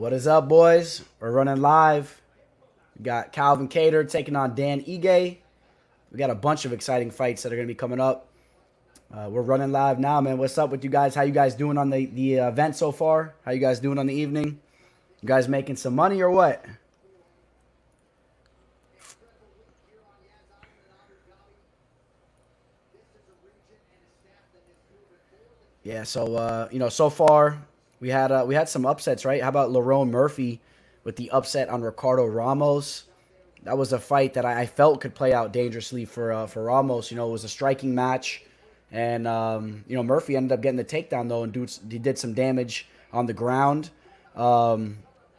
What is up, boys? We're running live. We got Calvin Kattar taking on Dan Ige. We got a bunch of exciting fights that are going to be coming up. We're running live now, man. What's up with you guys? How you guys doing on the event so far? How you guys doing on the evening? You guys making some money or what? Yeah, so so far we had some upsets, right? How about Lerone Murphy with the upset on Ricardo Ramos? That was a fight that I felt could play out dangerously for Ramos. It was a striking match, and Murphy ended up getting the takedown though, and he did some damage on the ground. How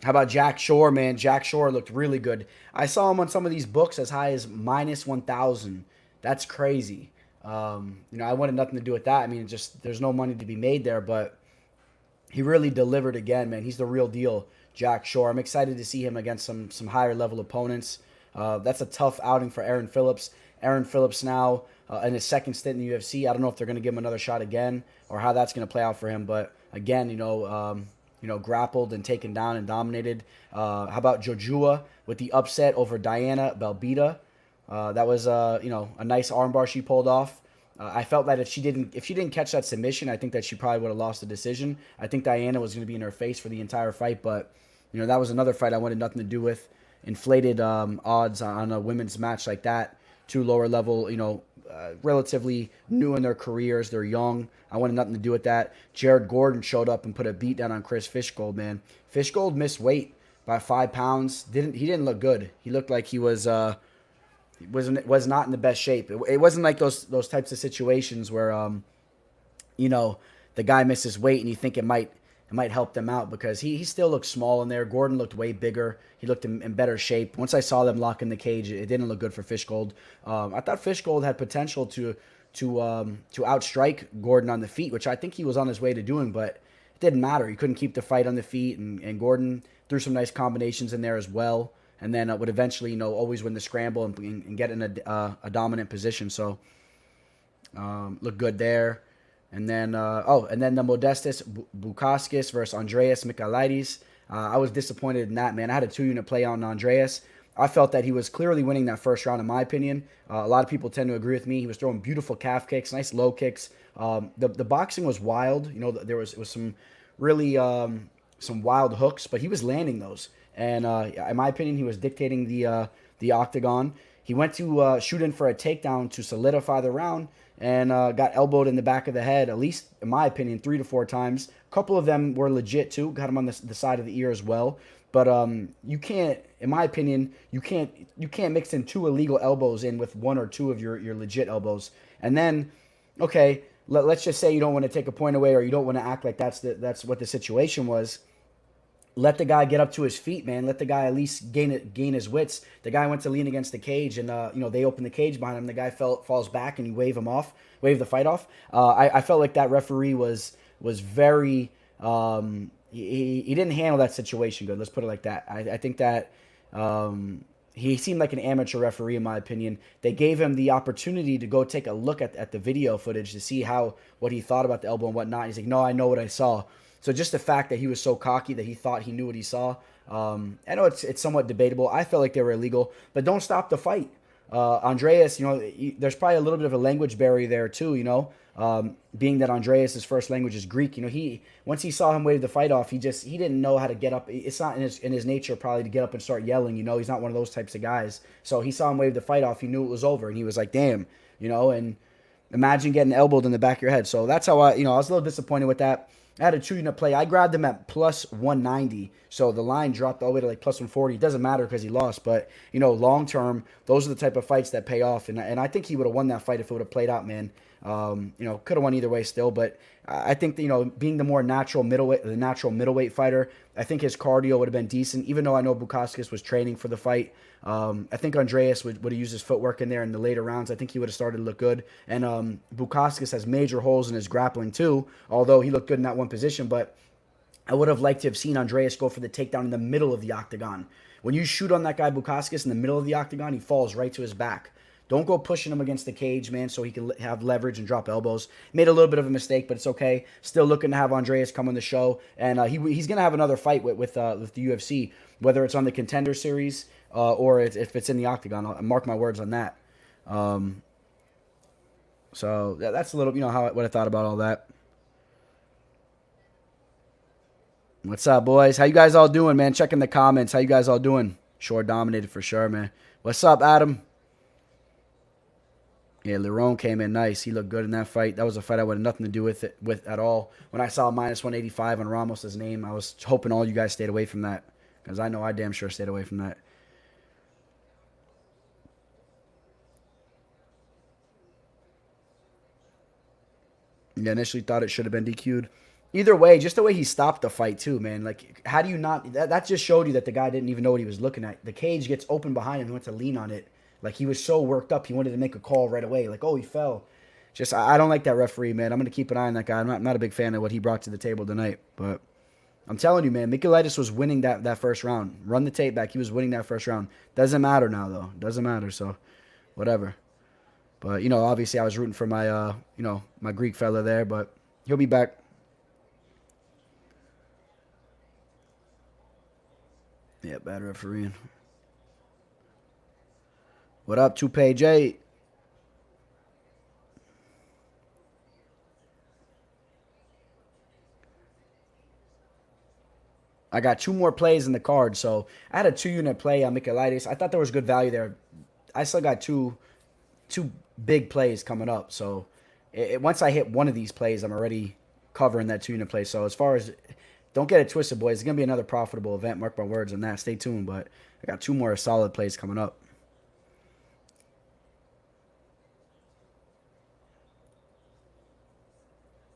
about Jack Shore, man? Jack Shore looked really good. I saw him on some of these books as high as -1,000. That's crazy. I wanted nothing to do with that. I mean, just there's no money to be made there, but he really delivered again, man. He's the real deal, Jack Shore. I'm excited to see him against some higher level opponents. That's a tough outing for Aaron Phillips. Aaron Phillips now in his second stint in the UFC. I don't know if they're going to give him another shot again or how that's going to play out for him. But again, grappled and taken down and dominated. How about Jojua with the upset over Diana Belbita? That was a nice armbar she pulled off. I felt that if she didn't catch that submission, I think that she probably would have lost the decision. I think Diana was going to be in her face for the entire fight, but that was another fight I wanted nothing to do with. Inflated odds on a women's match like that. Two lower level, relatively new in their careers. They're young. I wanted nothing to do with that. Jared Gordon showed up and put a beat down on Chris Fishgold, man. Fishgold missed weight by 5 pounds. He didn't look good. He looked like he was was not in the best shape. It wasn't like those types of situations where the guy misses weight and you think it might help them out, because he still looked small in there. Gordon looked way bigger. He looked in better shape. Once I saw them lock in the cage, it didn't look good for Fishgold. I thought Fishgold had potential to outstrike Gordon on the feet, which I think he was on his way to doing, but it didn't matter. He couldn't keep the fight on the feet, and Gordon threw some nice combinations in there as well, and then would eventually always win the scramble and get in a dominant position. So look good there. And then the Modestas Bukaskis versus Andreas Michailidis. I was disappointed in that, man. I had a 2-unit play on Andreas. I felt that he was clearly winning that first round, in my opinion. A lot of people tend to agree with me. He was throwing beautiful calf kicks, nice low kicks. The boxing was wild. There was some really some wild hooks, but he was landing those. And in my opinion, he was dictating the octagon. He went to shoot in for a takedown to solidify the round, and got elbowed in the back of the head, at least in my opinion, 3 to 4 times. A couple of them were legit too. Got him on the side of the ear as well. But you can't, in my opinion, you can't mix in 2 illegal elbows in with 1 or 2 of your legit elbows. And then, okay, let's just say you don't want to take a point away, or you don't want to act like that's what the situation was. Let the guy get up to his feet, man. Let the guy at least gain his wits. The guy went to lean against the cage, and they opened the cage behind him. The guy falls back, and you wave the fight off. I felt like that referee was very he didn't handle that situation good. Let's put it like that. I think that he seemed like an amateur referee, in my opinion. They gave him the opportunity to go take a look at the video footage to see what he thought about the elbow and whatnot. He's like, no, I know what I saw. So just the fact that he was so cocky that he thought he knew what he saw, I know it's somewhat debatable. I felt like they were illegal, but don't stop the fight. Andreas, there's probably a little bit of a language barrier there too, being that Andreas' first language is Greek. Once he saw him wave the fight off, he didn't know how to get up. It's not in his nature probably to get up and start yelling. He's not one of those types of guys. So he saw him wave the fight off. He knew it was over, and he was like, damn, and imagine getting elbowed in the back of your head. So that's how I was a little disappointed with that. I had a 2-unit play. I grabbed him at plus 190, so the line dropped all the way to like plus 140. It doesn't matter because he lost, but long term, those are the type of fights that pay off. And I think he would have won that fight if it would have played out, man. Could have won either way still, but I think that, being the natural middleweight fighter, I think his cardio would have been decent. Even though I know Bukaskis was training for the fight, I think Andreas would have used his footwork in there in the later rounds. I think he would have started to look good. And Bukaskis has major holes in his grappling too, although he looked good in that one position. But I would have liked to have seen Andreas go for the takedown in the middle of the octagon. When you shoot on that guy Bukaskis in the middle of the octagon, he falls right to his back. Don't go pushing him against the cage, man, so he can have leverage and drop elbows. Made a little bit of a mistake, but it's okay. Still looking to have Andreas come on the show, and he's going to have another fight with the UFC, whether it's on the Contender Series or if it's in the Octagon. I'll mark my words on that. So that's a little, what I thought about all that. What's up, boys? How you guys all doing, man? Check in the comments. How you guys all doing? Shore dominated for sure, man. What's up, Adam? Yeah, Lerone came in nice. He looked good in that fight. That was a fight I had nothing to do with at all. When I saw minus 185 on Ramos' name, I was hoping all you guys stayed away from that, because I know I damn sure stayed away from that. Yeah, initially thought it should have been DQ'd. Either way, just the way he stopped the fight too, man. Like, how do you not? That just showed you that the guy didn't even know what he was looking at. The cage gets open behind him. He went to lean on it. Like, he was so worked up, he wanted to make a call right away. Like, oh, he fell. Just, I don't like that referee, man. I'm going to keep an eye on that guy. I'm not a big fan of what he brought to the table tonight. But I'm telling you, man, Michailidis was winning that first round. Run the tape back. He was winning that first round. Doesn't matter now, though. Doesn't matter, so whatever. But, obviously I was rooting for my, my Greek fella there. But he'll be back. Yeah, bad refereeing. What up, Toupe J? I got 2 more plays in the card, so I had a 2-unit play on Michailidis. I thought there was good value there. I still got two big plays coming up, so once I hit one of these plays, I'm already covering that 2-unit play. So as far as, don't get it twisted, boys. It's going to be another profitable event. Mark my words on that. Stay tuned, but I got 2 more solid plays coming up.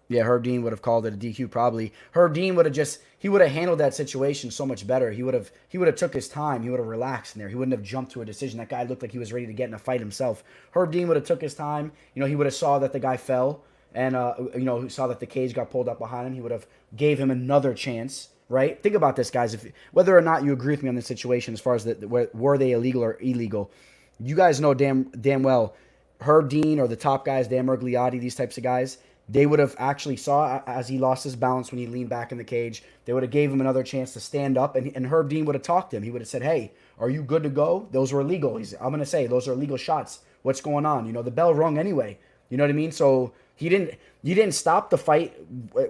Yeah, Herb Dean would have called it a DQ probably. Herb Dean would have he would have handled that situation so much better. He would have took his time. He would have relaxed in there. He wouldn't have jumped to a decision. That guy looked like he was ready to get in a fight himself. Herb Dean would have took his time. He would have saw that the guy fell and saw that the cage got pulled up behind him. He would have gave him another chance, right? Think about this, guys. Whether or not you agree with me on this situation as far as were they illegal or illegal, you guys know damn well Herb Dean or the top guys, Dan Mergliotti, these types of guys, they would have actually saw as he lost his balance when he leaned back in the cage. They would have gave him another chance to stand up, and Herb Dean would have talked to him. He would have said, hey, are you good to go? Those were illegal. I'm going to say those are illegal shots. What's going on? The bell rung anyway. You know what I mean? So you didn't stop the fight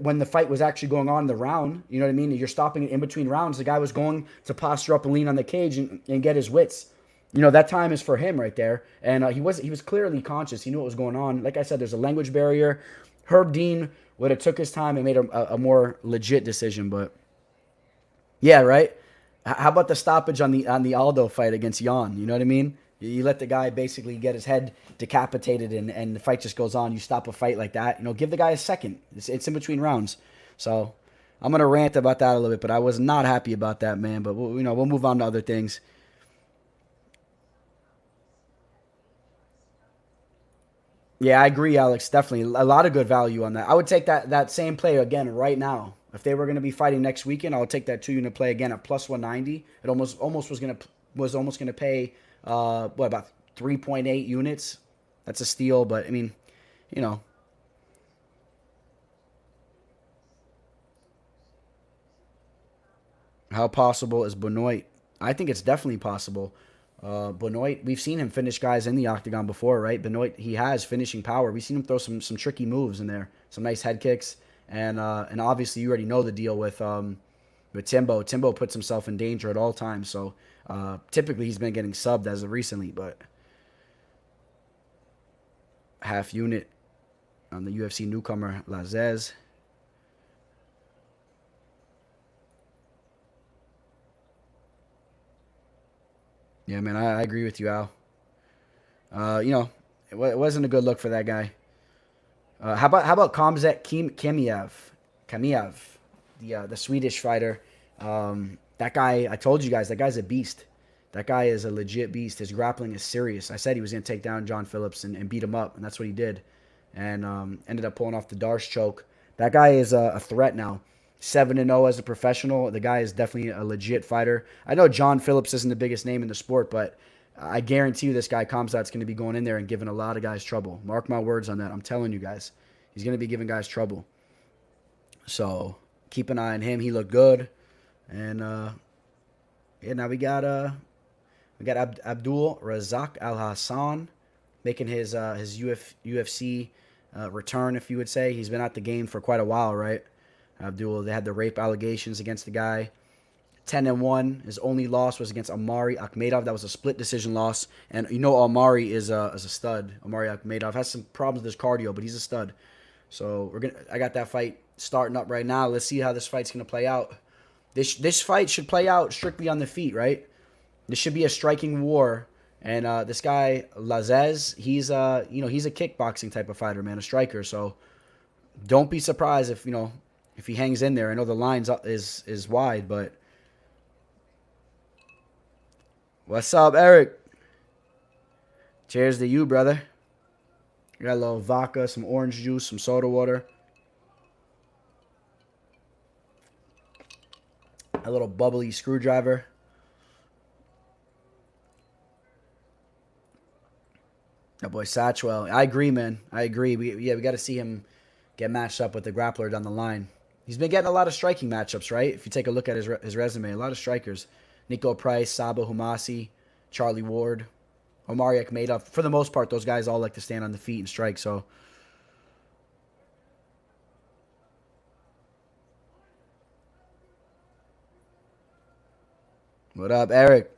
when the fight was actually going on in the round. You know what I mean? You're stopping it in between rounds. The guy was going to posture up and lean on the cage and get his wits. That time is for him right there. And he was clearly conscious. He knew what was going on. Like I said, there's a language barrier. Herb Dean would have took his time and made a more legit decision. But yeah, right? How about the stoppage on the Aldo fight against Jan? You know what I mean? You let the guy basically get his head decapitated and the fight just goes on. You stop a fight like that. Give the guy a second. It's in between rounds. So I'm going to rant about that a little bit, but I was not happy about that, man. But, we'll move on to other things. Yeah, I agree, Alex. Definitely a lot of good value on that. I would take that same play again right now. If they were going to be fighting next weekend, I would take that 2-unit play again at plus 190. It almost was going to pay about 3.8 units. That's a steal, but I mean, how possible is Benoit? I think it's definitely possible. Benoit, we've seen him finish guys in the octagon before, right? Benoit, he has finishing power. We've seen him throw some tricky moves in there, some nice head kicks, and obviously you already know the deal with Timbo. Timbo puts himself in danger at all times, so typically he's been getting subbed as of recently, but half unit on the UFC newcomer Lazez. Yeah, man, I agree with you, Al. It wasn't a good look for that guy. How about Khamzat Chimaev, the Swedish fighter. That guy, I told you guys, that guy's a beast. That guy is a legit beast. His grappling is serious. I said he was going to take down John Phillips and beat him up, and that's what he did. And ended up pulling off the Darce choke. That guy is a threat now. 7-0 as a professional. The guy is definitely a legit fighter. I know John Phillips isn't the biggest name in the sport, but I guarantee you this guy Khamzat's going to be going in there and giving a lot of guys trouble. Mark my words on that. I'm telling you guys. He's going to be giving guys trouble. So keep an eye on him. He looked good. And now we got Abdul Razak Alhassan making his UFC return, if you would say. He's been at the game for quite a while, right? Abdul, they had the rape allegations against the guy. 10-1. His only loss was against Amari Akhmedov. That was a split decision loss. And you know Amari is a stud. Amari Akhmedov has some problems with his cardio, but he's a stud. So I got that fight starting up right now. Let's see how this fight's gonna play out. This fight should play out strictly on the feet, right? This should be a striking war. And this guy Lazez, he's a kickboxing type of fighter, man, a striker. So don't be surprised if he hangs in there. I know the lines is wide, but what's up, Eric? Cheers to you, brother. Got a little vodka, some orange juice, some soda water. A little bubbly screwdriver. That boy Satchwell. I agree, man. I agree. We got to see him get matched up with the grappler down the line. He's been getting a lot of striking matchups, right? If you take a look at his resume, a lot of strikers. Nico Price, Saba Humasi, Charlie Ward, Omari Akhmedov. For the most part, those guys all like to stand on the feet and strike. So, what up, Eric?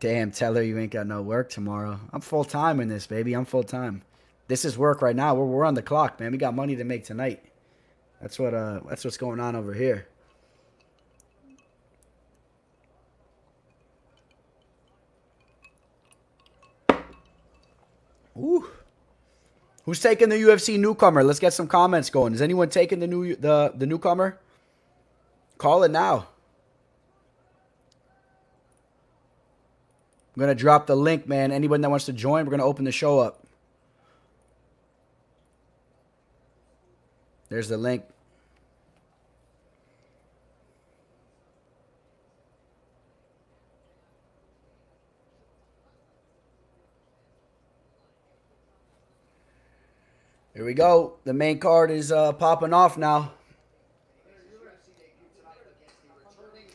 Damn, tell her you ain't got no work tomorrow. I'm full-time in this, baby. I'm full-time. This is work right now. We're on the clock, man. We got money to make tonight. That's what's going on over here. Ooh. Who's taking the UFC newcomer? Let's get some comments going. Is anyone taking the newcomer? Call it now. I'm going to drop the link, man. Anyone that wants to join, we're going to open the show up. There's the link. Here we go. The main card is popping off now.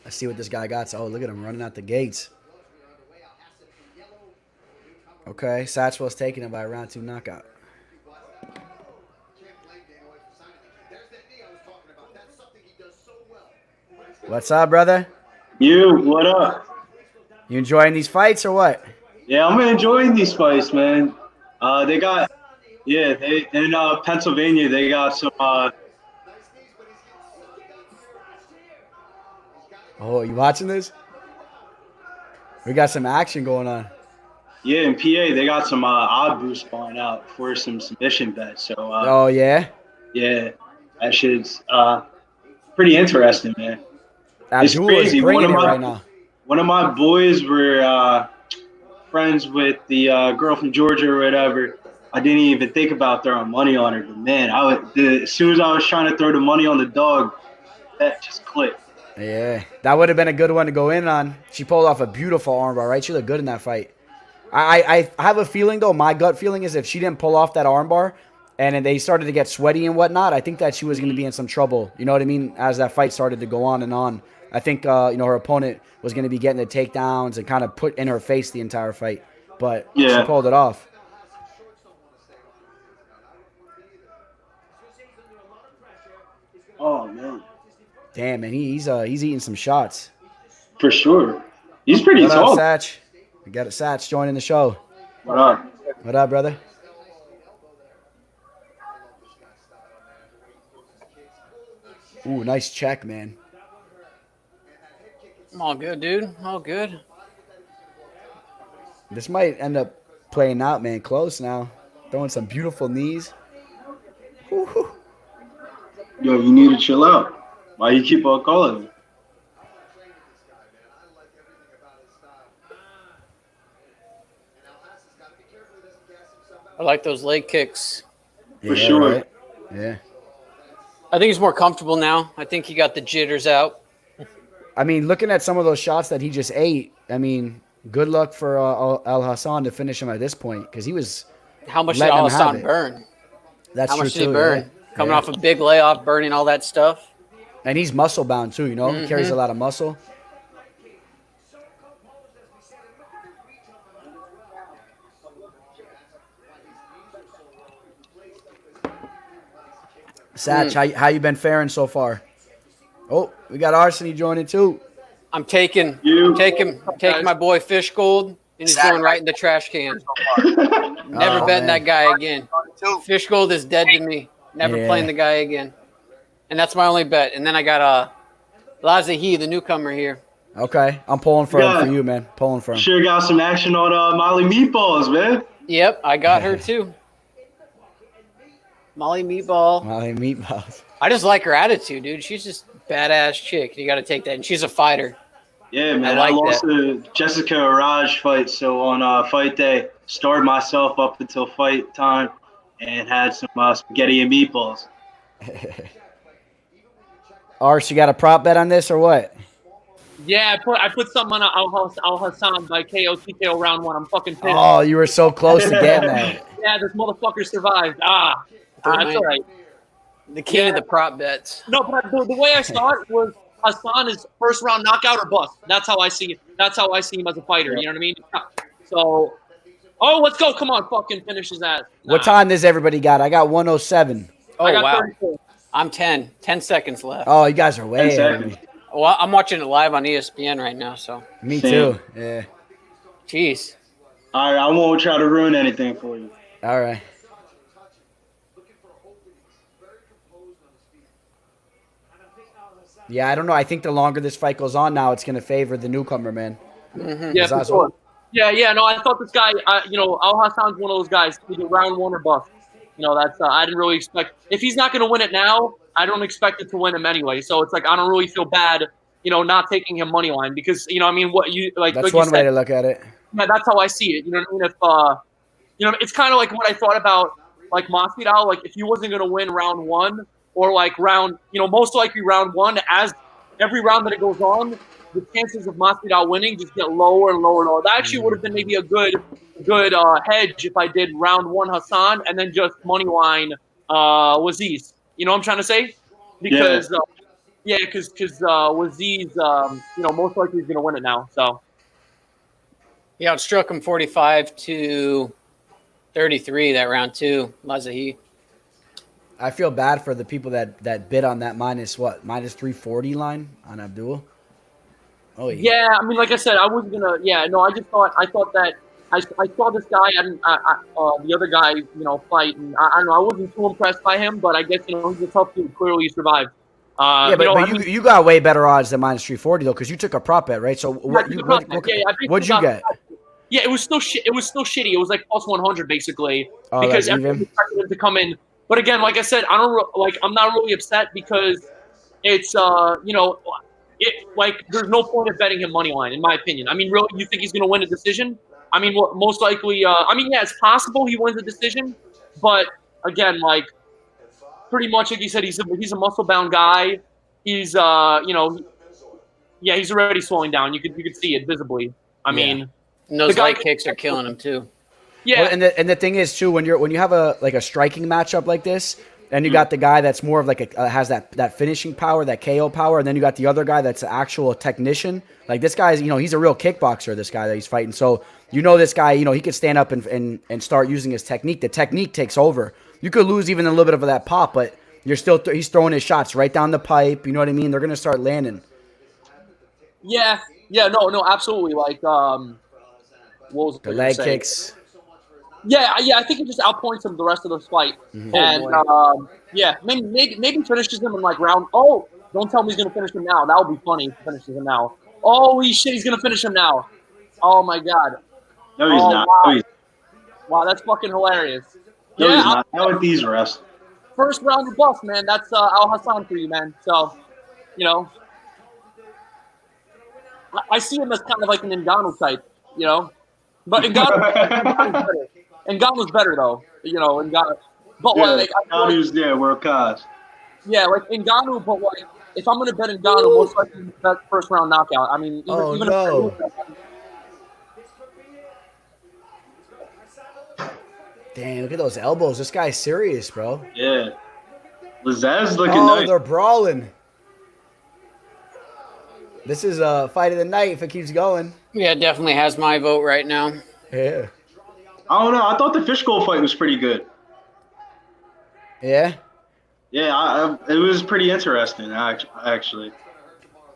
Let's see what this guy got. Oh, look at him running out the gates. Okay, Satchwell's taking him by a round 2 knockout. What's up, brother? What up? You enjoying these fights or what? Yeah, I'm enjoying these fights, man. They got, they in Pennsylvania, they got some. Oh, you watching this? We got some action going on. Yeah, in PA, they got some odd boosts going out for some submission bets. So. Oh yeah. Yeah, that shit's pretty interesting, man. It's crazy. One of my boys were friends with the girl from Georgia or whatever. I didn't even think about throwing money on her, but man, as soon as I was trying to throw the money on the dog, that just clicked. Yeah, that would have been a good one to go in on. She pulled off a beautiful armbar, right? She looked good in that fight. I have a feeling, though, my gut feeling is if she didn't pull off that armbar and they started to get sweaty and whatnot, I think that she was going to be in some trouble. You know what I mean? As that fight started to go on and on. I think, her opponent was going to be getting the takedowns and kind of put in her face the entire fight. But she pulled it off. Oh, man. Damn, man, he's eating some shots. For sure. He's pretty tall. What up, Satch? We got Satch joining the show. What up? What up, brother? Ooh, nice check, man. All good, dude. All good. This might end up playing out, man. Close now. Throwing some beautiful knees. Woo-hoo. Yo, you need to chill out. Why you keep on calling me? I like those leg kicks. For sure. Right? Yeah. I think he's more comfortable now. I think he got the jitters out. I mean, looking at some of those shots that he just ate, I mean, good luck for Alhassan to finish him at this point because he was How much did letting him have Alhassan it. burn? That's How true much did he too. burn? Yeah. Coming Yeah. off a big layoff, burning all that stuff. And he's muscle bound too, you know? He carries a lot of muscle. Satch, how you been faring so far? Oh, we got Arseny joining too. I'm taking my boy Fish Gold, and he's going right in the trash can. Never betting that guy again. Fish Gold is dead to me. Never playing the guy again. And that's my only bet. And then I got Lazahi, the newcomer here. Okay, I'm pulling for you, man. Pulling for him. Sure got some action on Molly Meatballs, man. Yep, I got her too. Molly Meatball. Molly Meatballs. I just like her attitude, dude. She's just a badass chick. You got to take that. And she's a fighter. Yeah, man. I lost the Jessica Araj fight, so on fight day, starved myself up until fight time and had some spaghetti and meatballs. Ars, you got a prop bet on this or what? Yeah, I put something on Alhassan by KO TKO round 1. I'm fucking pissed. Oh, you were so close to getting that. Yeah, this motherfucker survived. That's all right. The king of the prop bets. No, but the way I saw it was Hassan is first round knockout or bust. That's how I see it. That's how I see him as a fighter. You know what I mean? So, let's go. Come on, fucking finish his ass. What time does everybody got? I got 107. Oh, I got wow. 34. I'm 10. 10 seconds left. Oh, you guys are way ahead of me. Well, I'm watching it live on ESPN right now, so. Me too. Yeah. Jeez. All right, I won't try to ruin anything for you. All right. Yeah, I don't know. I think the longer this fight goes on now, it's going to favor the newcomer, man. Yeah, for sure. Yeah. No, I thought this guy, Alhassan's one of those guys. Either round 1 or bust. That's I didn't really expect. If he's not going to win it now, I don't expect it to win him anyway. So it's like I don't really feel bad, not taking him money line because what you like. That's like one you way said, to look at it. Yeah, that's how I see it. You know what I mean? If it's kind of like what I thought about like Masvidal. Like if he wasn't going to win round 1 or like round, most likely round 1, as every round that it goes on, the chances of Masvidal winning just get lower and lower and lower. That actually would have been maybe a good hedge if I did round 1 Hassan and then just money line Waziz. You know what I'm trying to say? Because because Waziz, most likely he's gonna win it now. So Yeah, it struck him 45-33 that round 2. Lazahi. I feel bad for the people that bid on that minus 340 line on Abdul. Oh yeah. I mean, like I said, I wasn't gonna. Yeah, no, I thought that I saw this guy and the other guy, fight, and I don't know. I wasn't too impressed by him, but I guess he's a tough dude. Clearly, he survived. But you got way better odds than minus 340 though, because you took a prop bet, right? So what'd you get? Yeah, it was still It was still shitty. It was like plus 100 basically that's because even. everyone expected him to come in. But again, like I said, I'm not really upset because it's there's no point of betting him money line in my opinion. I mean, really, you think he's going to win a decision? I mean, most likely. Yeah, it's possible he wins a decision, but again, like pretty much like you said, he's a muscle bound guy. He's he's already slowing down. You could see it visibly. I mean, and those leg kicks are killing him too. Yeah, well, and the thing is too, when you have a striking matchup like this, and you got the guy that's more of like has that finishing power, that KO power, and then you got the other guy that's an actual technician. Like this guy's, he's a real kickboxer. This guy that he's fighting, so this guy, he could stand up and start using his technique. The technique takes over. You could lose even a little bit of that pop, but he's throwing his shots right down the pipe. You know what I mean? They're gonna start landing. Yeah, no, absolutely. Like, what was the leg kicks? Yeah, I think it just outpoints him the rest of the fight, and maybe finishes him in like round. Oh, don't tell me he's gonna finish him now. That would be funny if he finishes him now. Holy shit, he's gonna finish him now. Oh my god. No, he's not. Wow. Wow, that's fucking hilarious. No, he's not. Not with these refs. First round of buff, man. That's Alhassan for you, man. So, I see him as kind of like an Ngannou type, but Ngannou's better though, Ngannou. But Ngannou's world class. Yeah, like Ngannou, but like if I'm gonna bet Ngannou, most likely bet first round knockout. I mean, even if I lose, Damn, look at those elbows. This guy's serious, bro. Yeah. Lazaz looking nice. They're brawling. This is a fight of the night if it keeps going. Yeah, it definitely has my vote right now. Yeah. I don't know. I thought the Fishgold fight was pretty good. Yeah? Yeah, it was pretty interesting, actually.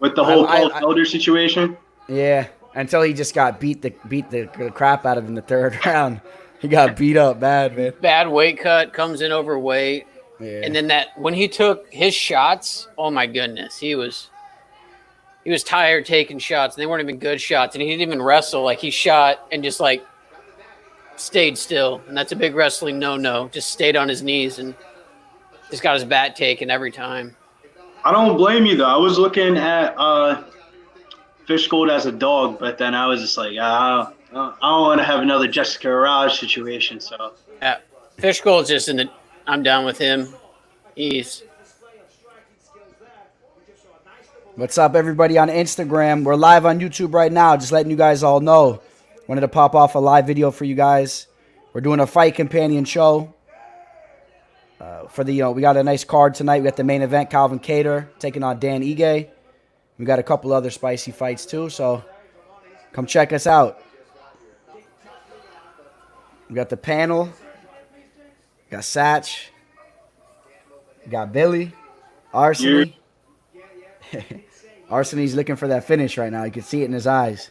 With the whole Paul Felder situation. Yeah, until he just got beat the crap out of him in the third round. He got beat up bad, man. Bad weight cut, comes in overweight. Yeah. And then when he took his shots, oh my goodness, he was tired taking shots, and they weren't even good shots, and he didn't even wrestle. Like, he shot and just like stayed still, and that's a big wrestling no. Just stayed on his knees and just got his bat taken every time. I don't blame you though. I was looking at Fishgold as a dog, but then I was just like, I don't want to have another Jessica Raj situation. So yeah, Fishgold's just I'm down with him. What's up, everybody on Instagram? We're live on YouTube right now. Just letting you guys all know. Wanted to pop off a live video for you guys. We're doing a fight companion show. We got a nice card tonight. We got the main event, Calvin Kattar taking on Dan Ige. We got a couple other spicy fights too, so come check us out. We got the panel. We got Satch. We got Billy. Arseny. Arseny's looking for that finish right now. You can see it in his eyes.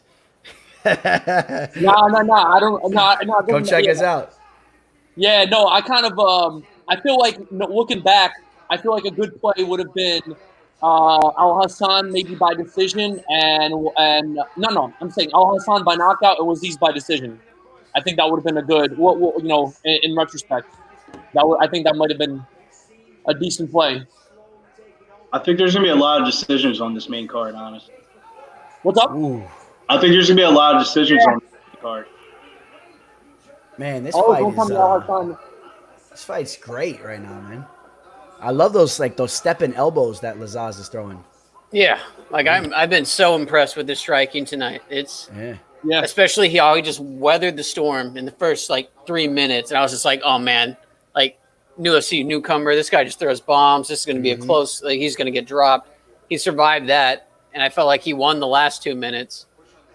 No. I don't. No. Come check us out. Yeah, no. I kind of. I feel like looking back, I feel like a good play would have been Alhassan maybe by decision and no. I'm saying Alhassan by knockout. It was these by decision. I think that would have been a good. In retrospect, I think that might have been a decent play. I think there's gonna be a lot of decisions on this main card, honestly. What's up? Ooh. I think there's gonna be a lot of decisions on this main card. Man, this fight's great right now, man. I love those stepping elbows that Lazaz is throwing. Yeah, I've been so impressed with his striking tonight. Yeah. Especially he just weathered the storm in the first 3 minutes, and I was just like, oh man, UFC newcomer. This guy just throws bombs. This is going to be a close. He's going to get dropped. He survived that, and I felt like he won the last 2 minutes.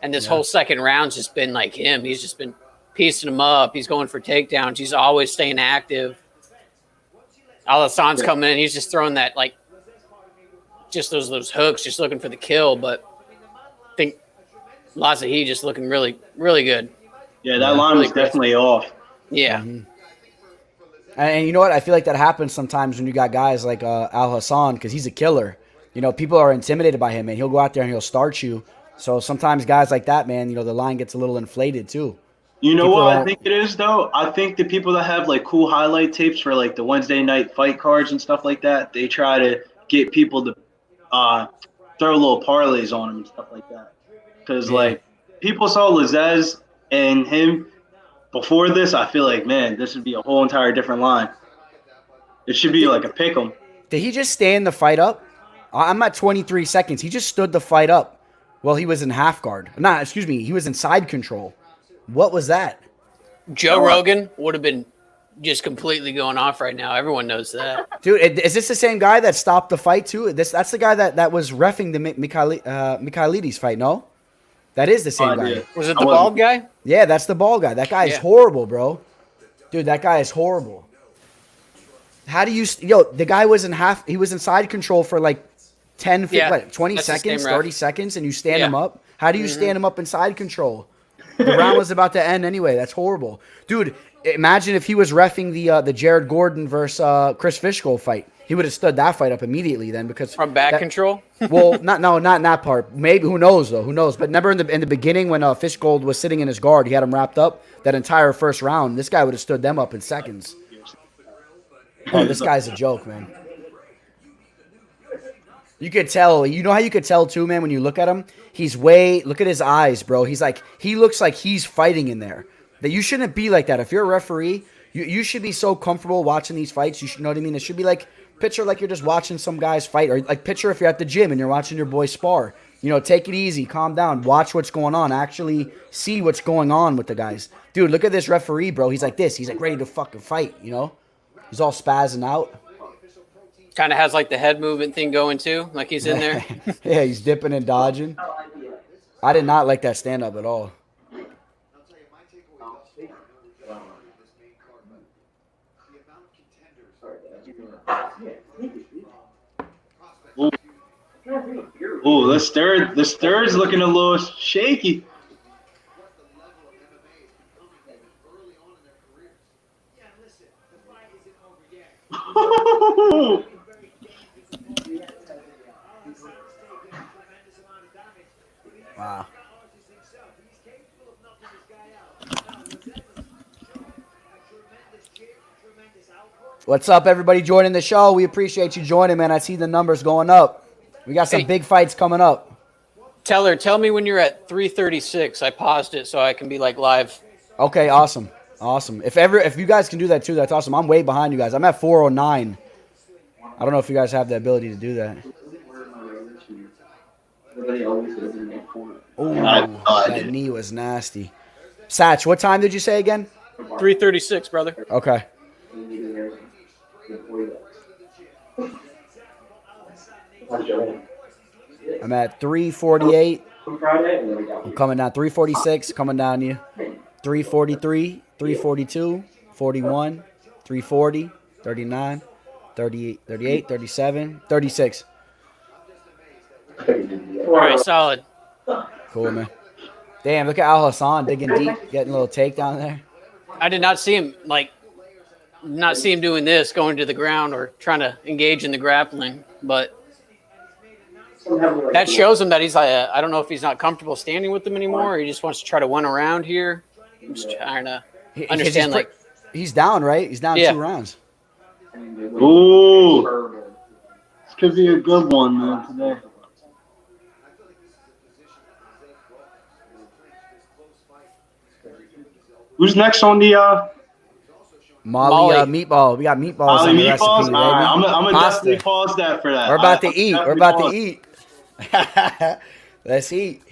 And this whole second round's just been like him. He's just been piecing him up. He's going for takedowns. He's always staying active. Alhassan's coming in. He's just throwing that just those hooks, just looking for the kill. But I think Lazahi just looking really, really good. Yeah, that line was definitely off. Yeah. Mm-hmm. And you know what? I feel like that happens sometimes when you got guys like Alhassan, because he's a killer. People are intimidated by him, and he'll go out there and he'll start you. So sometimes guys like that, man, the line gets a little inflated too. You know what I think it is, though? I think the people that have cool highlight tapes for the Wednesday night fight cards and stuff like that, they try to get people to throw little parlays on them and stuff like that. Because people saw Lazaz and him before this. I feel like, man, this would be a whole entire different line. It should be like a pick 'em. Did he just stand the fight up? I'm at 23 seconds. He just stood the fight up while he was in half guard. He was in side control. What was that? Joe Rogan would have been just completely going off right now. Everyone knows that. Dude, is this the same guy that stopped the fight too? That's the guy that was reffing the Michailidis fight, no? That is the same guy. Yeah. Was it the bald guy? Yeah, that's the bald guy. That guy is horrible, bro. Dude, that guy is horrible. How do you... the guy was he was in side control for 10, 20 seconds, 30 seconds, and you stand him up? How do you stand him up in side control? The round was about to end anyway. That's horrible. Dude, imagine if he was reffing the Jared Gordon versus Chris Fishgold fight. He would have stood that fight up immediately then because... From back control? Well, not in that part. Maybe, who knows, though? Who knows? But remember in the beginning when Fishgold was sitting in his guard, he had him wrapped up that entire first round. This guy would have stood them up in seconds. Oh, this guy's a joke, man. You could tell. You know how you could tell, too, man, when you look at him? Look at his eyes, bro. He looks like he's fighting in there. That you shouldn't be like that. If you're a referee, you should be so comfortable watching these fights. You should know what I mean? It should be picture like you're just watching some guys fight, or like picture if you're at the gym and you're watching your boy spar. You know, take it easy, calm down, watch what's going on, actually see what's going on with the guys. Dude, look at this referee, bro. He's like this. He's like ready to fucking fight, you know? He's all spazzing out. Kind of has like the head movement thing going too, like he's in there. Yeah, he's dipping and dodging. I did not like that stand-up at all. Oh, the stir's looking a little shaky. Wow. What's up, everybody joining the show? We appreciate you joining, man. I see the numbers going up. We got some big fights coming up. Tell me when you're at 336. I paused it so I can be like live. Okay, awesome. Awesome. If you guys can do that too, that's awesome. I'm way behind you guys. I'm at 409. I don't know if you guys have the ability to do that. Oh, that knee was nasty. Satch, what time did you say again? 336, brother. Okay. I'm at 348. I'm coming down 346, coming down you. 343, 342, 41, 340, 39, 38, 38, 37, 36. All right, solid. Cool, man. Damn, look at Alhassan digging deep, getting a little takedown there. I did not see him doing this, going to the ground or trying to engage in the grappling, but that shows him that he's like, I don't know if he's not comfortable standing with them anymore, or he just wants to try to win around here. I'm just trying to understand, he's down, right? He's down 2 rounds. Ooh. This could be a good one, man, today. Who's next on the Molly. Meatball. We got meatballs Molly on the meatballs? recipe, baby. All right, I'm gonna definitely pause that for that. We're about to eat. We're about to eat. Let's eat.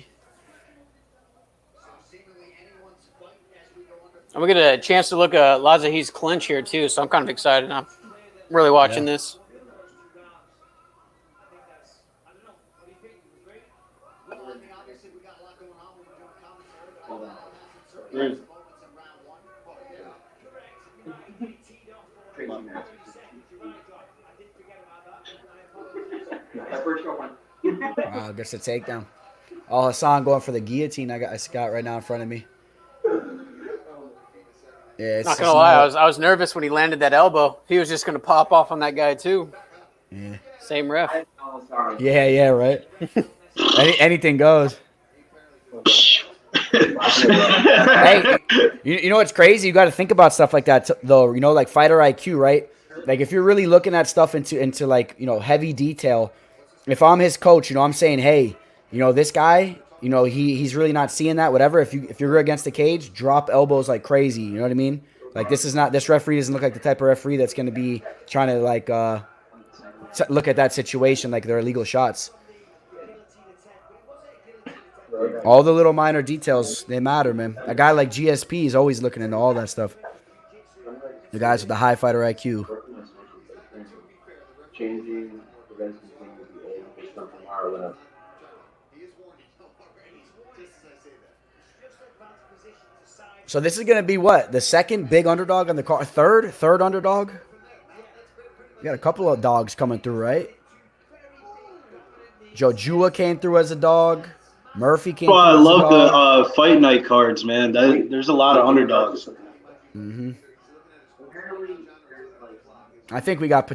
I'm gonna get a chance to look at Lazahi's clinch here too, so I'm kind of excited. I'm really watching this. Wow, gets a takedown. Alhassan going for the guillotine. I got right now in front of me. Yeah, it's not gonna lie, I was nervous when he landed that elbow. He was just gonna pop off on that guy too. Yeah. Same ref. Yeah, right. Anything goes. Hey, you know what's crazy? You got to think about stuff like that though. You know, like fighter IQ, right? Like if you're really looking at stuff into like, you know, heavy detail. If I'm his coach, you know, I'm saying, hey, you know, this guy, you know, he's really not seeing that. Whatever. If you're against the cage, drop elbows like crazy. You know what I mean? Like this referee doesn't look like the type of referee that's going to be trying to like look at that situation like they're illegal shots. All the little minor details, they matter, man. A guy like GSP is always looking into all that stuff. The guys with the high fighter IQ. So this is going to be what? The second big underdog on the card? Third underdog? You got a couple of dogs coming through, right? Jojua came through as a dog. Murphy came through as a dog. I love the fight night cards, man. There's a lot of underdogs. Mm-hmm. I think we got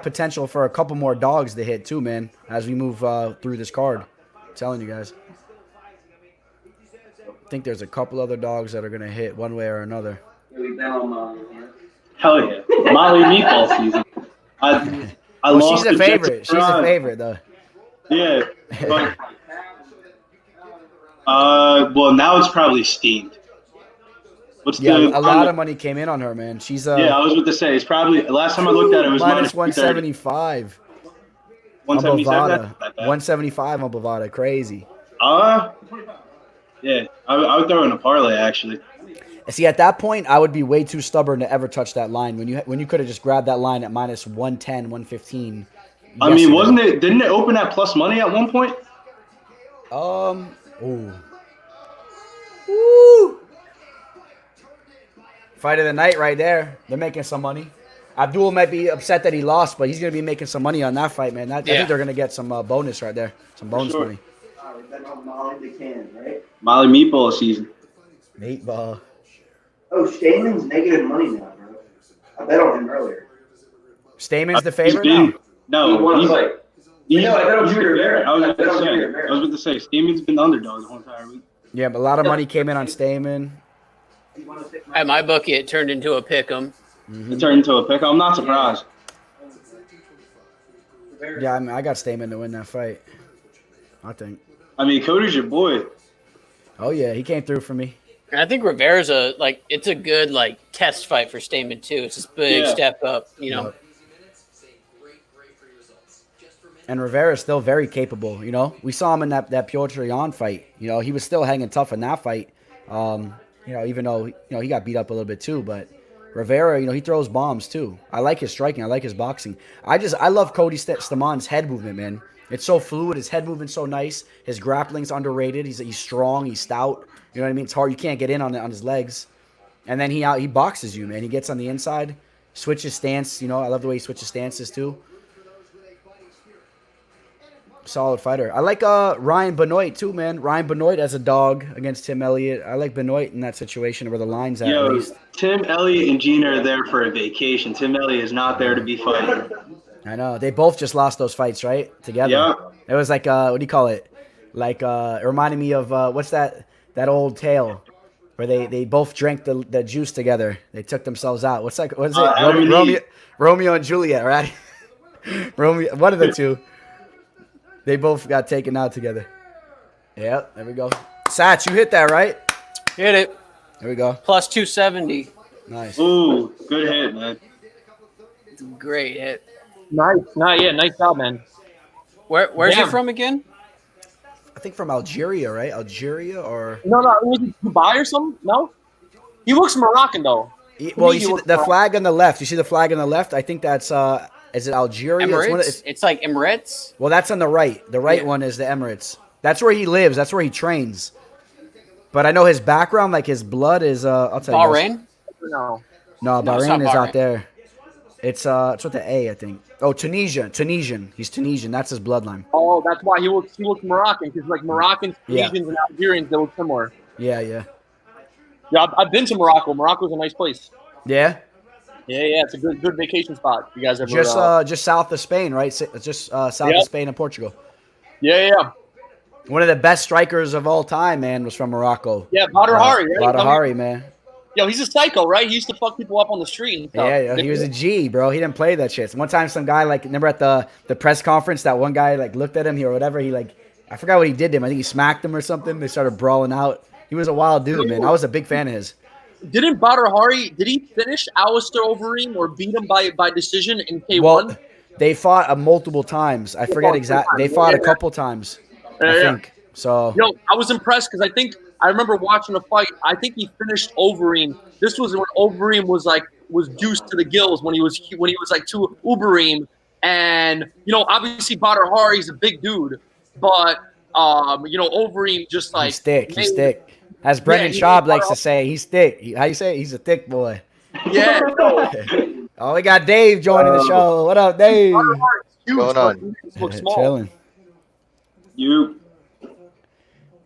potential for a couple more dogs to hit too, man, as we move through this card. I'm telling you guys. I think there's a couple other dogs that are going to hit one way or another. Hell yeah. Molly meatball season. Well, she's a favorite. She's a favorite, though. Yeah. But, well, now it's probably steamed. What's Yeah, the a lot of money came in on her, man. She's yeah, I was about to say it's probably last time I looked at it was minus minus 175 on 177. That's Bovada. not that bad. 175 on Bovada. Crazy. Yeah, I would throw in a parlay actually. See, at that point, I would be way too stubborn to ever touch that line when you could have just grabbed that line at minus 110, 115. I mean, wasn't it? Didn't it open at plus money at one point? Ooh. Woo! Fight of the night right there. They're making some money. Abdul might be upset that he lost, but he's going to be making some money on that fight, man. I think they're going to get some bonus right there. Some bonus money. Molly Meatball season. Meatball. Oh, Stamann's negative money now, bro. I bet on him earlier. Stamann's the favorite now? No, I bet on Rivera. I was about to say, Stamann's been the underdog the whole entire week. Yeah, but a lot of money came in on Stamann. At my bookie, it turned into a pick 'em. It turned into a pick. I'm not surprised. Yeah, I mean, I got Stamann to win that fight. I think. I mean, Cody's your boy. Oh yeah, he came through for me. And I think Rivera's it's a good test fight for Stamann too. It's this big step up, you know. Yep. And Rivera's still very capable, you know. We saw him in that Piotr Jan fight. You know, he was still hanging tough in that fight. You know, even though he got beat up a little bit too, but Rivera, you know, he throws bombs too. I like his striking. I like his boxing. I love Cody Stamann's head movement, man. It's so fluid. His head movement's so nice. His grappling's underrated. He's strong. He's stout. You know what I mean? It's hard. You can't get in on his legs. And then he boxes you, man. He gets on the inside, switches stance. You know, I love the way he switches stances too. Solid fighter. I like Ryan Benoit too, man. Ryan Benoit as a dog against Tim Elliott. I like Benoit in that situation where the line's at. Yo, at least. Tim Elliott and Gina are there for a vacation. Tim Elliott is not there to be fighting. I know. They both just lost those fights, right? Together. Yeah. It was like what do you call it? Like it reminded me of what's that old tale where they both drank the juice together. They took themselves out. What is it? Romeo and Juliet, right? Romeo, one of the two. They both got taken out together. Yep, there we go. Satch, you hit that, right? Hit it. There we go. Plus 270. Nice. Ooh, good hit, man. It's a great hit. Nice job, man. Where's he from again? I think from Algeria, right? Algeria or No, was it Dubai or something? No? He looks Moroccan, though. well, you see the flag on the left. You see the flag on the left? I think that's is it Algeria? Emirates? It's like Emirates. Well, that's on the right. The right one is the Emirates. That's where he lives. That's where he trains. But I know his background, like his blood is I'll tell you. Bahrain? No. No, No, it's Bahrain not is Bahrain. out there. It's with the A, I think. Oh, Tunisian. He's Tunisian. That's his bloodline. Oh, that's why he looks Moroccan, because like Moroccans, Yeah. Tunisians, and Algerians, they look similar. Yeah. Yeah, I've been to Morocco. Morocco's a nice place. Yeah. Yeah, it's a good vacation spot. You guys ever? Just south of Spain, right? Just south of Spain and Portugal. Yeah. One of the best strikers of all time, man, was from Morocco. Yeah, Badr Hari, right? Badr Hari, man. Yo, he's a psycho, right? He used to fuck people up on the street and stuff. Yeah, he was a G, bro. He didn't play that shit. One time, some guy, remember at the press conference, that one guy, looked at him or whatever. I forgot what he did to him. I think he smacked him or something. They started brawling out. He was a wild dude, man. I was a big fan of his. Didn't Badr Hari, did he finish Alistair Overeem or beat him by decision in K1? Well, they fought multiple times. I forget exactly. They fought a couple times, I think. So, Yo, I was impressed because I remember watching a fight. I think he finished Overeem. This was when Overeem was juiced to the gills when he was like to Ubereem, and obviously Badr Hari is a big dude, but Overeem just he's thick. As Brendan Schaub likes to say, he's thick. How you say it? He's a thick boy. Yeah. Oh, we got Dave joining the show. What up, Dave? What's going on? Chilling. You.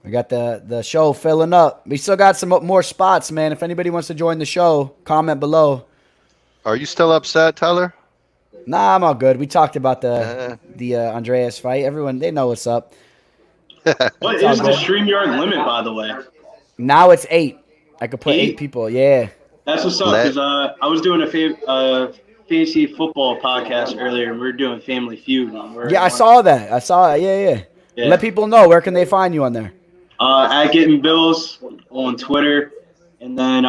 We got the show filling up. We still got some more spots, man. If anybody wants to join the show, comment below. Are you still upset, Tyler? Nah, I'm all good. We talked about the Andreas fight. Everyone, they know what's up. What is the StreamYard limit, by the way? Now it's 8. I could put 8 people. Yeah. That's what's up, because I was doing a fantasy football podcast earlier, and we were doing Family Feud. Yeah, I saw that. Yeah. Let people know. Where can they find you on there? At Getting Bills on Twitter. And then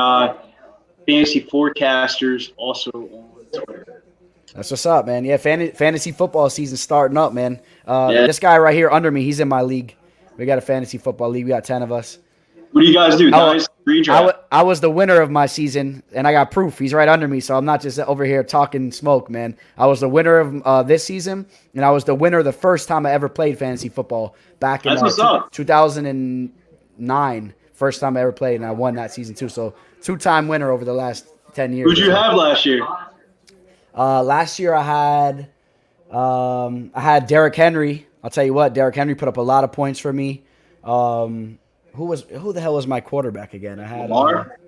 Fantasy Forecasters also on Twitter. That's what's up, man. Yeah, fantasy football season starting up, man. Yeah. This guy right here under me, he's in my league. We got a fantasy football league. We got 10 of us. What do you guys do? I was the winner of my season, and I got proof. He's right under me, so I'm not just over here talking smoke, man. I was the winner of this season, and I was the winner the first time I ever played fantasy football back in 2009. First time I ever played, and I won that season too. So 2-time winner over the last 10 years. Who'd you have last year? Last year I had Derrick Henry. I'll tell you what, Derrick Henry put up a lot of points for me. Who the hell was my quarterback again? I had Lamar.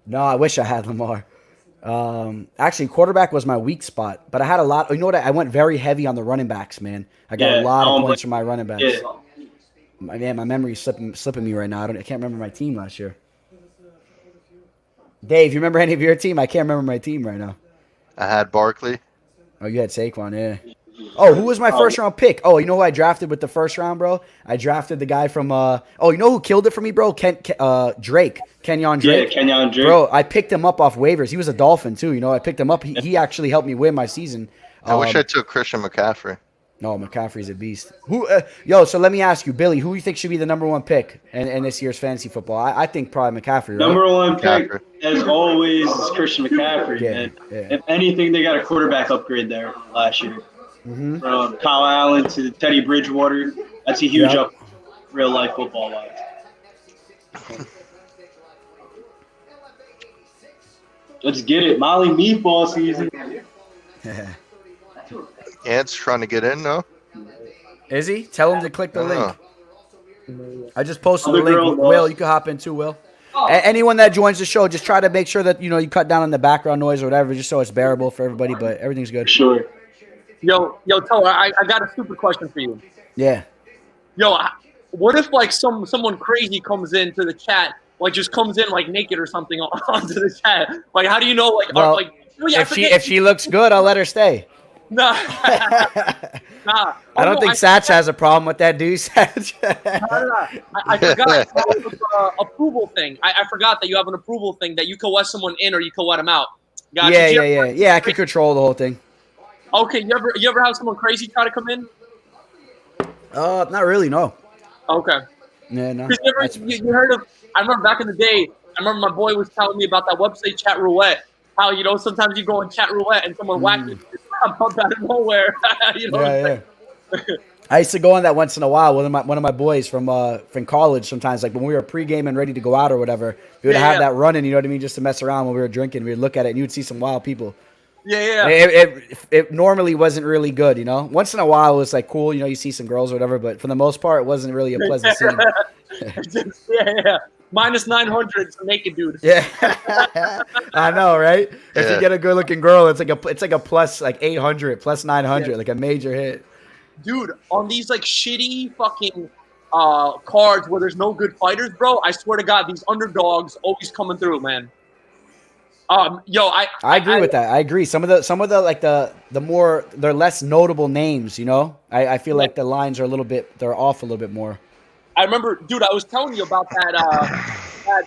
No, I wish I had Lamar. Actually, quarterback was my weak spot, but I had a lot. You know what? I went very heavy on the running backs, man. I got a lot of points from my running backs. Yeah. My memory's slipping me right now. I can't remember my team last year. Dave, you remember any of your team? I can't remember my team right now. I had Barkley. Oh, you had Saquon, yeah. Oh, who was my first round pick? Oh, you know who I drafted with the first round, bro? I drafted the guy from you know who killed it for me, bro? Drake. Kenyon Drake. Yeah, Kenyon Drake. Bro, I picked him up off waivers. He was a Dolphin too, you know. I picked him up. He actually helped me win my season. I wish I took Christian McCaffrey. No, McCaffrey's a beast. So let me ask you, Billy, who do you think should be the number one pick in this year's fantasy football? I think probably McCaffrey, right? Number one pick, as always, is Christian McCaffrey. Yeah, and yeah. If anything, they got a quarterback upgrade there last year. Mm-hmm. From Kyle Allen to Teddy Bridgewater. That's a huge up real life football wise. Let's get it. Molly meatball season. Ant's trying to get in, no? Is he? Tell him to click the link. I just posted Other the link. girl, Will, you can hop in too, Will. Anyone that joins the show, just try to make sure that you cut down on the background noise or whatever, just so it's bearable for everybody, but everything's good. Sure. Yo, Teller, I got a stupid question for you. Yeah. Yo, what if like someone crazy comes into the chat, like just comes in like naked or something onto the chat? Like, how do you know? Like, Well, if she looks good, I'll let her stay. Nah. I don't think Satch has a problem with that, dude. Satch. I forgot approval thing. I forgot that you have an approval thing that you can let someone in or you can let them out. Gotcha. Yeah. I can control the whole thing. Okay, you ever have someone crazy try to come in? Not really, no. Okay. Yeah, no. You heard of? I remember back in the day. I remember my boy was telling me about that website Chat Roulette. How sometimes you go in Chat Roulette and someone whacks you up out of nowhere. Yeah. I used to go on that once in a while. One of my boys from college. Sometimes, like when we were pregame and ready to go out or whatever, we would have that running. You know what I mean? Just to mess around when we were drinking. We'd look at it and you'd see some wild people. Yeah. It normally wasn't really good, you know. Once in a while, it was like cool, you see some girls or whatever. But for the most part, it wasn't really a pleasant scene. Yeah. Minus 900, naked dude. Yeah, I know, right? If you get a good-looking girl, it's like a plus like 800, plus 900, like a major hit. Dude, on these like shitty fucking cards where there's no good fighters, bro, I swear to God, these underdogs always coming through, man. I agree with that. I agree. Some of the like the more they're less notable names, I feel like the lines are they're off a little bit more. I remember, dude, I was telling you about that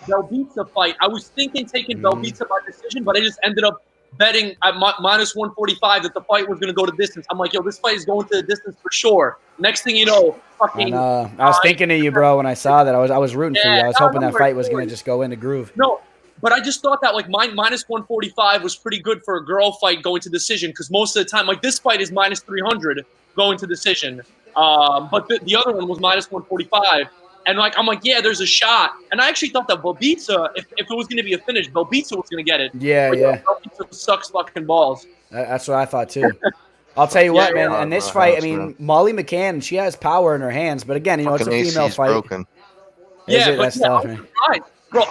Belbita fight. I was thinking taking Belbita by decision, but I just ended up betting at minus 145 that the fight was going to go to distance. I'm like, yo, this fight is going to the distance for sure. Next thing you know, fucking. I was thinking of you, bro, when I saw that. I was rooting for you. I was hoping that fight was going to just go in the groove. No, but I just thought that like minus 145 was pretty good for a girl fight going to decision because most of the time, like this fight is minus 300 going to decision. But the other one was minus 145. And I'm like, yeah, there's a shot. And I actually thought that Belbita, if it was going to be a finish, Belbita was going to get it. Yeah. Belbita sucks fucking balls. That's what I thought too. I'll tell you what, man. In this fight, Molly McCann, she has power in her hands. But again, it's a female fight. Broken. That's tough, man. Bro,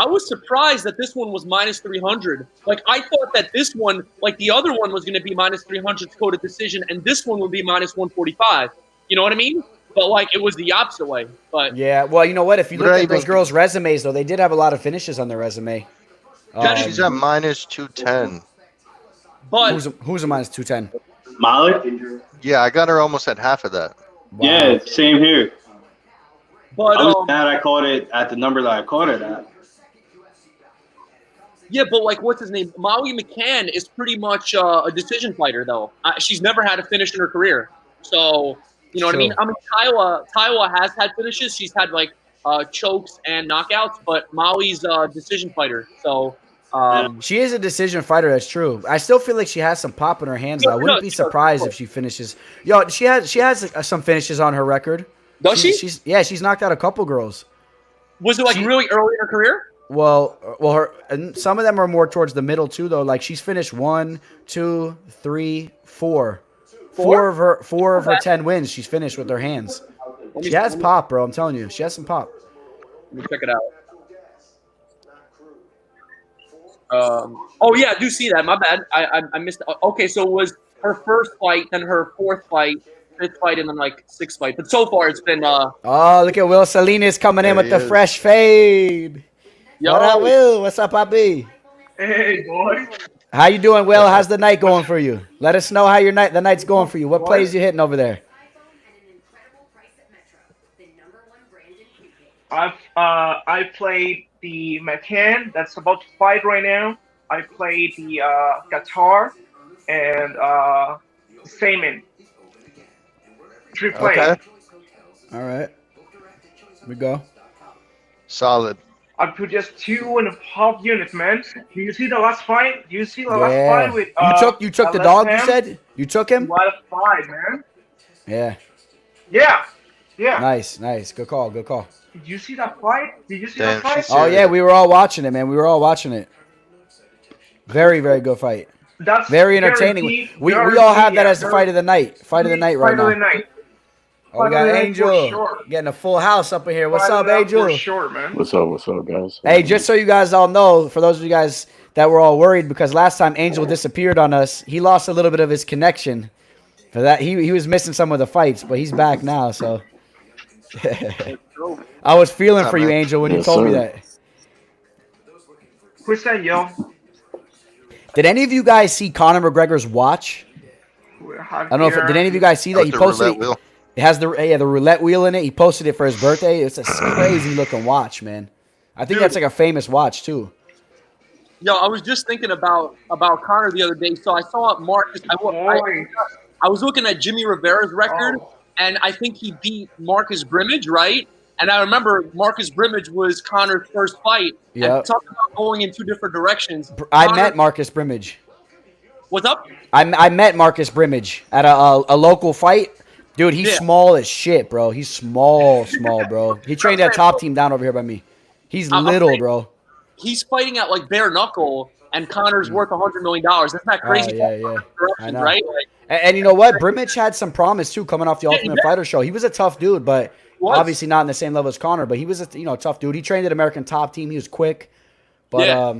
I was surprised that this one was minus 300. Like, I thought that this one, like the other one was going to be minus 300 to go to decision, and this one would be minus 145. You know what I mean? But, like, it was the opposite way. But yeah, well, you know what? If you look at those girls' resumes, though, they did have a lot of finishes on their resume. She's at minus 210. But who's a minus 210? Molly? Yeah, I got her almost at half of that. Wow. Yeah, same here. But I was mad I caught it at the number that I caught it at. Yeah, but like, what's his name? Molly McCann is pretty much a decision fighter, though. She's never had a finish in her career. So, you know what I mean? I mean, Tyla has had finishes. She's had like chokes and knockouts, but Molly's a decision fighter. So, she is a decision fighter. That's true. I still feel like she has some pop in her hands. I wouldn't be surprised if she finishes. Yo, she has some finishes on her record. Does she? She's knocked out a couple girls. Was it like really early in her career? Well, and some of them are more towards the middle too, though. Like she's finished 1, 2, 3, 4. Four of her 10 wins. She's finished with her hands. She has pop, bro. I'm telling you, she has some pop. Let me check it out. Oh yeah, I do see that. My bad. I missed. Okay, so it was her first fight, then her fourth fight, fifth fight, and then like sixth fight. But so far, it's been. Oh, look at Will Salinas coming in with the fresh fade. Yo. What up, Will? What's up, Bobby? Hey, boy. How you doing, Will? How's the night going for you? Let us know how the night's going for you. What plays you hitting over there? I played the McCann that's about to fight right now. I played the Kattar and Stamann. 3 plays. Okay. All right. Here we go. Solid. I put just 2.5 units, man. Do you see the last fight? Do you see the last fight with you took the dog, you said? You took him? What a fight, man. Yeah. Yeah. Nice. Good call. Did you see that fight? Did you see that fight? Oh, yeah, we were all watching it, man. We were all watching it. Very, very good fight. That's very entertaining. We all have that as the fight of the night. Fight of the night right now. Oh, we got Angel getting a full house up in here. What's up, Angel? What's up, guys? Hey, just so you guys all know, for those of you guys that were all worried, because last time Angel disappeared on us, he lost a little bit of his connection. For that, he was missing some of the fights, but he's back now. So I was feeling for you, Angel, when you told me that. Who's that, yo? Did any of you guys see Conor McGregor's watch? I don't know if did any of you guys see that? He posted it. It has the roulette wheel in it. He posted it for his birthday. It's a crazy looking watch, man. I think that's like a famous watch too. Yo, I was just thinking about Conor the other day. So I saw Marcus. I was looking at Jimmy Rivera's record, and I think he beat Marcus Brimage, right? And I remember Marcus Brimage was Conor's first fight. Yeah. And talking about going in two different directions. I met Marcus Brimage. What's up? I met Marcus Brimage at a local fight. Dude, he's small as shit, bro. He's small, bro. He trained at Top Team down over here by me. He's little, bro. He's fighting at like bare knuckle, and Conor's worth $100 million. Isn't that crazy? Yeah. I know. Right? And you know what? Brimage had some promise too coming off the Ultimate Fighter show. He was a tough dude, but obviously not in the same level as Conor. But he was a tough dude. He trained at American Top Team. He was quick, but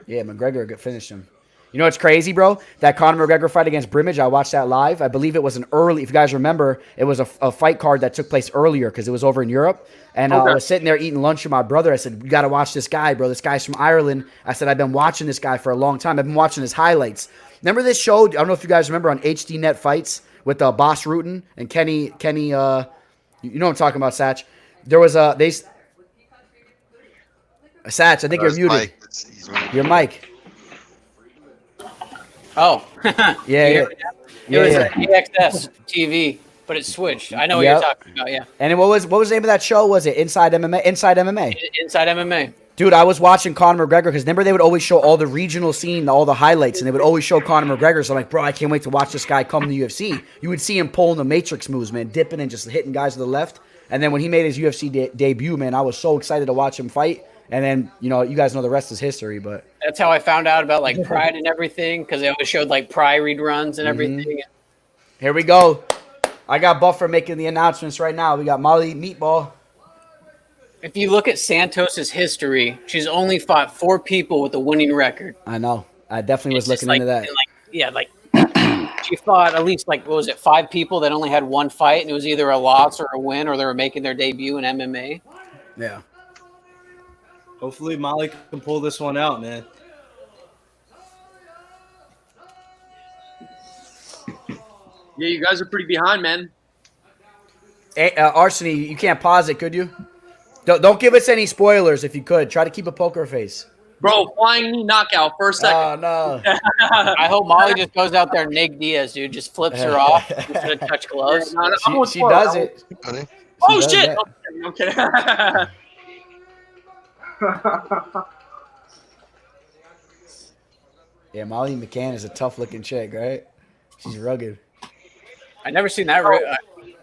McGregor finished him. You know what's crazy, bro? That Conor McGregor fight against Brimage, I watched that live. I believe it was an early, if you guys remember, it was a fight card that took place earlier because it was over in Europe. And I was sitting there eating lunch with my brother. I said, you got to watch this guy, bro. This guy's from Ireland. I said, I've been watching this guy for a long time. I've been watching his highlights. Remember this show? I don't know if you guys remember on HD Net Fights with Boss Rutan and Kenny, you know what I'm talking about, Satch. There was Satch, I think you're muted. Your mic. Oh. Yeah. It was an AXS TV, but it switched. I know what you're talking about, yeah. And what was the name of that show? Was it Inside MMA? Inside MMA. Inside MMA. Dude, I was watching Conor McGregor because remember they would always show all the regional scene, all the highlights, and they would always show Conor McGregor. So I'm like, bro, I can't wait to watch this guy come to the UFC. You would see him pulling the Matrix moves, man, dipping and just hitting guys to the left. And then when he made his UFC debut, man, I was so excited to watch him fight. And then, you guys know the rest is history, but that's how I found out about like Pride and everything, because they always showed like Pride reruns and everything. Here we go. I got Buffer making the announcements right now. We got Molly Meatball. If you look at Santos's history, she's only fought 4 people with a winning record. I know. I definitely was looking into that. She fought at least 5 people that only had one fight, and it was either a loss or a win, or they were making their debut in MMA. Yeah. Hopefully Molly can pull this one out, man. Yeah, you guys are pretty behind, man. Hey, Arseny, you can't pause it, could you? Don't give us any spoilers if you could. Try to keep a poker face. Bro, flying knee knockout, first second. Oh, no. I hope Molly just goes out there and Nate Diaz, dude. Just flips her off instead of touch gloves. Yeah, no, She does it. Honey? Oh, does shit. that. Okay. Yeah, Molly McCann is a tough-looking chick, right? She's rugged. I never seen that.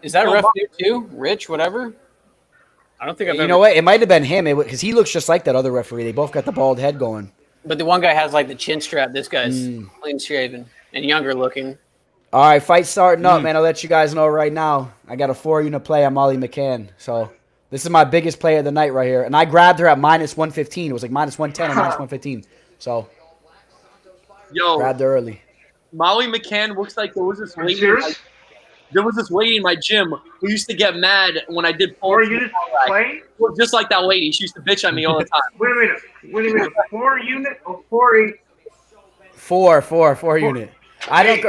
Is that a ref dude too? Rich, whatever. I don't think I've ever. You know what? It might have been him because he looks just like that other referee. They both got the bald head going. But the one guy has like the chin strap. This guy's clean shaven and younger looking. All right, fight starting up, man. I'll let you guys know right now. I got a 4-unit play on Molly McCann. So this is my biggest play of the night right here. And I grabbed her at minus 115. It was like minus 110 or minus 115. So grabbed her early. Molly McCann looks like there was this lady. There was this lady in my gym who used to get mad when I did 4-unit play. Just like that lady, she used to bitch at me all the time. Wait a minute. 4-unit or 4-8? 4 unit. I don't.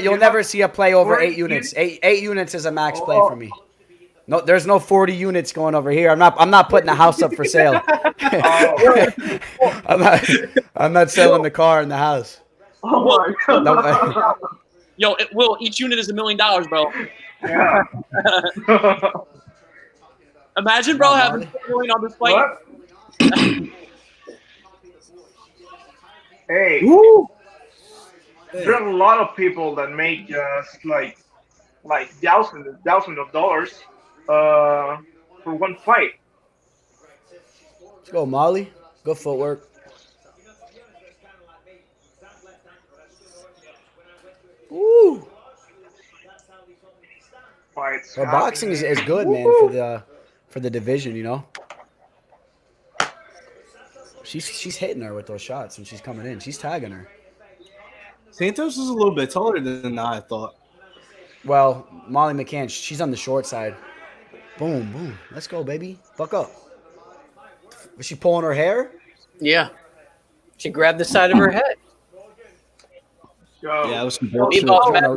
You'll never see a play over 8 units. 8 units is a max play for me. No, there's no 40 units going over here. I'm not putting a house up for sale. I'm not selling the car and the house. Oh my God. Yo, Will, each unit is $1 million, bro. Yeah. Imagine, bro, having $4 million on this fight. Hey, there are a lot of people that make just like thousands of dollars for one fight. Let's go, Molly. Good footwork. Woo! Fights. Well, boxing is good, man, for the division. You know, she's hitting her with those shots when she's coming in. She's tagging her. Santos is a little bit taller than I thought. Well, Molly McCann, she's on the short side. Boom, boom. Let's go, baby. Fuck up. Was she pulling her hair? Yeah. She grabbed the side of her head. Yeah, it was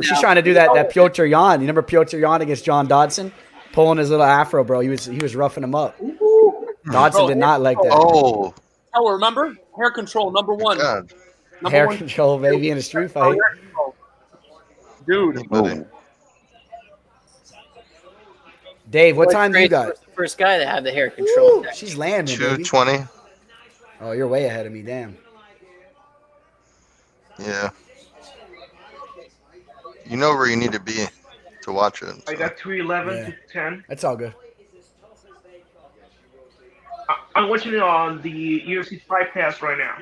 she's trying to do that Piotr Jan. You remember Piotr Jan against John Dodson? Pulling his little afro, bro. He was roughing him up. Dodson did not like that. Oh. Oh, remember? Hair control, number 1. God. Hair control, baby, in a street fight. Dude. Oh. Dave, what time do you got? The first guy that had the hair control. Ooh, she's landing, baby. 220. Oh, you're way ahead of me. Damn. Yeah. You know where you need to be to watch it. I got 211 Yeah. to 10. That's all good. I'm watching it on the UFC Fight Pass right now.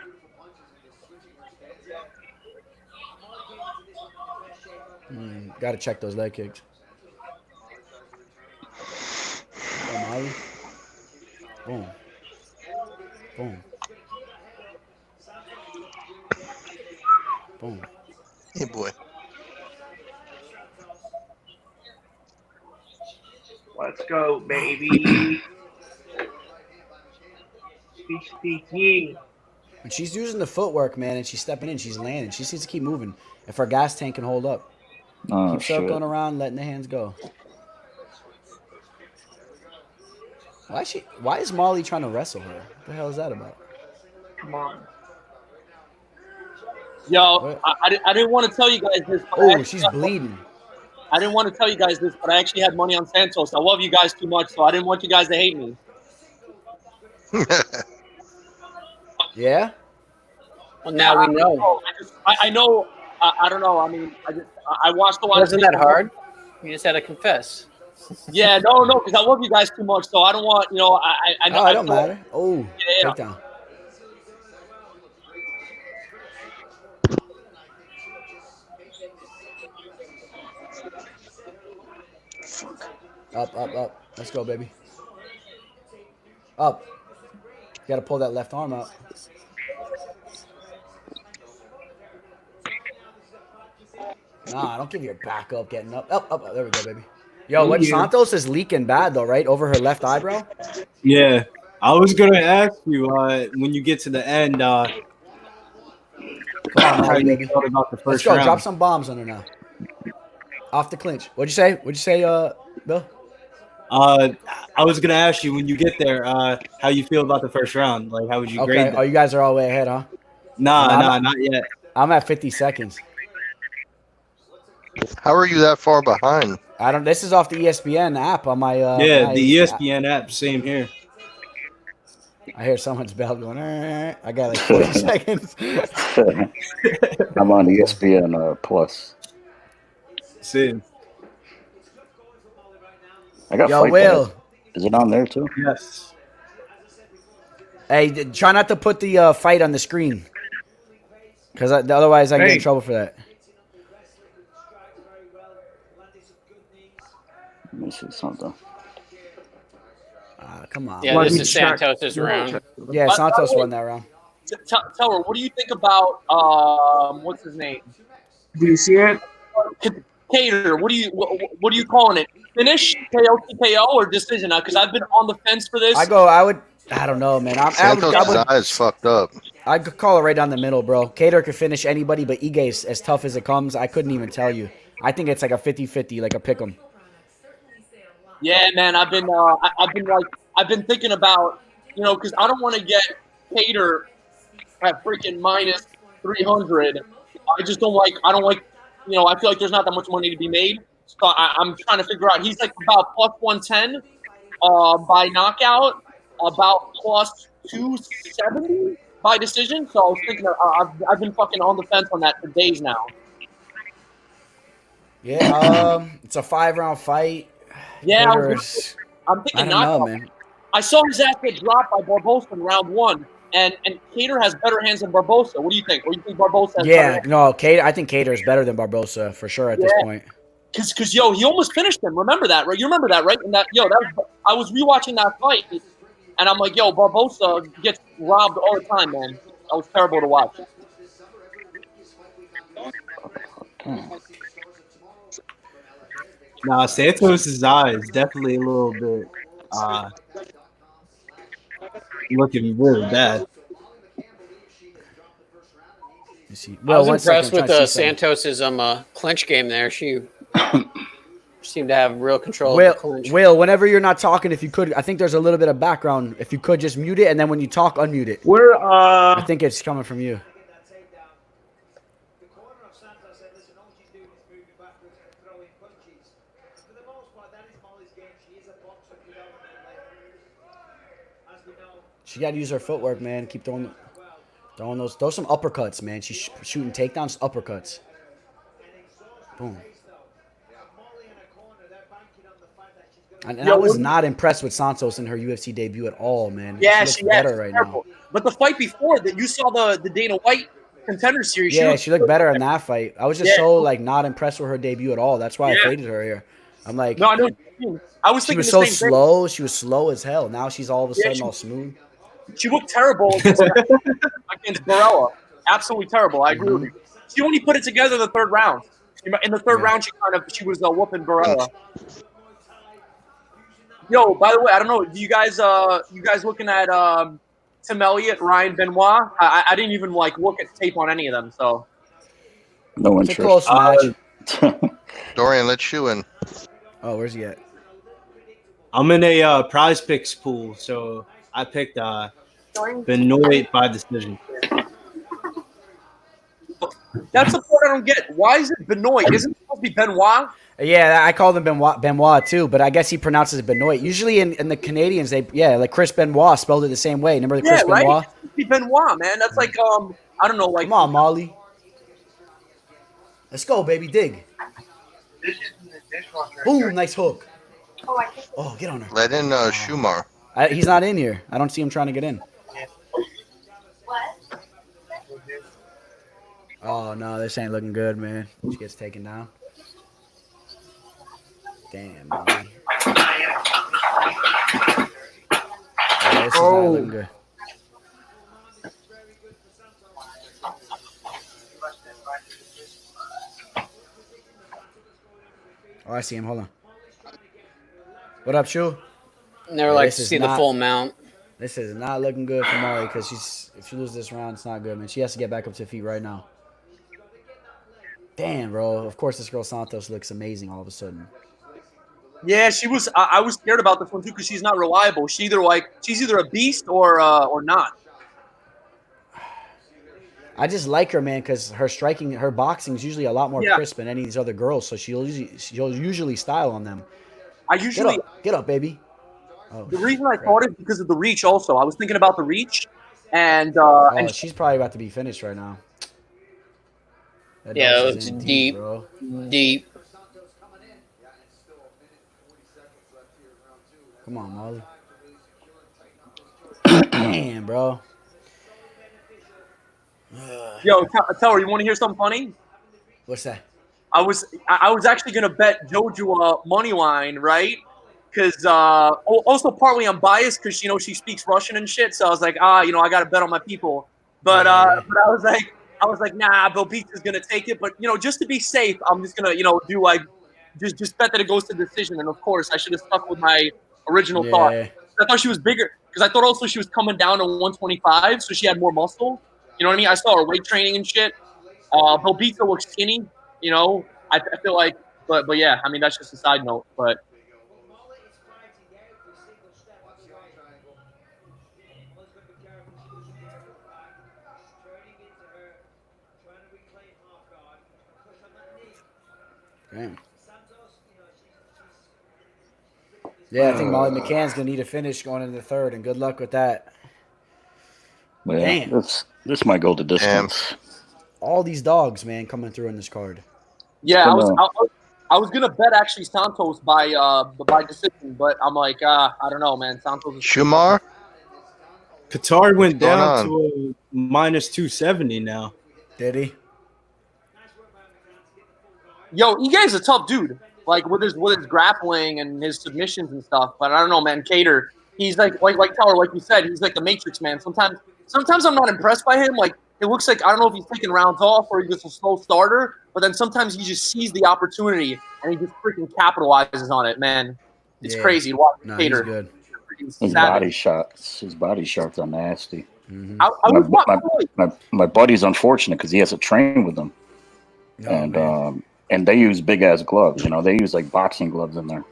Got to check those leg kicks. Oh, Molly. Boom. Boom. Boom. Hey, boy. Let's go, baby. When she's using the footwork, man, and she's stepping in, she's landing. She needs to keep moving. If her gas tank can hold up. Oh, Keep circling around, letting the hands go. Why is Molly trying to wrestle her? What the hell is that about? Come on. Yo, I didn't want to tell you guys this. Oh, she's bleeding. I didn't want to tell you guys this, but I actually had money on Santos. I love you guys too much, so I didn't want you guys to hate me. Yeah? Well, now we know. I know. I don't know. I mean, I watched a lot. Wasn't that hard? You just had to confess. Yeah, no, because I love you guys too much, so I don't want, I know. Oh, it don't matter. Oh, yeah. takedown. Up. Let's go, baby. Up. You got to pull that left arm out. Nah, don't give your back up getting up. Up. There we go, baby. Yo, what Santos is leaking bad, though, right? Over her left eyebrow? Yeah. I was going to ask you when you get to the end, Come on, how you baby. felt about the Let's first go. round. Drop some bombs on her now. Off the clinch. What'd you say, Bill? I was gonna ask you when you get there, how you feel about the first round? Like, how would you grade Okay. that? Oh, you guys are all the way ahead, huh? Nah, No, not yet. I'm at 50 seconds. How are you that far behind? I don't. This is off the ESPN app on my. Yeah, the ESPN app, same here. I hear someone's bell going. I got like 40 seconds. I'm on ESPN Plus. See. I got Yo, Fight Will. Pass. Is it on there too? Yes. Hey, try not to put the fight on the screen, because otherwise I can get in Hey. trouble for that. Let me see something. Come on. Yeah, this is Santos' round. Yeah, Santos won that round. Tell her, what do you think about what's his name? Do you see it? Kattar. What are you calling it? Finish, KO, TKO, or decision? Because I've been on the fence for this. I don't know, man. Santos' eye is fucked up. I could call it right down the middle, bro. Kattar could finish anybody, but Ige is as tough as it comes. I couldn't even tell you. I think it's like a 50-50, like a pick'em. Yeah, man. I've been thinking about, because I don't want to get Kattar at freaking minus 300. I don't like, I feel like there's not that much money to be made. So I'm trying to figure out. He's like about plus 110 by knockout, about plus 270 by decision. So I was thinking, I've been fucking on the fence on that for days now. Yeah, it's a 5-round fight. Yeah, Kattar's, I'm thinking I don't know, man. I saw his ass get dropped by Barbosa in round 1, and Kattar has better hands than Barbosa. What do you think? Or you think Barbosa has better hands? No, I think Kattar is better than Barbosa for sure at this point. Because he almost finished him. Remember that, right? You remember that, right? And I was rewatching that fight, and I'm like, Barbosa gets robbed all the time, man. That was terrible to watch. Nah, Santos' eye is definitely a little bit looking really bad. I was impressed with Santos's clinch game there. She seemed to have real control of the clinch. Will, whenever you're not talking, if you could, I think there's a little bit of background. If you could just mute it, and then when you talk, unmute it. I think it's coming from you. She got to use her footwork, man. Keep throwing those. Throw some uppercuts, man. She's shooting takedowns, uppercuts. Boom. And I was not impressed with Santos in her UFC debut at all, man. Yeah, she looks better right now. But the fight before that, you saw the Dana White Contender Series. Yeah, she looked better in that fight. I was just so not impressed with her debut at all. That's why I faded her here. I'm like, no, I know. I was thinking she was so slow. She was slow as hell. Now she's all of a sudden all smooth. She looked terrible against Barella. Absolutely terrible. I agree with you. She only put it together the third round. In the third round, she was whooping Barella. Yo, by the way, I don't know. Do you guys looking at Tim Elliott, Ryan Benoit? I didn't even look at tape on any of them. So no interest. It's a close match. Dorian, let's shoe in. Oh, where's he at? I'm in a prize picks pool, so I picked Benoit by decision. That's the part I don't get. Why is it Benoit? Isn't it supposed to be Benoit? Yeah, I call him Benoit too, but I guess he pronounces it Benoit. Usually in the Canadians, like Chris Benoit spelled it the same way. Remember the Chris Benoit? Right? It's supposed to be Benoit, man. That's like I don't know, come on, Molly. Let's go, baby. Dig. Boom, nice hook. Oh, get on her. Let in Schumacher. He's not in here. I don't see him trying to get in. Oh, no, this ain't looking good, man. She gets taken down. Damn, man. This is not looking good. Oh, I see him. Hold on. What up, Shu? Never like to see the full mount. This is not looking good for Molly because if she loses this round, it's not good, man. She has to get back up to her feet right now. Damn, bro. Of course, this girl Santos looks amazing all of a sudden. Yeah, she was. I was scared about this one too because she's not reliable. She's either a beast or not. I just like her, man, because her striking, her boxing is usually a lot more Yeah. crisp than any of these other girls. So she'll usually style on them. I usually Get up, baby. Oh, the reason I crap. thought it because of the reach. Also, I was thinking about the reach, and She's probably about to be finished right now. That Yeah, dose it is looks in deep. bro. Deep. Come on, Molly. Damn, bro. yo, tell her you want to hear something funny? What's that? I was actually gonna bet Jojo money line, right? Because also partly I'm biased because she speaks Russian and shit. So I was like, I gotta bet on my people. But but I was like, nah, Belbita is gonna take it. But just to be safe, I'm just gonna do like just bet that it goes to decision. And of course, I should have stuck with my original thought. I thought she was bigger because I thought also she was coming down to 125, so she had more muscle. You know what I mean? I saw her weight training and shit. Belbita looks skinny. I feel like, but yeah, I mean that's just a side note. But Damn. Yeah, I think Molly McCann's gonna need a finish going into the third, and good luck with that. Yeah, Damn. this might go the distance. All these dogs, man, coming through in this card. yeah, I was gonna bet actually Santos by decision, but I'm like, I don't know, man. Santos is Shumar? Kattar went going down on? to a minus 270 now. Did he? Yo, Igue's a tough dude. Like with his grappling and his submissions and stuff. But I don't know, man. Kattar, he's like Teller, like you said, he's like the Matrix, man. Sometimes I'm not impressed by him. Like it looks like I don't know if he's taking rounds off or he's just a slow starter. But then sometimes he just sees the opportunity and he just freaking capitalizes on it, man. It's crazy. Watch No, Kattar. he's good. His body shots are nasty. Mm-hmm. My buddy's unfortunate because he has to train with them, and they use big ass gloves. They use like boxing gloves in there.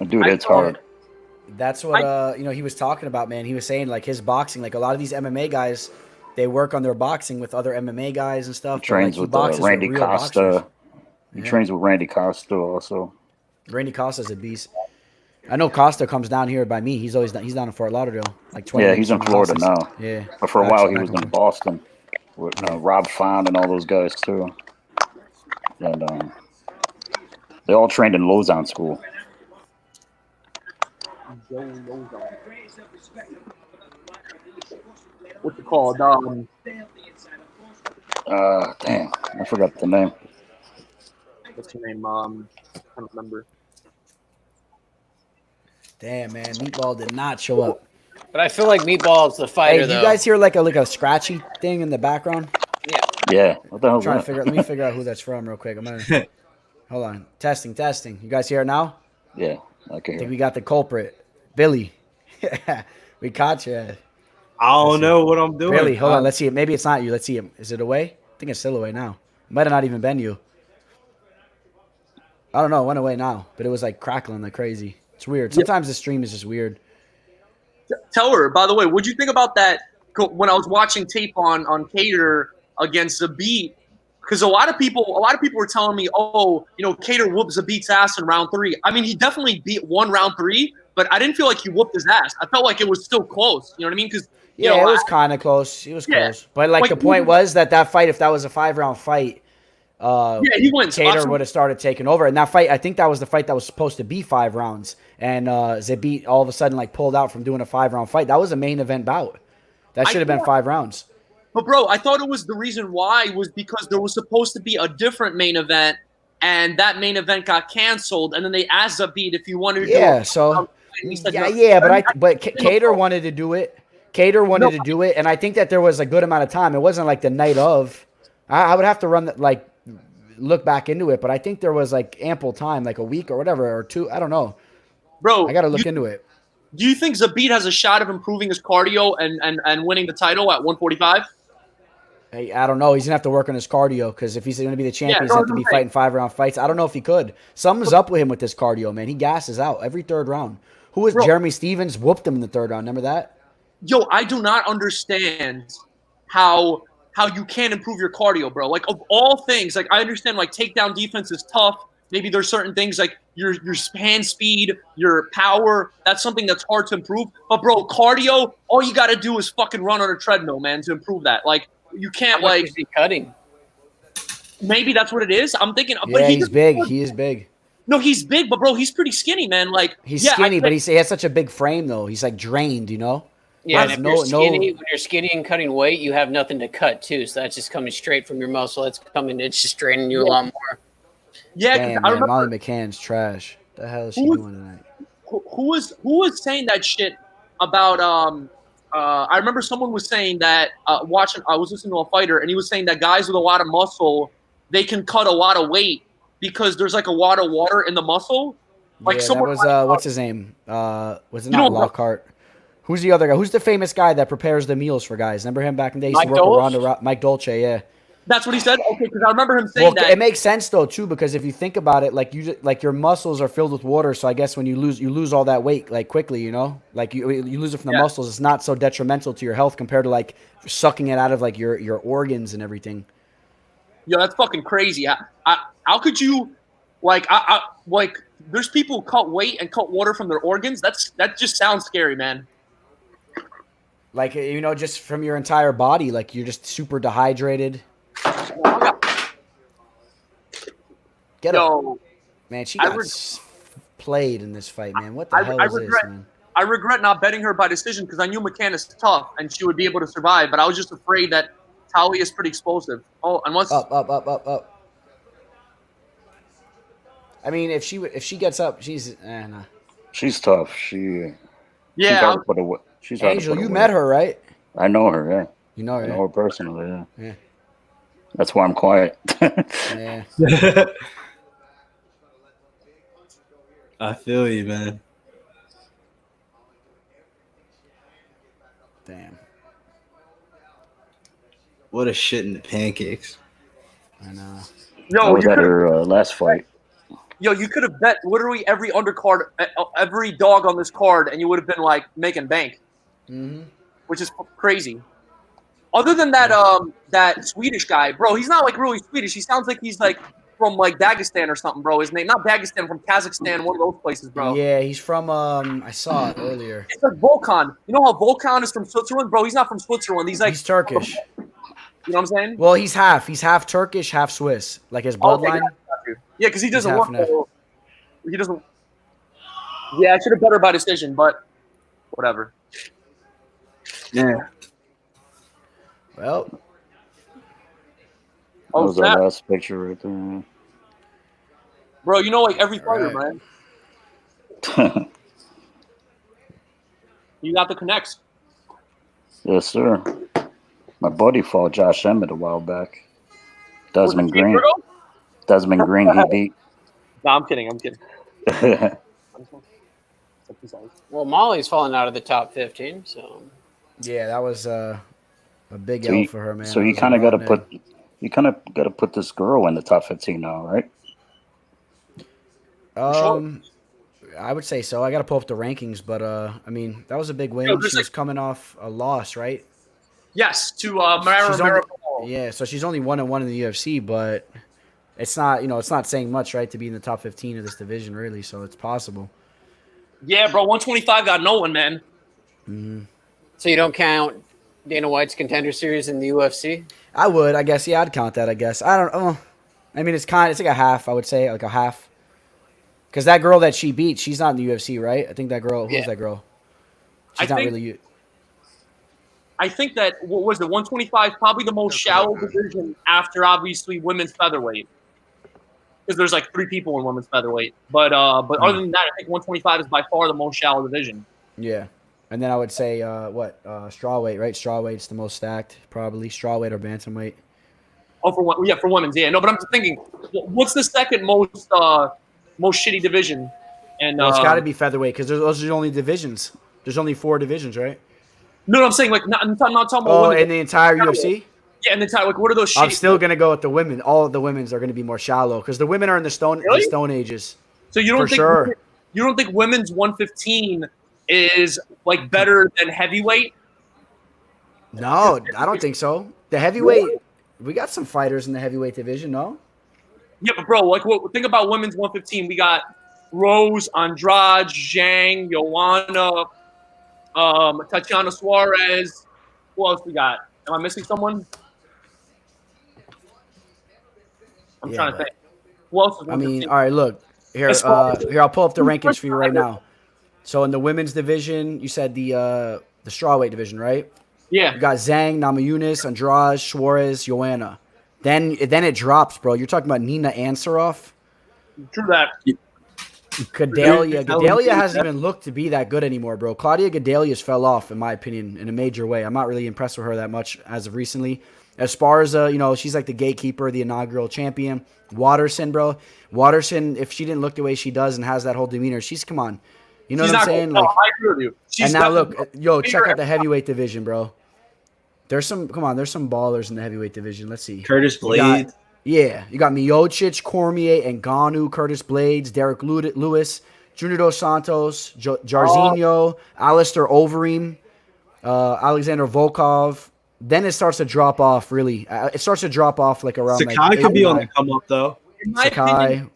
Dude, it's hard. That's what he was talking about, man. He was saying like his boxing, like a lot of these MMA guys, they work on their boxing with other MMA guys and stuff. He trains with Randy Costa. He trains with Randy Costa also. Randy Costa's a beast. I know Costa comes down here by me. He's down in Fort Lauderdale, like 20. Yeah, he's in Florida now. Yeah, but for a while he was in Boston with Rob Font and all those guys too. And they all trained in Lausanne school. What's it called? Damn, I forgot the name. What's your name? I don't remember. Damn, man, Meatball did not show up. But I feel like Meatball's the fighter, Hey, though. you guys hear like a scratchy thing in the background? Yeah. What the hell? Let me figure out who that's from real quick. I'm gonna hold on. Testing. You guys hear it now? Yeah, I can I hear. think we got the culprit, Billy. We caught you. I don't know what I'm doing. Billy, hold on. Let's see it. Maybe it's not you. Let's see him. Is it away? I think it's still away now. It might have not even been you. I don't know. It went away now, but it was like crackling like crazy. It's weird. Sometimes the stream is just weird. Tell her, by the way, what'd you think about that when I was watching tape on Kattar against Zabit? Because a lot of people were telling me, Kattar whoops Zabit's ass in round 3. I mean, he definitely won round 3, but I didn't feel like he whooped his ass. I felt like it was still close. You know what I mean? Because it was kind of close. It was close. But like the point was that fight, if that was a 5-round fight, he wins. Kattar would have started taking over. And that fight, I think that was the fight that was supposed to be 5 rounds. And Zabit all of a sudden like pulled out from doing a 5-round fight. That was a main event bout. That should have been 5 rounds. But bro, I thought it was the reason why was because there was supposed to be a different main event, and that main event got canceled. And then they asked Zabit if he wanted to do it. Yeah, so but Kattar wanted to do it. Kattar wanted to do it, and I think that there was a good amount of time. It wasn't like the night of. I would have to look back into it, but I think there was like ample time, like a week or whatever, or 2. I don't know. Bro, I got to look into it. Do you think Zabit has a shot of improving his cardio and winning the title at 145? Hey, I don't know. He's gonna have to work on his cardio because if he's gonna be the champion, he's gonna have to be fighting 5-round fights. I don't know if he could. Something's up with him with this cardio, man. He gasses out every third round. Who was Jeremy Stevens? Whooped him in the third round. Remember that? Yo, I do not understand how you can't improve your cardio, bro. Like, of all things, like, I understand, like, takedown defense is tough. Maybe there's certain things like your hand speed, your power. That's something that's hard to improve. But, bro, cardio, all you got to do is fucking run on a treadmill, man, to improve that. Like, you can't, How much like, is he cutting? Maybe that's what it is. I'm thinking. Yeah, but he's big. He is big. No, he's big, but, bro, he's pretty skinny, man. Like, he's skinny, but he has such a big frame, though. He's, like, drained, you know? Yeah, and if when you're skinny and cutting weight, you have nothing to cut, too. So that's just coming straight from your muscle. It's just draining you a lot more. Yeah, damn, I man, remember Molly McCann's trash. What the hell is she doing tonight? Who was saying that shit about I remember someone was saying that I was listening to a fighter and he was saying that guys with a lot of muscle, they can cut a lot of weight because there's like a lot of water in the muscle. Like that was what's his name? Was it not Lockhart? Who's the other guy? Who's the famous guy that prepares the meals for guys? Remember him back in the day? He used to work with Ronda, Mike Dolce, yeah. That's what he said. Okay, because I remember him saying that. It makes sense though too, because if you think about it, like your muscles are filled with water, so I guess when you lose all that weight like quickly, you know, like you lose it from the muscles. It's not so detrimental to your health compared to like sucking it out of like your organs and everything. Yo, that's fucking crazy. How could you, like there's people who cut weight and cut water from their organs. That just sounds scary, man. Like, you know, just from your entire body, like you're just super dehydrated. Get up. Man, she got played in this fight, man. What the hell is this, man? I regret not betting her by decision because I knew McCann is tough and she would be able to survive, but I was just afraid that Talia is pretty explosive. Oh, and once up. I mean, if she gets up, she's nah. She's tough. She's hard to put away. Angel, you met her, right? I know her, yeah. You know her? I know her personally, yeah. That's why I'm quiet. Yeah. I feel you, man. Damn. What a shit in the pancakes. I know. I was at her last fight. Yo, you could have bet literally every undercard, every dog on this card, and you would have been like making bank, which is crazy. Other than that, that Swedish guy, bro, he's not like really Swedish. He sounds like he's like from like Dagestan or something, bro. His name, not Dagestan, from Kazakhstan, one of those places, bro. Yeah, he's from. I saw it earlier. It's like Volkan. You know how Volkan is from Switzerland, bro? He's not from Switzerland. He's Turkish. You know what I'm saying? Well, he's half Turkish, half Swiss. Like his bloodline. Yeah, because he doesn't look. He doesn't. Yeah, I should have bet her by decision, but whatever. Yeah. Well. That was our last picture right there. Bro, you know, like every fighter, man. You got the connects. Yes, sir. My buddy fought Josh Emmett a while back. Desmond Green. Desmond Green, he beat. No, I'm kidding. Well, Molly's falling out of the top 15, so. Yeah, that was a big L for her, man. So you kind of got to put this girl in the top 15 now, right? I would say so. I got to pull up the rankings, but I mean, that was a big win. She was coming off a loss, right? Yes, to Mara. Yeah, so she's only 1-1 in the UFC, but it's not, it's not saying much, right, to be in the top 15 of this division, really. So it's possible. Yeah, bro, 125 got no one, man. Mm-hmm. So you don't count Dana White's Contender Series in the UFC? I would, I guess. Yeah, I'd count that, I guess. I don't know. I mean, it's like a half, I would say, like a half. Because that girl that she beat, she's not in the UFC, right? I think that girl, who's that girl? She's not really. I think that, what was it, 125, probably the most shallow division after, obviously, women's featherweight. Because there's like 3 people in women's featherweight. But other than that, I think 125 is by far the most shallow division. Yeah. And then I would say, strawweight, right? Strawweight's the most stacked, probably. Strawweight or bantamweight. Oh, for women's, yeah. No, but I'm just thinking, what's the second most shitty division? And it's got to be featherweight because those are the only divisions. There's only 4 divisions, right? No, I'm saying, like, I'm not talking about. Oh, in the entire UFC? Yeah, and then Tyler, like, what are those? I'm still gonna go with the women. All of the women's are gonna be more shallow because the women are in the stone ages. So you don't think you don't think women's 115 is like better than heavyweight? No, I don't think so. The heavyweight, we got some fighters in the heavyweight division. No. Yeah, but bro, like, think about women's 115. We got Rose, Andrade, Zhang, Joanna, Tatiana Suarez. Who else we got? Am I missing someone? I'm trying to think. Who else is 115? I mean, all right, look. Here, I'll pull up the rankings for you right now. So in the women's division, you said the strawweight division, right? Yeah. You got Zhang, Namajunas, Andrade, Suarez, Joanna. Then it drops, bro. You're talking about Nina Ansaroff. True that. Gadelia hasn't even looked to be that good anymore, bro. Claudia Gadelia's fell off, in my opinion, in a major way. I'm not really impressed with her that much as of recently. As far as, she's like the gatekeeper, the inaugural champion. Watterson, bro. Watterson, if she didn't look the way she does and has that whole demeanor, come on. You know what I'm saying? I agree with you. And now look, check out the heavyweight division, bro. There's some ballers in the heavyweight division. Let's see. Curtis Blades. You got Miocic, Cormier, Ngannou, Curtis Blades, Derek Lewis, Junior Dos Santos, Jairzinho, Alistair Overeem, Alexander Volkov. Then it starts to drop off, really. It starts to drop off like around Sakai could be on the come up, though. In my opinion,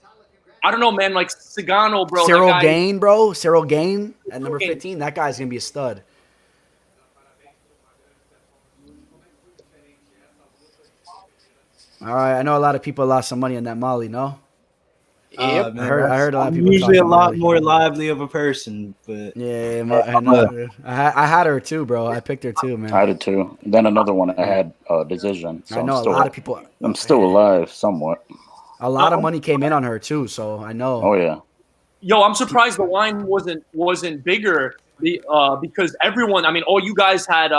I don't know, man. Like Sagano, bro. Cyril Gane, bro. Cyril Gane at number 15. That guy's going to be a stud. All right, I know a lot of people lost some money on that Molly, no? Yep. I heard a lot of people. Usually a lot more lively of a person, but yeah, I had her too, bro. I picked her too, man. I did too. Then another one I had decision. So I know a lot of people. I'm still alive somewhat. A lot of money came in on her too, so I know. Oh yeah. Yo, I'm surprised the line wasn't bigger. Because everyone, I mean, all you guys had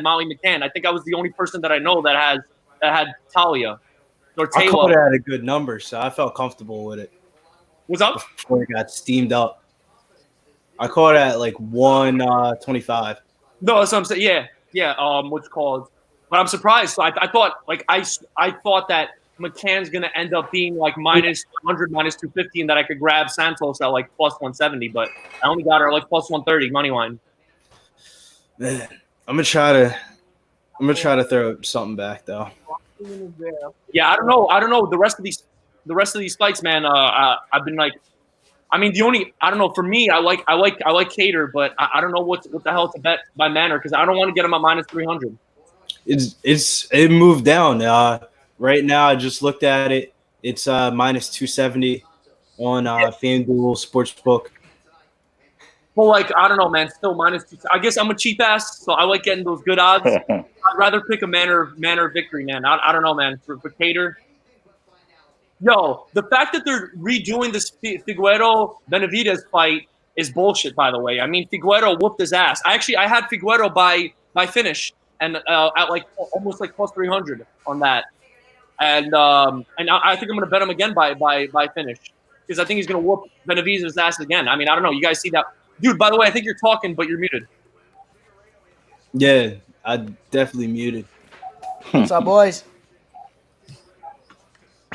Molly McCann. I think I was the only person that I know that had Talia. Or I called it at a good number, so I felt comfortable with it. What's up? Before it got steamed up. I called it at like 125. No, that's what I'm saying. Yeah. What's called? But I'm surprised. So I thought I thought that McCann's gonna end up being like minus 100, minus 250, and that I could grab Santos at like plus 170. But I only got her like plus 130 money line. Man, I'm gonna try to throw something back though. Yeah, I don't know. The rest of these fights, man. I've been like, I mean, I don't know. For me, I like Kattar, but I don't know what the hell to bet by Manor because I don't want to get him at minus 300. It moved down. Right now, I just looked at it. It's minus 270 on FanDuel Sportsbook. Well, like, I don't know, man. Still minus 2. I guess I'm a cheap ass, so I like getting those good odds. I'd rather pick a Manor victory, man. I don't know, man. For Kattar. Yo, the fact that they're redoing this Figueroa-Benavidez fight is bullshit, by the way. I mean, Figueroa whooped his ass. I had Figueroa by finish and at like almost like plus 300 on that. And I think I'm gonna bet him again by finish because I think he's gonna whoop Benavidez's ass again. I mean, I don't know. You guys see that, dude? By the way, I think you're talking, but you're muted. Yeah, I definitely muted. What's up, boys?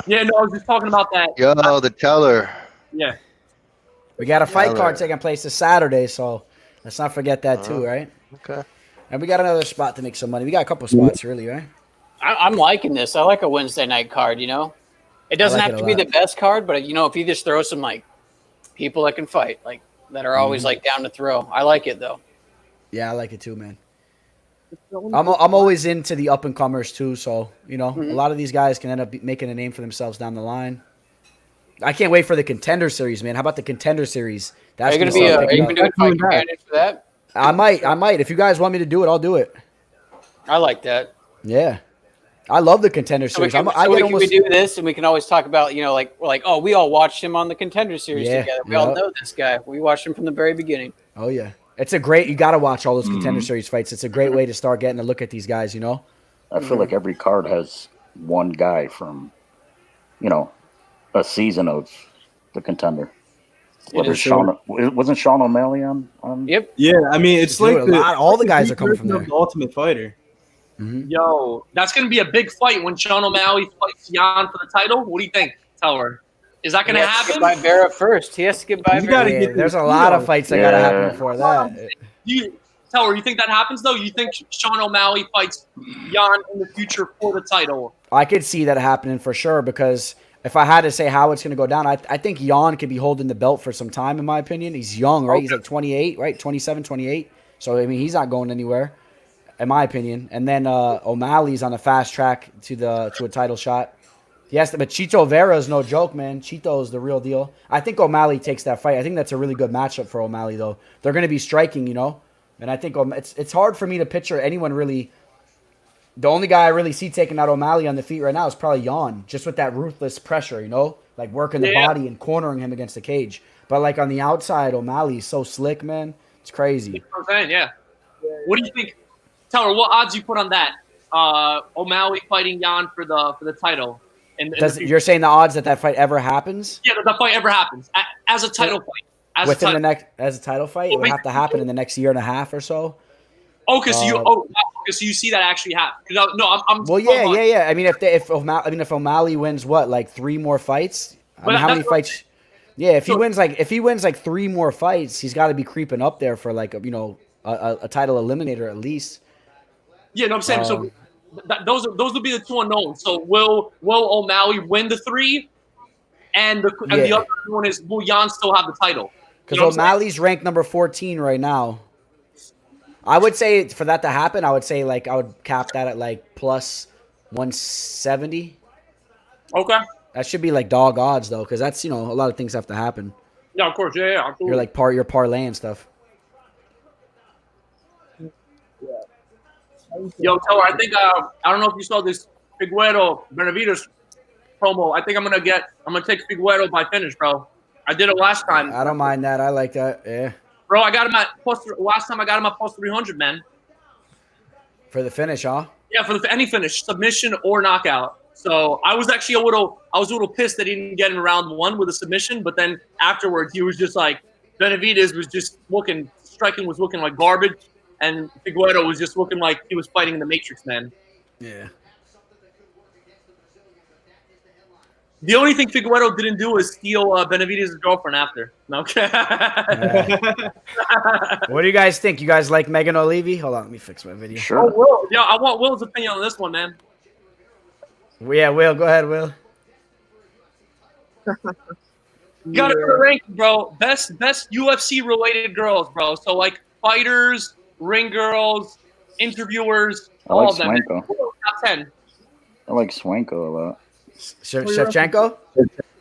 Yeah, no, I was just talking about that. Yo, the teller. Yeah. We got a fight card taking place this Saturday, so let's not forget that too, right? Okay. And we got another spot to make some money. We got a couple spots, really, right? I'm liking this. I like a Wednesday night card, you know? It doesn't have to be the best card, but, you know, if you just throw some, like, people that can fight, like, that are always, like, down to throw. I like it, though. Yeah, I like it too, man. I'm always into the up-and-comers, too, so, you know, a lot of these guys can end up making a name for themselves down the line. I can't wait for the Contender Series, man. How about the Contender Series? Are you going to do a fight companion for that? I might. If you guys want me to do it, I'll do it. I like that. Yeah. I love the Contender Series. We do this, and we can always talk about, you know, like, we're like, oh, we all watched him on the Contender Series together. We all know this guy. We watched him from the very beginning. Oh, yeah. It's you got to watch all those Contender Series fights. It's a great way to start getting a look at these guys, you know? I feel like every card has one guy from, you know, a season of the Contender. Wasn't Sean O'Malley on? Yep. Yeah, I mean, it's like all the guys are coming from there. The Ultimate Fighter. Yo, that's going to be a big fight when Sean O'Malley fights Jan for the title. What do you think, Teller? Is that going to happen? By Vera first. He has to get by Vera. There's a lot of fights that got to happen before that. Teller, you think that happens, though? You think Sean O'Malley fights Jan in the future for the title? I could see that happening for sure because if I had to say how it's going to go down, I think Jan could be holding the belt for some time, in my opinion. He's young, right? Okay. He's like 28, right? 27, 28. So, I mean, he's not going anywhere, in my opinion. And then O'Malley's on a fast track to a title shot. Yes, but Chito Vera is no joke, man. Chito is the real deal. I think O'Malley takes that fight. I think that's a really good matchup for O'Malley, though. They're going to be striking, you know? And I think it's hard for me to picture anyone really. The only guy I really see taking out O'Malley on the feet right now is probably Jan, just with that ruthless pressure, you know? Like working the body and cornering him against the cage. But like on the outside, O'Malley's so slick, man. It's crazy. That's what I'm saying, yeah. What do you think? Teller, what odds you put on that? O'Malley fighting Jan for the title. You're saying the odds that fight ever happens? Yeah, that fight ever happens as a title fight. As a title fight, it would have to happen in the next year and a half or so. Okay, so you see that actually happen? No, I'm. Well, yeah. I mean, if O'Malley wins like 3 more fights, I mean, how many fights? Yeah, if he wins like 3 more fights, he's got to be creeping up there for like a title eliminator at least. Yeah, no, I'm saying so. Those will be the 2 unknowns. So will O'Malley win the 3, and the other one is will Jan still have the title? Because O'Malley's ranked number 14 right now. I would say for that to happen, I would say like I would cap that at like plus 170. Okay. That should be like dog odds though, because that's a lot of things have to happen. Yeah, of course. Yeah. Absolutely. You're like you're parlaying stuff. Yo, Teller, I think I don't know if you saw this Figueroa Benavidez promo. I think I'm gonna take Figueroa by finish, bro. I did it last time. I don't mind that. I like that. Yeah. Bro, I got him at last time I got him at plus 300, man. For the finish, huh? Yeah, for any finish, submission or knockout. So I was actually a little pissed that he didn't get in round 1 with a submission, but then afterwards he was just like Benavidez was just striking was looking like garbage, and Figueroa was just looking like he was fighting in the Matrix, man. Yeah. The only thing Figueroa didn't do was steal Benavidez' girlfriend after. Okay. What do you guys think? You guys like Megan O'Leary? Hold on, let me fix my video. Sure. Oh, Will. Yeah, I want Will's opinion on this one, man. Yeah, Will. Go ahead, Will. You gotta go to ranking, bro. Best UFC related girls, bro. So like fighters, ring girls, interviewers, all of them. Swanko. Top 10. I like Swanko a lot. Shevchenko?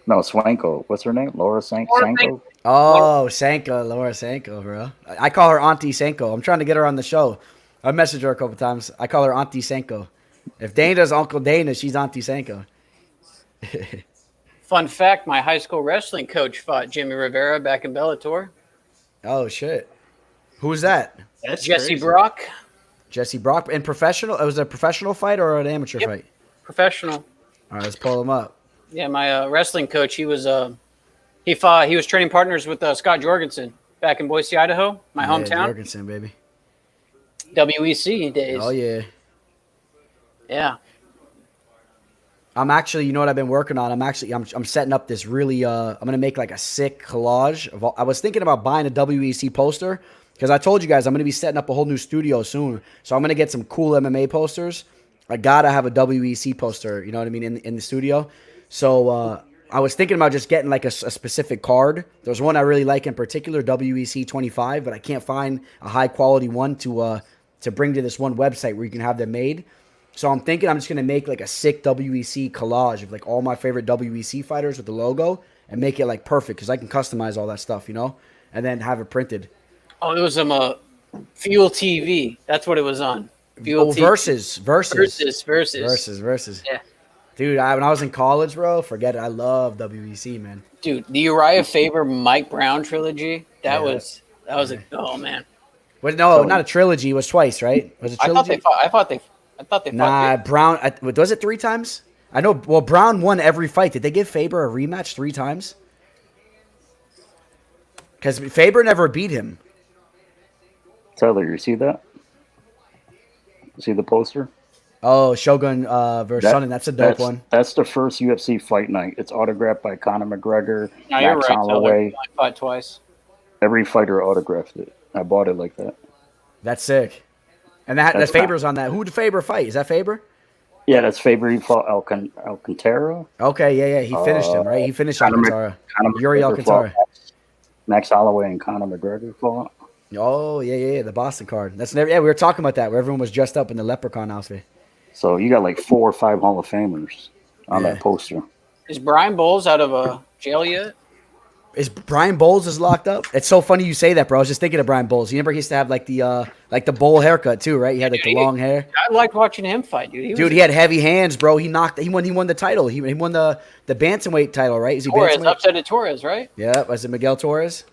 No, Swanko. What's her name? Laura Sanko? Oh, Sanko. Laura Sanko, bro. I call her Auntie Sanko. I'm trying to get her on the show. I messaged her a couple times. I call her Auntie Sanko. If Dana's Uncle Dana, she's Auntie Sanko. Fun fact, my high school wrestling coach fought Jimmy Rivera back in Bellator. Oh, shit. Who's that? That's Jesse crazy. Brock. Jesse Brock. And professional? It was a professional fight or an amateur fight? Professional. All right, let's pull him up. Yeah, my wrestling coach, he was training partners with Scott Jorgensen back in Boise, Idaho, my hometown. Jorgensen, baby. WEC days. Oh, yeah. Yeah. I'm actually, you know what I've been working on? I'm setting up this really, I'm going to make like a sick collage. I was thinking about buying a WEC poster because I told you guys I'm going to be setting up a whole new studio soon. So I'm going to get some cool MMA posters. I got to have a WEC poster, you know what I mean, in the studio. So I was thinking about just getting like a specific card. There's one I really like in particular, WEC 25, but I can't find a high quality one to bring to this one website where you can have them made. So I'm thinking I'm just going to make like a sick WEC collage of like all my favorite WEC fighters with the logo and make it like perfect because I can customize all that stuff, you know, and then have it printed. Oh, it was Fuel TV. That's what it was on. Fuel TV. Versus. Yeah. Dude, when I was in college, bro, forget it. I love WEC, man. Dude, the Uriah Faber Mike Brown trilogy, that was oh man. Well, no, not a trilogy. It was twice, right? Was it a trilogy? I thought they fought. Nah, Brown. Was it 3 times? I know. Well, Brown won every fight. Did they give Faber a rematch 3 times? Because Faber never beat him. Tyler, you see that? See the poster? Oh, Shogun versus Sonnen. That's a dope one. That's the first UFC fight night. It's autographed by Conor McGregor, No, you're Max right. Holloway. I fought twice. Every fighter autographed it. I bought it like that. That's sick. And that Faber's on that. Who did Faber fight? Is that Faber? Yeah, that's Faber. He fought Alcantara. Okay, yeah. He finished him, right? He finished Alcantara. Yuri Alcantara. Max Holloway and Conor McGregor fought. Oh, yeah. The Boston card. We were talking about that, where everyone was dressed up in the leprechaun outfit. So you got like 4 or 5 Hall of Famers on that poster. Is Brian Bowles out of jail yet? Is Brian Bowles is locked up? It's so funny you say that, bro. I was just thinking of Brian Bowles. You remember he used to have like the bowl haircut too, right? He had like the long hair. I liked watching him fight, dude. He had heavy hands, bro. He won the title. He won the bantamweight title, right? Is he Torres bantamweight? upset Torres, right? Yeah, was it Miguel Torres?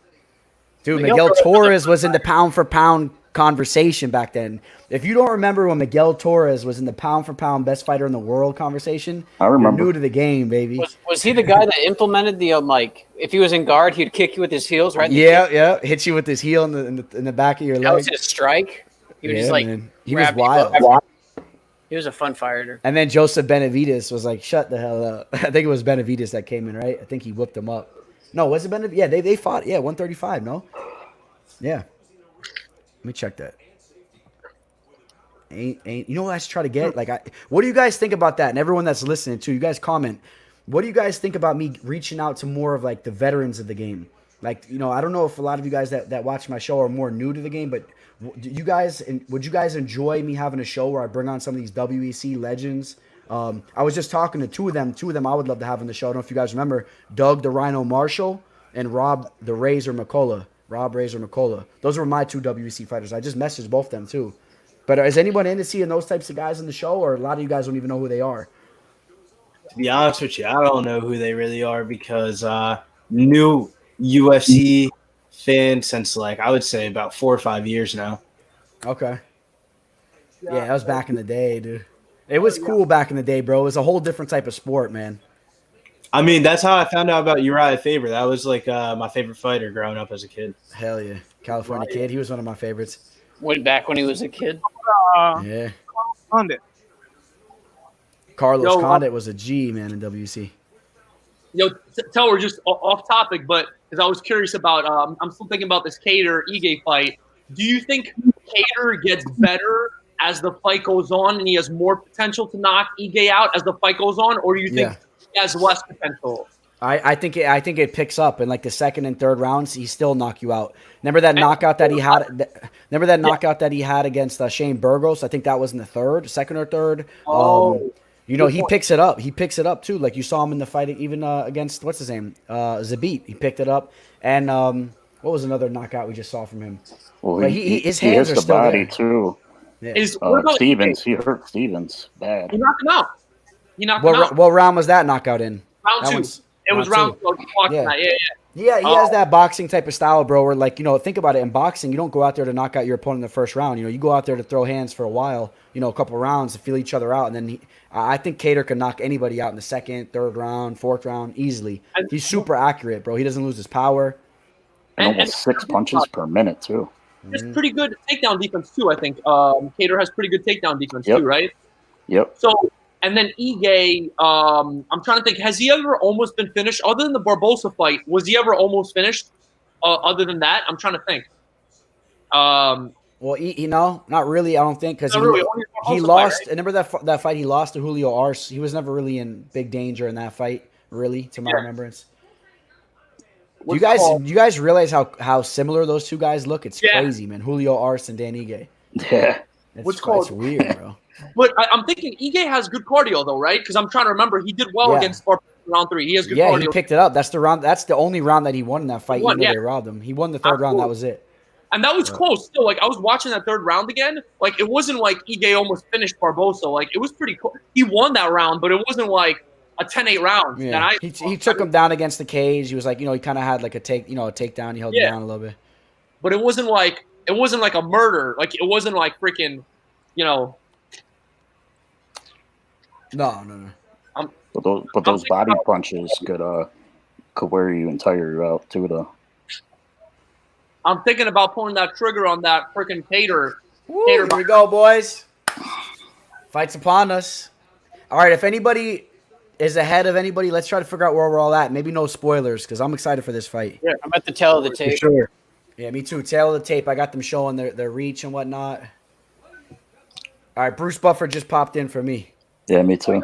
Dude, Miguel Torres was in the pound for pound conversation back then. If you don't remember when Miguel Torres was in the pound for pound best fighter in the world conversation, I remember. You're new to the game, baby. Was he the guy that implemented the if he was in guard, he'd kick you with his heels, right? Yeah, hit you with his heel in the back of your leg. That was his strike. He was man. He was wild. He was a fun fighter. And then Joseph Benavidez was like, "Shut the hell up." I think it was Benavidez that came in, right? I think he whipped him up. No, was it Benavidez? Yeah, they fought. Yeah, 135. No. Yeah. Let me check that. Ain't you know what I should try to get? What do you guys think about that? And everyone that's listening too, you guys comment. What do you guys think about me reaching out to more of like the veterans of the game? Like, you know, I don't know if a lot of you guys that watch my show are more new to the game, but would you guys enjoy me having a show where I bring on some of these WEC legends? I was just talking to two of them I would love to have on the show. I don't know if you guys remember Doug the Rhino Marshall and Rob the Razor McCullough. Those were my 2 WEC fighters. I just messaged both of them too. But is anyone into seeing those types of guys in the show, or a lot of you guys don't even know who they are? To be honest with you, I don't know who they really are because new UFC fan since like I would say about 4 or 5 years now. Okay. Yeah, that was back in the day, dude. It was cool back in the day, bro. It was a whole different type of sport, man. I mean, that's how I found out about Uriah Faber. That was like my favorite fighter growing up as a kid. Hell yeah. California kid. He was one of my favorites. Way back when he was a kid. Yeah. Condit. Carlos Condit was a G, man, in WC. Tell we're just off topic, but because I was curious about, I'm still thinking about this Kattar-Ige fight. Do you think Kattar gets better as the fight goes on and he has more potential to knock Ige out as the fight goes on, or do you think he has less potential? I think it picks up in like the second and third rounds. He still knock you out. Remember that knockout that he had? Remember that knockout that he had against Shane Burgos? I think that was in the second or third. He picks it up. He picks it up too. Like you saw him in the fight, even against what's his name, Zabit. He picked it up. And what was another knockout we just saw from him? Well, his hands are the still body there. Too. Yeah. Stevens, he hurt Stevens bad. He knocked him out. What round was that knockout in? Round 2. It was round 2. Yeah, he has that boxing type of style, bro, where, like, think about it. In boxing, you don't go out there to knock out your opponent in the first round. You go out there to throw hands for a while, a couple rounds to feel each other out. And then I think Kattar can knock anybody out in the second, third round, fourth round easily. He's super accurate, bro. He doesn't lose his power. And almost 6 punches per minute, too. It's pretty good takedown defense, too, I think. Kattar has pretty good takedown defense, too, right? Yep. So, and then Ige, I'm trying to think, has he ever almost been finished? Other than the Barbosa fight, was he ever almost finished? Other than that, I'm trying to think. Well, not really, I don't think, because he lost. Right? Remember that fight he lost to Julio Arce? He was never really in big danger in that fight, really, to my remembrance. Do you guys realize how similar those two guys look? It's crazy, man. Julio Arce and Dan Ige. Yeah. It's weird, bro. But I'm thinking Ige has good cardio, though, right? Because I'm trying to remember. He did well against Barbosa round 3. He has good cardio. Yeah, he picked it up. That's the round. That's the only round that he won in that fight. Even though they robbed him. He won the third round. That was it. And that was close still. Like, I was watching that third round again. Like, it wasn't like Ige almost finished Barbosa. Like, it was pretty cool. He won that round, but it wasn't like a 10-8 round. Yeah. He took him down against the cage. He was like, he kind of had like a takedown. He held him down a little bit. But it wasn't like a murder. Like, it wasn't like freaking, No. But those body punches could wear you and tire you out too, though. I'm thinking about pulling that trigger on that freaking Kattar. Here we go, boys. Fight's upon us. All right, if anybody is ahead of anybody, let's try to figure out where we're all at. Maybe no spoilers because I'm excited for this fight. Yeah, I'm at the tail of the For tape. sure. Yeah, me too. Tail of the tape. I got them showing their reach and whatnot. All right, Bruce Buffer just popped in for me. Yeah, me too.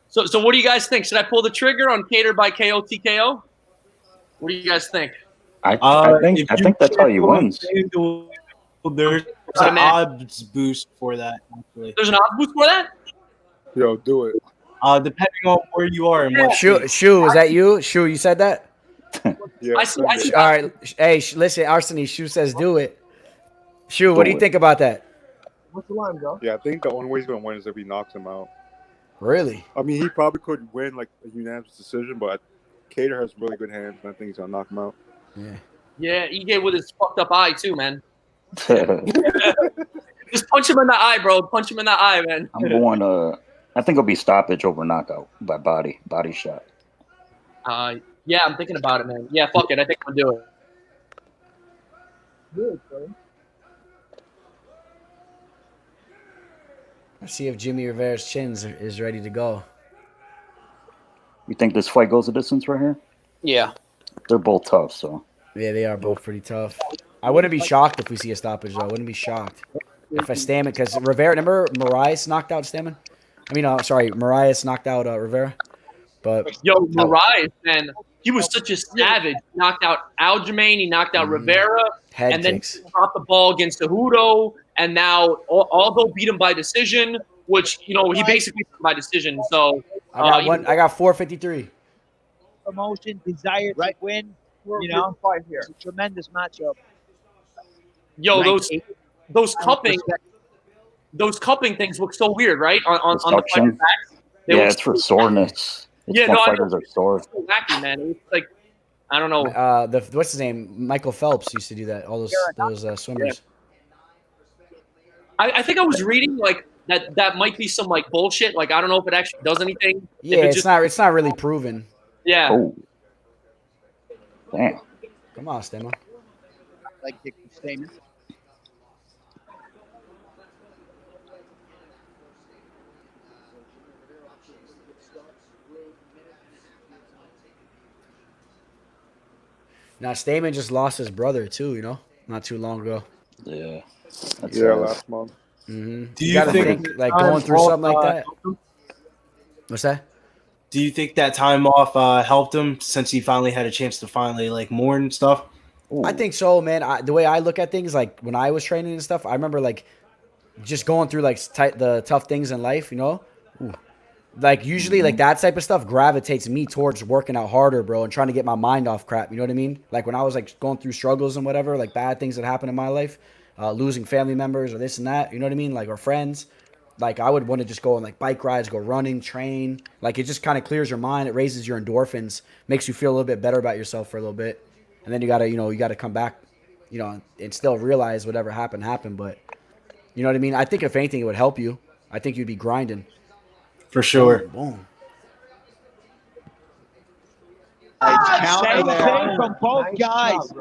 So what do you guys think? Should I pull the trigger on Kattar by KO TKO? What do you guys think? I think that's how you wins. There's an odds boost for that. Actually, There's an odds boost for that? Yo, do it. Depending on where you are and what Shu, is that you? Shu, you said that? Yeah. I see. All right. Hey, listen, Arseny, Shu says do it. Shu, what do you think about that? What's the line, bro? Yeah, I think the only way he's gonna win is if he knocks him out. Really? I mean, he probably could win like a unanimous decision, but Kattar has really good hands, and I think he's gonna knock him out. Yeah. Yeah, EJ with his fucked up eye too, man. Just punch him in the eye, bro. Punch him in the eye, man. I'm going I think it'll be stoppage over knockout by body shot. Yeah, I'm thinking about it, man. Yeah, fuck it. I think I'm gonna do it. Good, bro. Let's see if Jimmy Rivera's chin is ready to go. You think this fight goes the distance right here? Yeah. They're both tough, so. Yeah, they are both pretty tough. I wouldn't be shocked if we see a stoppage, though. I wouldn't be shocked if a Stamann, because Rivera, remember Marias knocked out Stamann? I mean, sorry, Marias knocked out Rivera. But Yo, Marias, man, he was such a savage. He knocked out Aljamain, he knocked out Rivera, head and then kicks. he dropped the ball against Cejudo, and now Aldo beat him by decision, which, you know, he basically beat him by decision. So I got 453. Promotion, desire to win. You know, it's a tremendous matchup. Yo, those cupping things look so weird, right? On the fighter's backs. Yeah, it's for soreness. It's when fighters are sore. It's so wacky, man. It's like, I don't know. What's his name? Michael Phelps used to do that. All those swimmers. I think I was reading like that might be some like bullshit. Like I don't know if it actually does anything. Yeah, it's not really proven. Yeah. Oh. Damn. Come on, Stamann. Like Dick Stamann. Now Stamann just lost his brother too, you know, not too long ago. Yeah. Last month. Mm-hmm. Do you think like going through something like that? What's that? Do you think that time off helped him since he finally had a chance to finally like mourn and stuff? Ooh. I think so, man. The way I look at things, like when I was training and stuff, I remember like just going through like the tough things in life, you know. Ooh. Like usually like that type of stuff gravitates me towards working out harder, bro, and trying to get my mind off crap. You know what I mean? Like when I was like going through struggles and whatever, like bad things that happened in my life, losing family members or this and that, you know what I mean? Like or friends. Like I would want to just go on like bike rides, go running, train. Like it just kind of clears your mind. It raises your endorphins, makes you feel a little bit better about yourself for a little bit. And then you gotta come back, you know, and still realize whatever happened. But you know what I mean? I think if anything, it would help you. I think you'd be grinding. For sure. Boom. Same thing from both guys.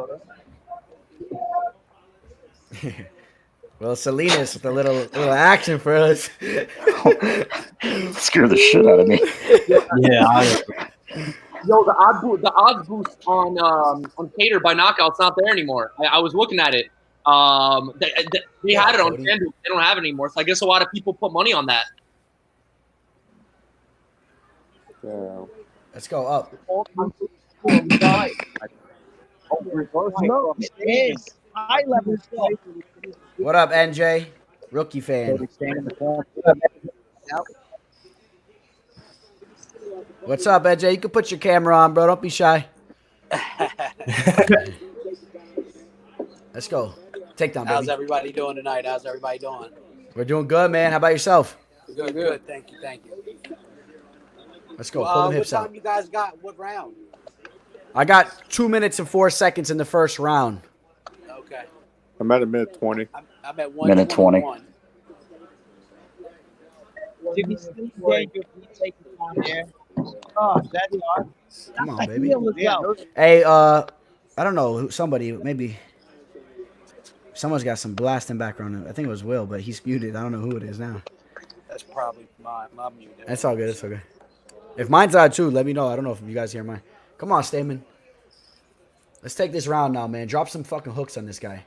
Well, Salinas with a little action for us. Scare the shit out of me. Yeah. Yo, the odds boost on Kattar by knockout's not there anymore. I was looking at it. They had it on FanDuel. They don't have it anymore. So I guess a lot of people put money on that. Yeah. Let's go up. High level stuff. What up, NJ? Rookie fan. What's up, NJ? You can put your camera on, bro. Don't be shy. Let's go. Takedown, baby. How's everybody doing tonight? How's everybody doing? We're doing good, man. How about yourself? Good. Thank you. Let's go. Pull them hips what out. time you guys got? What round? I got 2 minutes and 4 seconds in the first round. Okay. I'm at a minute 20. I'm at 1 Minute 20. Jimmy, still danger if we take it on there. Oh, that's hard. Come on, baby. Heel as well. Hey, I don't know. Somebody, maybe. Someone's got some blasting background. I think it was Will, but he's muted. I don't know who it is now. That's probably my mute. That's all good. It's okay. If mine's out too, let me know. I don't know if you guys hear mine. Come on, Stamann. Let's take this round now, man. Drop some fucking hooks on this guy.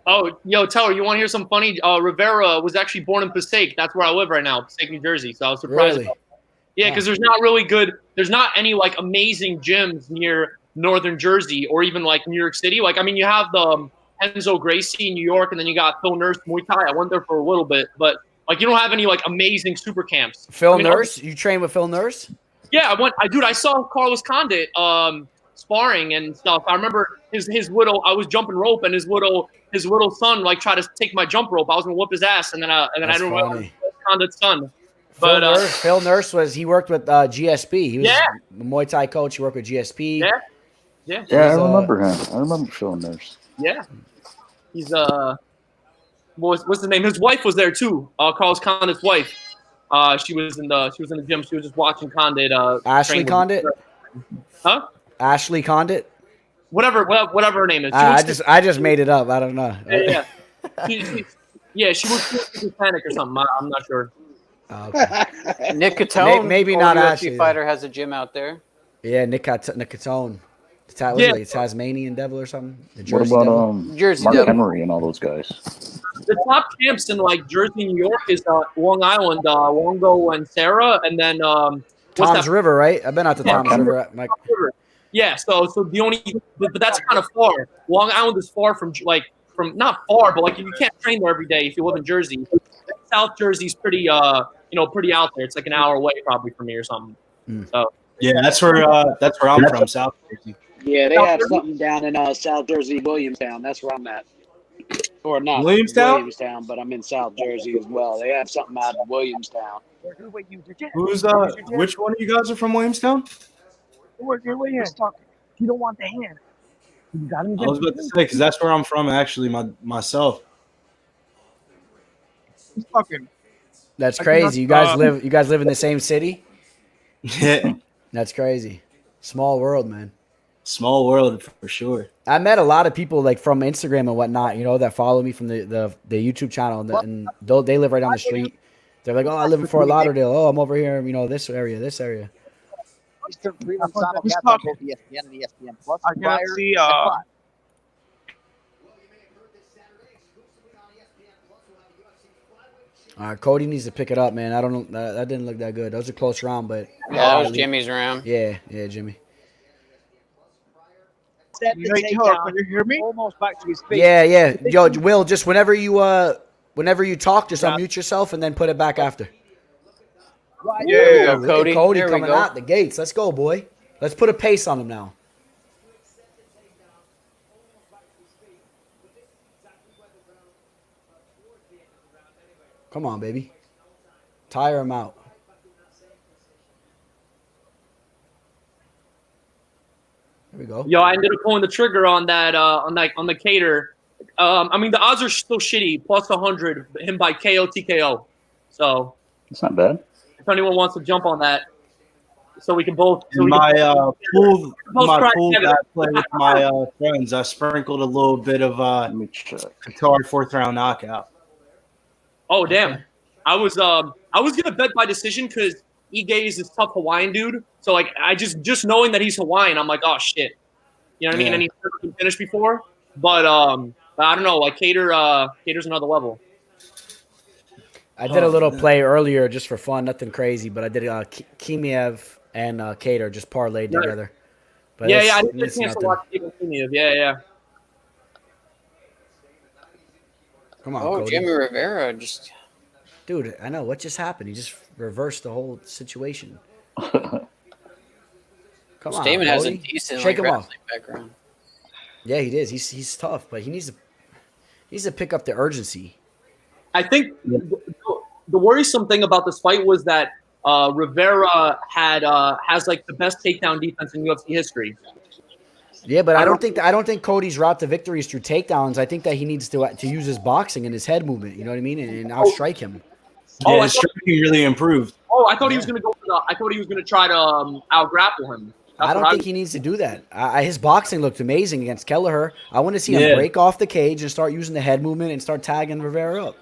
Oh, yo, Teller, you want to hear some funny? Rivera was actually born in Passaic. That's where I live right now, Passaic, New Jersey. So I was surprised. Really? Yeah, because there's not really good. There's not any like amazing gyms near Northern Jersey or even like New York City. Like, I mean, you have the Enzo Gracie in New York, and then you got Phil Nurse Muay Thai. I went there for a little bit, but like you don't have any like amazing super camps. Phil Nurse? You train with Phil Nurse? Yeah, I saw Carlos Condit sparring and stuff. I remember his little. I was jumping rope, and his little son like tried to take my jump rope. I was gonna whoop his ass, and then I didn't realize Condit's son. But Phil Nurse he worked with GSP. He was a Muay Thai coach. He worked with GSP. Yeah, I remember him. I remember Phil Nurse. Yeah, he's what's the name? His wife was there too. Carlos Condit's wife. She was in the gym. She was just watching Condit. Ashley Condit. Huh? Ashley Condit. Whatever her name is. I just made it up. I don't know. Yeah. She was Hispanic or something. I'm not sure. Okay. Nick Catone, maybe not UFC Ashley. fighter has a gym out there. Yeah, Nick Catone. It's Tasmanian Devil or something. The Jersey what Devil? about Jersey Mark Devil. Henry and all those guys? The top camps in like Jersey, New York is Long Island, Wongo and Sarah, and then Tom's River, right? I've been out to Tom's River. Yeah, so the only, but that's kind of far. Long Island is far from not far, but like you can't train there every day if you live in Jersey. South Jersey's pretty pretty out there. It's like an hour away probably from me or something. So yeah, that's where I'm from, South Jersey. Yeah, they have something down in South Jersey, Williamstown. That's where I'm at. Or not Williamstown, but I'm in South Jersey as well. They have something out in Williamstown. Who's which one of you guys are from Williamstown? You don't want the hand. You got him. I was about to say because that's where I'm from actually, myself. That's crazy. You guys live in the same city? Yeah. That's crazy. Small world, man. Small world for sure. I met a lot of people like from Instagram and whatnot, that follow me from the YouTube channel, and they live right down the street. They're like, oh, I live in Fort Lauderdale. Oh, I'm over here, this area. Eastern Freedom simulcast both ESPN and ESPN Plus. I can see. Cody needs to pick it up, man. I don't know. That didn't look that good. That was a close round, but yeah, that was Jimmy's round. Yeah, Jimmy. Can you hear me? Almost back to his feet. Yeah. Yo, Will, just whenever you talk, just unmute yourself and then put it back after. Right. Yeah, Cody. Cody there coming out the gates. Let's go, boy. Let's put a pace on him now. Come on, baby. Tire him out. There we go. Yo, I ended up pulling the trigger on that on the cater. I mean the odds are still shitty, plus 100 him by KO TKO. So it's not bad. If anyone wants to jump on that, so we can both. So my pool that I play with my friends, I sprinkled a little bit of Kattar fourth round knockout. Oh damn! I was gonna bet by decision because Ige is this tough Hawaiian dude. So like I just knowing that he's Hawaiian, I'm like, oh shit, you know what I mean? And he's never been finished before. But I don't know, like Cater's another level. I did a little play earlier just for fun, nothing crazy, but I did Chimaev and Kattar just parlayed together. But I didn't get a chance to watch Chimaev. Yeah. Come on, Cody. Jimmy Rivera just. Dude, I know what just happened. He just reversed the whole situation. Come on, Stamann has a Cody. decent Shake him off. background. Yeah, he does. He's tough, but he needs to pick up the urgency. I think the worrisome thing about this fight was that Rivera has like the best takedown defense in UFC history. Yeah, but I don't think Cody's route to victory is through takedowns. I think that he needs to use his boxing and his head movement. You know what I mean? And outstrike him. Yeah, his striking really improved. Oh, I thought he was gonna go for the. I thought he was gonna try to out grapple him. I don't think he needs to do that. His boxing looked amazing against Kelleher. I want to see him Yeah. break off the cage and start using the head movement and start tagging Rivera up.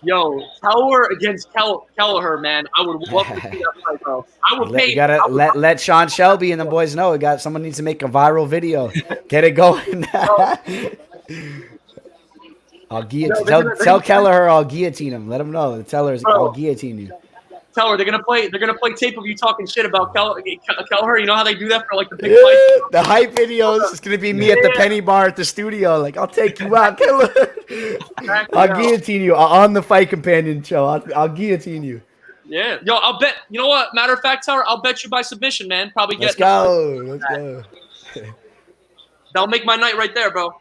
Yo, Kelleher against Kelleher, man. I would love to see that fight, bro. I would pay. You gotta let Sean Shelby and the boys know. Someone needs to make a viral video. Get it going. I'll guillotine. Tell Kelleher I'll guillotine him. Let him know. Tell her I'll guillotine you. Tell her they're gonna play tape of you talking shit about Kelleher. You know how they do that for like the big fight. The hype videos. It's gonna be me at the penny bar at the studio. Like, I'll take you out, Kelleher. I'll guillotine you on the Fight Companion show. I'll guillotine you. Yeah, yo, I'll bet. You know what? Matter of fact, Tower, I'll bet you by submission, man. Probably get. Let's go. That'll make my night right there, bro.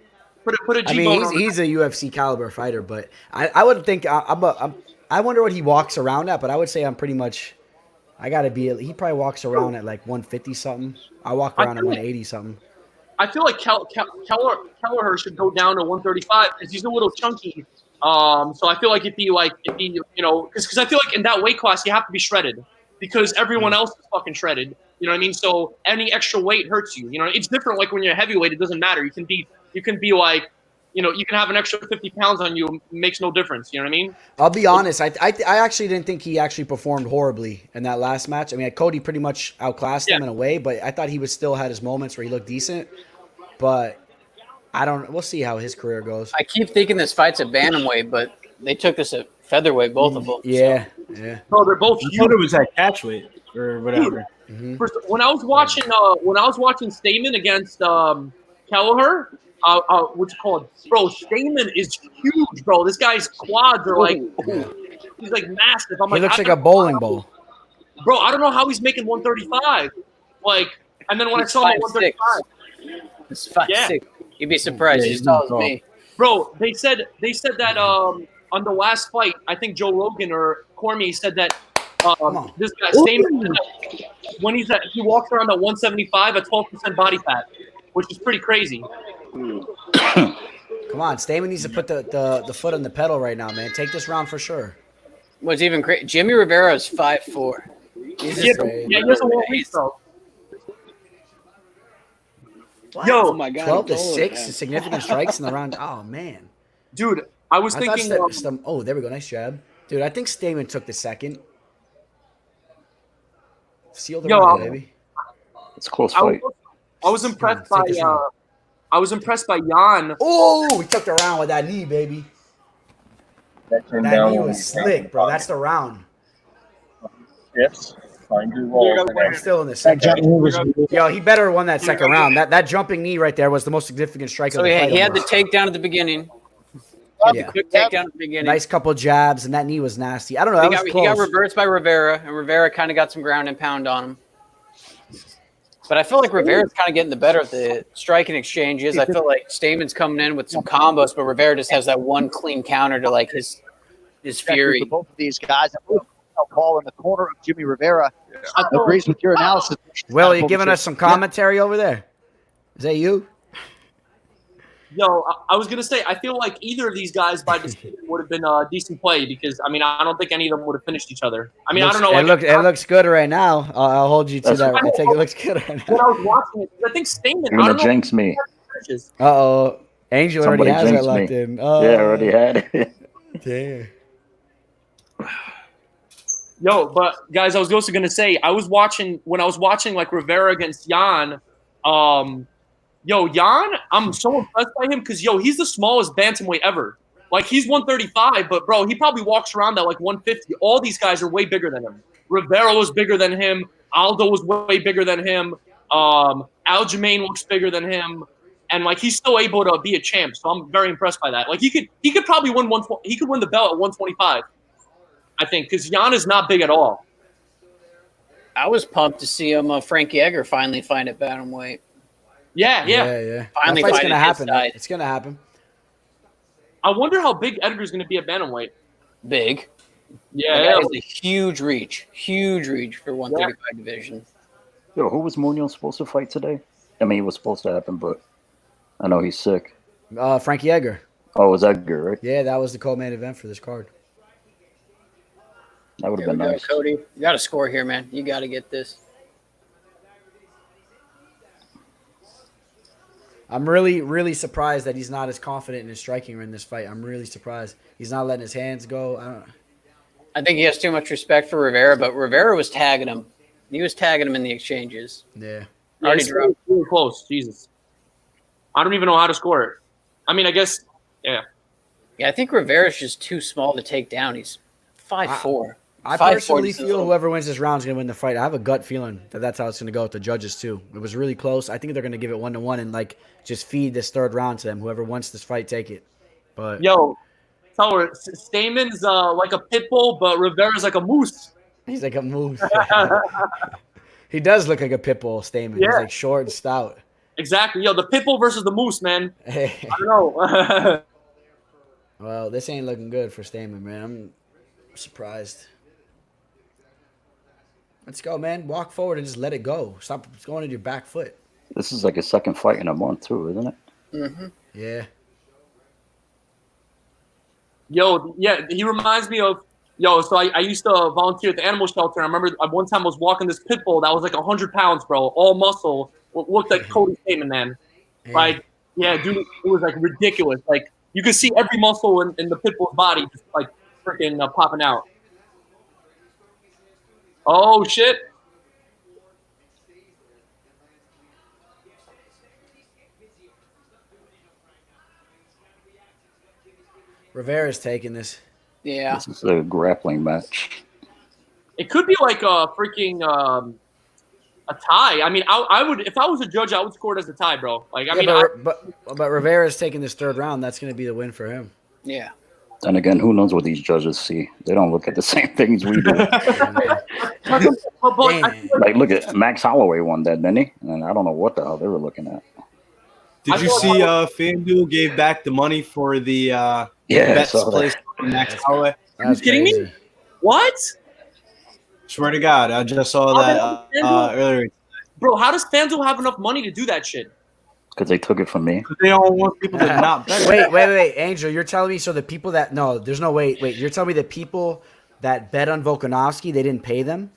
Put a G. I mean, he's a UFC caliber fighter, but I would think I wonder what he walks around at, but I would say I'm pretty much. I gotta be. He probably walks around at like 150 something. I walk around at 180 something. I feel like Kelleher should go down to 135 because he's a little chunky. So I feel like if he because I feel like in that weight class you have to be shredded because everyone else is fucking shredded. You know what I mean? So any extra weight hurts you. You know, it's different. Like when you're heavyweight, it doesn't matter. You can be like, you can have an extra 50 pounds on you. It makes no difference. You know what I mean? I'll be honest. I actually didn't think he actually performed horribly in that last match. I mean, Cody pretty much outclassed him in a way, but I thought he still had his moments where he looked decent. But we'll see how his career goes. I keep thinking this fight's a bantamweight, but they took this at featherweight, both of them. Yeah. No, they're both. I thought it was at catchweight or whatever. First, when I was watching Stamann against Kelleher, what's it called? Bro, Stamann is huge, bro. This guy's quads are like, he's like massive. He looks like a bowling ball. Bro, I don't know how he's making 135. Like, and then when I saw him at 135, it's 5'6". You'd be surprised. He's as tall as me. Bro, they said that on the last fight, I think Joe Rogan or Cormier said that this guy Stamann, when he walks around at 175 at 12% body fat, which is pretty crazy. Come on, Stamann needs to put the foot on the pedal right now, man. Take this round for sure. What's even crazy? Jimmy Rivera is 5'4". He has a long reach, though. Yo, oh my God, 12-6, significant strikes in the round. Oh man, dude, I was thinking. Oh, there we go, nice jab, dude. I think Stamann took the second. Seal the round, baby. It's a close fight. I was impressed by. I was impressed by Jan. Oh, he took the round with that knee, baby. That knee was slick, bro. That's the round. Yes. I'm still in the second. Yo, he better have won that second round. That jumping knee right there was the most significant strike of the fight. He had the takedown at the beginning. Yeah. Quick takedown at the beginning. Nice couple jabs, and that knee was nasty. I don't know. He got reversed by Rivera, and Rivera kind of got some ground and pound on him. But I feel like Rivera's kind of getting the better of the striking exchanges. I feel like Stamann's coming in with some combos, but Rivera just has that one clean counter to like his fury. For both of these guys, Paul in the corner of Jimmy Rivera agrees with your analysis. Will, you giving us some commentary over there? Is that you? Yo, I was gonna say I feel like either of these guys by decision would have been a decent play because I mean I don't think any of them would have finished each other. I mean I don't know. It looks good right now. I'll hold you to that. I think it looks good right now. When I was watching it, I think Stamann. You're gonna jinx me. Angel already has it locked in. Yeah, already had it. Damn. Yo, but guys, I was also gonna say when I was watching like Rivera against Jan. Jan, I'm so impressed by him because he's the smallest bantamweight ever. Like he's 135, but bro, he probably walks around at like 150. All these guys are way bigger than him. Rivera was bigger than him. Aldo was way bigger than him. Aljamain looks bigger than him, and like he's still able to be a champ. So I'm very impressed by that. Like he could probably win he could win the belt at 125. I think because Jan is not big at all. I was pumped to see him Frankie Edgar finally find at bantamweight. Yeah. Finally, that fight's gonna happen. It's gonna happen. I wonder how big Edgar's gonna be at bantamweight. Big. Yeah, that is a huge reach for 135 division. Yo, who was Munoz supposed to fight today? I mean, it was supposed to happen, but I know he's sick. Frankie Edgar. Oh, it was Edgar, right? Yeah, that was the co-main event for this card. That would have There been we go, nice. Cody. You got to score here, man. You got to get this. I'm really, really surprised that he's not as confident in his striking in this fight. I'm really surprised. He's not letting his hands go. I think he has too much respect for Rivera, but Rivera was tagging him. He was tagging him in the exchanges. Yeah. Already it's dropped. really close. Jesus. I don't even know how to score it. I mean, I guess, yeah. Yeah, I think Rivera's just too small to take down. He's 5'4". I personally feel whoever wins this round is going to win the fight. I have a gut feeling that that's how it's going to go with the judges, too. It was really close. I think they're going to give it 1-1 and, like, just feed this third round to them. Whoever wants this fight, take it. But Yo, tell her, Stamann's like a pit bull, but Rivera's like a moose. He's like a moose. He does look like a pit bull, Stamann. Yeah. He's, like, short and stout. Exactly. Yo, the pit bull versus the moose, man. I don't know. Well, this ain't looking good for Stamann, man. I'm surprised. Let's go, man. Walk forward and just let it go. Stop going on your back foot. This is like his second fight in a month, too, isn't it? Mm-hmm. Yeah. Yo, yeah, he reminds me of, so I used to volunteer at the animal shelter. I remember one time I was walking this pit bull that was like 100 pounds, bro, all muscle. Looked like Cody Stamann, man. Like, yeah, dude, it was like ridiculous. Like, you could see every muscle in the pit bull's body just like freaking popping out. Oh, shit. Rivera's taking this. Yeah. This is a grappling match. It could be like a freaking a tie. I mean, I would, if I was a judge, I would score it as a tie, bro. Like, I mean, but Rivera's taking this third round. That's going to be the win for him. Yeah. And again, who knows what these judges see? They don't look at the same things we do. Like, look at Max Holloway won that, didn't he? And I don't know what the hell they were looking at. Did you see FanDuel gave back the money for the bets place for Max Holloway? Are you kidding me? What? Swear to God, I just saw that earlier. Bro, how does FanDuel have enough money to do that shit? Because they took it from me. They don't want people to not bet. Wait, Angel, you're telling me so the people that there's no wait, you're telling me the people that bet on Volkanovski, they didn't pay them?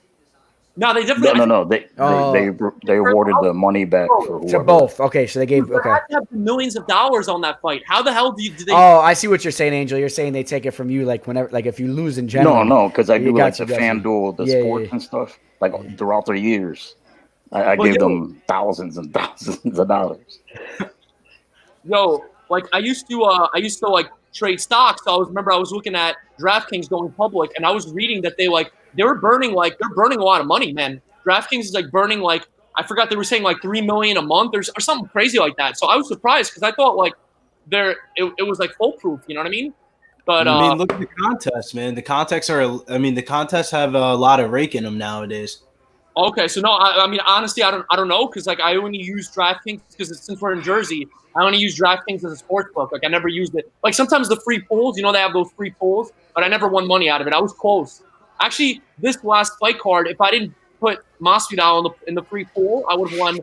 No, they definitely. No. They awarded the money back for whoever. To both. Okay, so they gave. They Okay. had to have millions of dollars on that fight. How the hell do they? Oh, I see what you're saying, Angel. You're saying they take it from you, like whenever, like if you lose in general. No, because I do like got the you. FanDuel, the sports and stuff. Like throughout the years, I gave them thousands and thousands of dollars. Yo, like I used to like trade stocks. So I was looking at DraftKings going public, and I was reading that they're burning a lot of money, man. DraftKings is like burning like, I forgot, they were saying like $3 million a month or something crazy like that. So I was surprised because I thought like it was like foolproof. You know what I mean? But I mean, look at the contests, man. The contests have a lot of rake in them nowadays. Okay, so no, I mean honestly, I don't know because like I only use DraftKings because since we're in Jersey, I only use DraftKings as a sports book. Like I never used it. Like sometimes the free pools, they have those free pools, but I never won money out of it. I was close. Actually, this last fight card, if I didn't put Masvidal in the free pool, I would have won.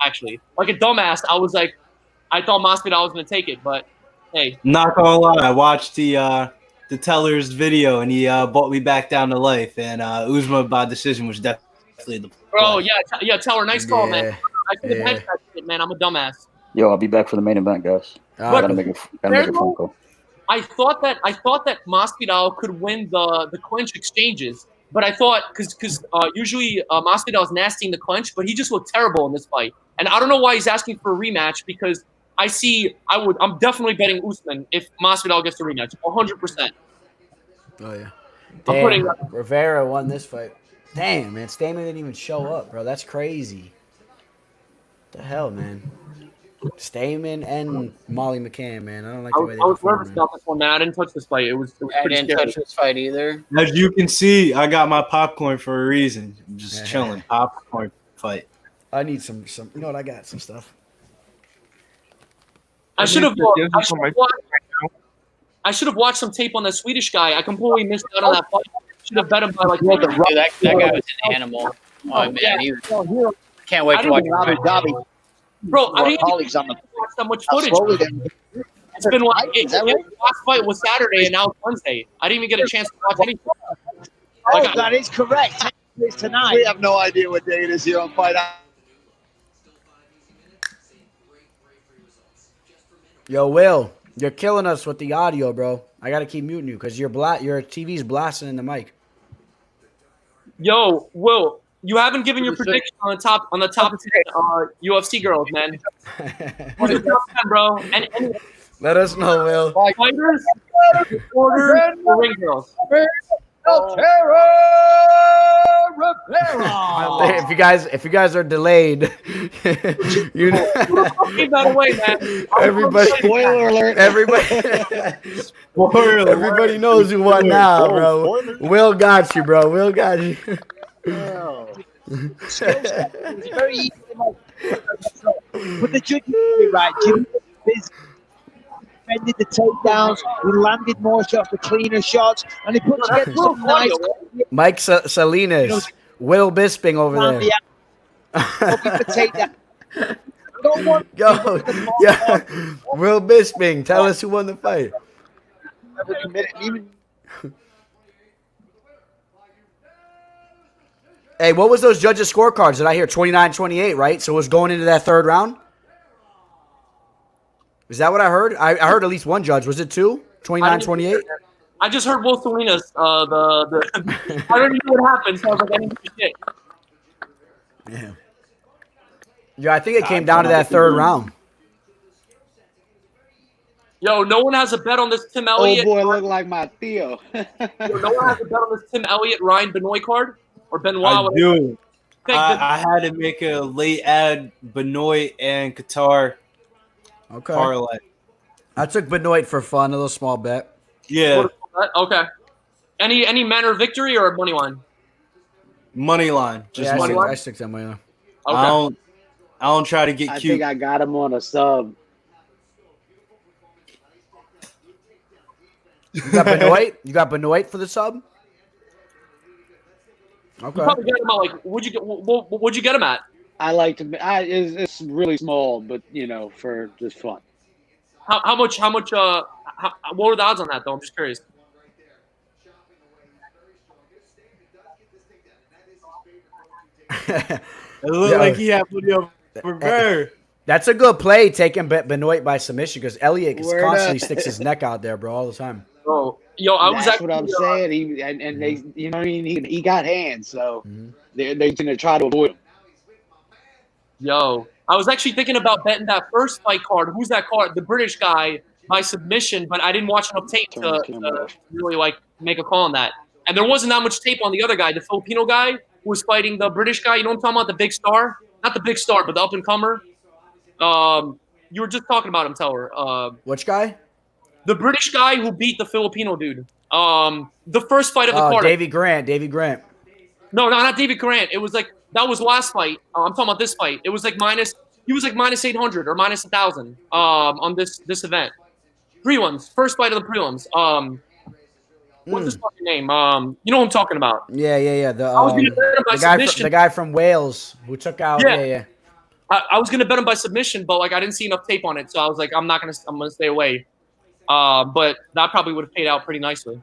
Actually, like a dumbass, I thought Masvidal was going to take it, but hey, not gonna lie, I watched the teller's video and he brought me back down to life. And Usman by decision was definitely the play. Bro, yeah, tell her, nice call, man. I could have had that shit, man. I'm a dumbass. Yo, I'll be back for the main event, guys. Gotta make a phone call. I thought that Masvidal could win the clinch exchanges, but I thought because usually Masvidal is nasty in the clinch, but he just looked terrible in this fight, and I don't know why he's asking for a rematch because I'm definitely betting Usman if Masvidal gets a rematch, 100%. Oh yeah. Damn, Rivera won this fight. Damn, man, Stamann didn't even show up, bro. That's crazy. What the hell, man? Stamann and Molly McCann, man. I don't like the way they I was perform, nervous about this one, man. I didn't touch this fight. It was pretty didn't scary. touch this fight either. As you can see, I got my popcorn for a reason. I'm just chilling. Popcorn fight. I need some. You know what? I got some stuff. I should have watched some tape on that Swedish guy. I completely missed out on that fight. Should have bet him by like. Dude, that guy was an animal. Oh man, can't wait to watch him. Bro, I didn't even watch that much footage. It's been like the last fight was Saturday and now it's Wednesday. I didn't even get a chance to watch anything. Oh, that is correct. It's tonight. We have no idea what day it is here on Fight Out. Yo, Will, you're killing us with the audio, bro. I gotta keep muting you because your TV's blasting in the mic. Yo, Will, you haven't given your prediction on the top 10 UFC girls, man. What's the top 10, bro? And Let us know, Will. fighters, reporters, or ring girls. Rivera. If you guys are delayed, you know, Keep that away, man. everybody, Spoiler alert. everybody knows who won now, bro. Will got you, bro. Will got you. It's very easy. But the judges did it right. Jimmy was defended the takedowns. He landed more shots, the cleaner shots, and he put together some nice. Mike Salinas, Will Bisping over there. Yo, yeah, Will Bisping, tell us who won the fight. Never committed even. Hey, what was those judges' scorecards? Did I hear 29-28, right? So it was going into that third round? Is that what I heard? I heard at least one judge. Was it two? 29-28? I just heard Will Salinas. I don't even know what happened, so I was like, I didn't do shit. Yeah. Yeah, I think it came down to that third round. Yo, no one has a bet on this Tim Elliott. Oh boy, look like my Theo. Yo, no one has a bet on this Tim Elliott Ryan Benoit card or Benoit. I whatever. do. I had to make a late ad Benoit and Kattar parlay. I took Benoit for fun, a little small bet. Yeah. Okay. Any manner of victory or money line? Money line. Just money line. I stick to money line. Okay. I don't try to get I cute. think I got him on a sub. You got Benoit? You got Benoit for the sub? Okay. You probably get him at like. What'd you get him at? I like to. It's really small, but you know, for just fun. How much? What were the odds on that though? I'm just curious. It looked like he had money over Bird. That's a good play, taking Benoit by submission, because Elliott constantly sticks his neck out there, bro, all the time. Oh, yo, I was That's actually, what I'm saying. He and they, you know what I mean. He got hands, so they're gonna try to avoid him. Yo, I was actually thinking about betting that first fight card. Who's that card? The British guy by submission, but I didn't watch enough tape to really like make a call on that. And there wasn't that much tape on the other guy, the Filipino guy who was fighting the British guy. You know what I'm talking about? The big star, not the big star, but the up and comer. You were just talking about him, Teller. Which guy? The British guy who beat the Filipino dude. The first fight of the card. Davy Grant. No, not David Grant. It was like that was last fight. I'm talking about this fight. It was like he was like minus 800 or minus 1,000 on this event. Prelims, first fight of the prelims. What's his fucking name? You know who I'm talking about? Yeah. The guy from Wales who took out. Yeah. I was gonna bet him by submission, but like I didn't see enough tape on it, so I was like, I'm gonna stay away. But that probably would have paid out pretty nicely.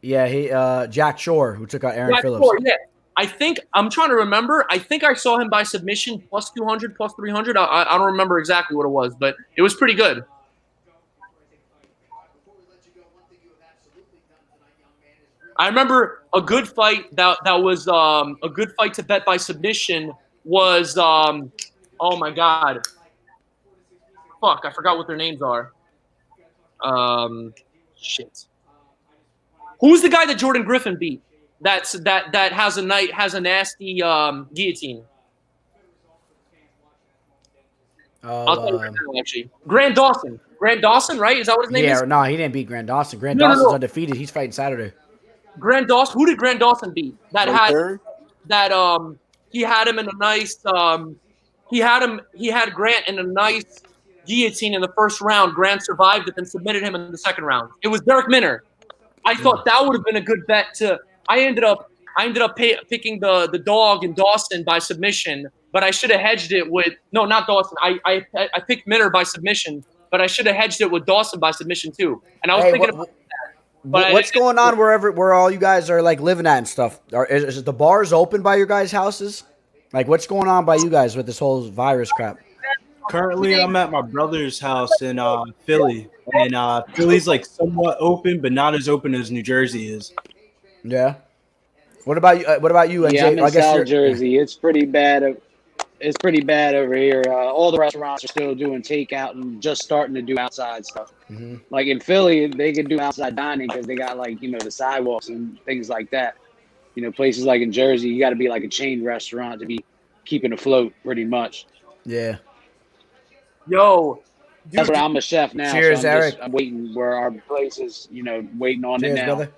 Yeah, he Jack Shore who took out Aaron Phillips. Shore, yeah. I think I'm trying to remember. I think I saw him by submission plus 200, plus 300. I don't remember exactly what it was, but it was pretty good. I remember a good fight that was a good fight to bet by submission was oh my god, fuck, I forgot what their names are. Shit. Who's the guy that Jordan Griffin beat? That has a nasty guillotine. I'll tell you right now, actually. Grant Dawson, right? Is that what his name is? Yeah, no, he didn't beat Grant Dawson. Dawson's undefeated. He's fighting Saturday. Grant Dawson. Who did Grant Dawson beat? He had him in a nice. He had Grant in a nice guillotine in the first round. Grant survived it and submitted him in the second round. It was Derek Minner. I thought that would have been a good bet to. I ended up picking the dog and Dawson by submission, but I should have hedged it with not Dawson. I picked Minner by submission, but I should have hedged it with Dawson by submission too. And I was thinking about that. What's going on where all you guys are like living at and stuff? Is the bars open by your guys' houses? Like, what's going on by you guys with this whole virus crap? Currently, I'm at my brother's house in Philly, and Philly's like somewhat open, but not as open as New Jersey is. Yeah. What about you? Yeah, I'm NJ? in I guess South you're. Jersey. It's pretty bad. It's pretty bad over here. All the restaurants are still doing takeout and just starting to do outside stuff. Mm-hmm. Like in Philly, they can do outside dining because they got like the sidewalks and things like that. Places like in Jersey, you got to be like a chain restaurant to be keeping afloat, pretty much. Yeah. Yo, dude, That's where I'm a chef now. Cheers, so Eric. I'm waiting where our place is. Waiting on Cheers, it now. brother.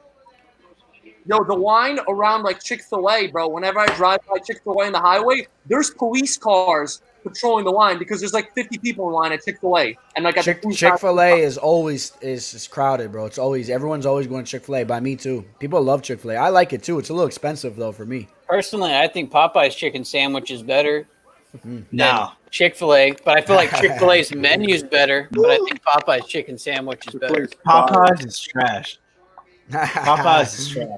Yo, the line around like Chick-fil-A, bro. Whenever I drive by Chick-fil-A on the highway, there's police cars patrolling the line because there's like 50 people in line at Chick-fil-A, and like at the Chick-fil-A is always is crowded, bro. Everyone's always going to Chick-fil-A. By me too. People love Chick-fil-A. I like it too. It's a little expensive though for me. Personally, I think Popeye's chicken sandwich is better No. than Chick-fil-A, but I feel like Chick-fil-A's menu's better, but I think Popeye's chicken sandwich is better. Popeyes is trash. Popeyes is trash.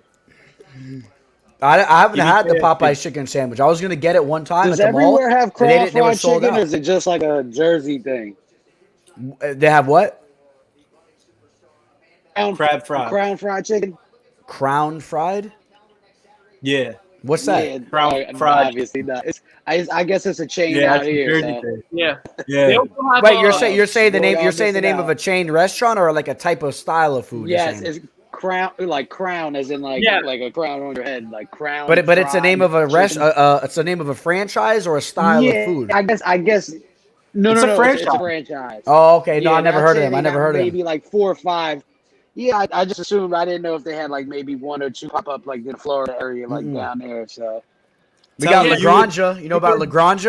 I haven't had the Popeyes chicken sandwich. I was gonna get it one time Does at the mall. everywhere have They crown were fried sold chicken, out. or is it just like a Jersey thing? They have what? Crab fried. Crown fried chicken. Crown fried? Yeah. What's that? Yeah, Crown fried. obviously not. I guess it's a chain Yeah, out that's a here. Jersey So. thing. Yeah. Yeah. They also have, Wait, you're saying the name? Well, You're saying the missing name of out. a chain restaurant or like a type of style of food? you're Yes, saying? it's crown, as in like a crown on your head, like crown. But it's the name of a fried chicken. it's the name of a franchise or a style of food. I guess. No, It's a franchise. It's a franchise. Oh, okay. No, I never I'd heard of say them. they I never got heard of them. maybe like 4 or 5. Yeah, I just assumed. I didn't know if they had like maybe 1 or 2 pop up like in the Florida area, like down there. So We got Yeah, Lagrange. You know about Lagrange?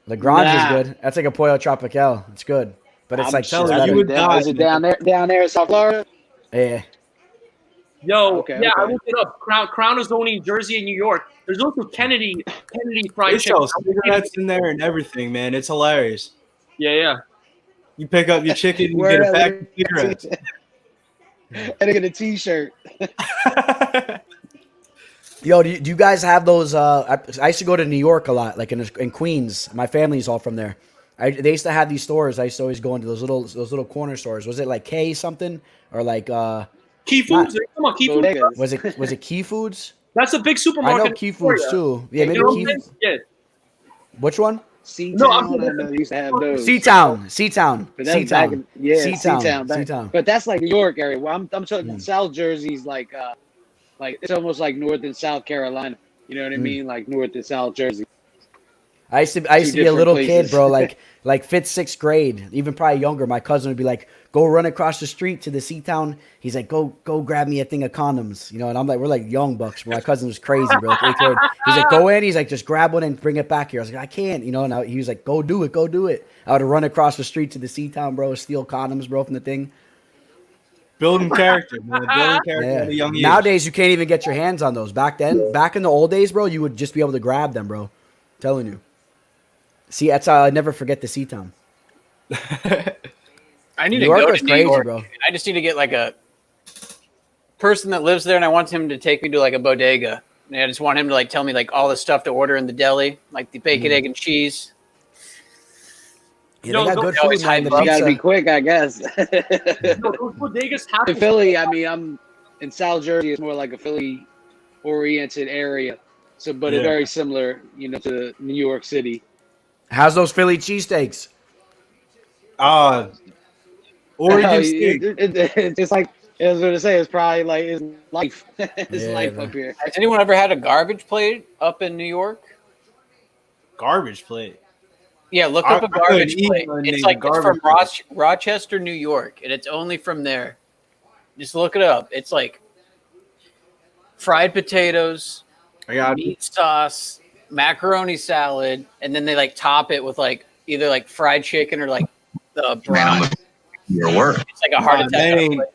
Lagrange is Nah. good. That's like a Pollo Tropical. It's good, but it's I'm like telling better. you, would die, is it down there in South Florida? Yeah. Yo, Okay, yeah, I okay. looked it up. Crown is only in Jersey and New York. There's also Kennedy fried They chicken. sell cigarettes in there and everything, man. It's hilarious. Yeah. You pick up your chicken, you Where get a else? pack of cigarettes. And I get a T-shirt. Yo, do you guys have those? I used to go to New York a lot, like in Queens. My family's all from there. They used to have these stores. I used to always go into those little corner stores. Was it like K something or like Key Foods. Come on, Key Foods. Bodegas. was it Key Foods? That's a big I supermarket. know Key Foods too. Yeah, maybe You know Key. what I'm saying? Yeah. Which one? C-Town, I'm I know they used to have those. C-Town. But that's back in, C-Town. C-Town. C-Town. But that's like New York area. Well, I'm talking South Jersey's like it's almost like North and South Carolina. You know what I mean? Like North and South Jersey. I used to be a different little places. kid, bro, like 5th, 6th grade, even probably younger. My cousin would be like, "Go run across the street to the C-Town." He's like, "Go grab me a thing of condoms," and I'm like, we're like young bucks. Bro. My cousin was crazy, bro. Like 8th grade. He's like, "Go in." He's like, "Just grab one and bring it back here." I was like, "I can't," And he was like, "Go do it." I would run across the street to the C-Town, bro, steal condoms, bro, from the thing. Building character, man. Building character at a young age. Nowadays, you can't even get your hands on those. Back in the old days, bro, you would just be able to grab them, bro. I'm telling you. See, that's how I never forget the C-Town. I need New to go York to was New crazy, York. bro. I just need to get like a person that lives there, and I want him to take me to like a bodega. And I just want him to like tell me like all the stuff to order in the deli, like the bacon, egg, and cheese. Yeah, they got good food, man. The You gotta be pizza. quick, I guess. Those bodegas have In Philly, I mean, I'm in South Jersey. It's more like a Philly-oriented area, but it's very similar, to New York City. How's those Philly cheesesteaks? Oregon steak. It's like I was going to say. It's probably like it's life. It's Yeah, life man. up here. Has anyone ever had a garbage plate up in New York? Garbage plate. Yeah, look up a garbage eat plate. on It's a like it's garbage from plate. Rochester, New York, and it's only from there. Just look it up. It's like fried potatoes, I got meat sauce, macaroni salad, and then they like top it with like either like fried chicken or like the brown. Your work. It's like a heart attack. that on a ain't- plate.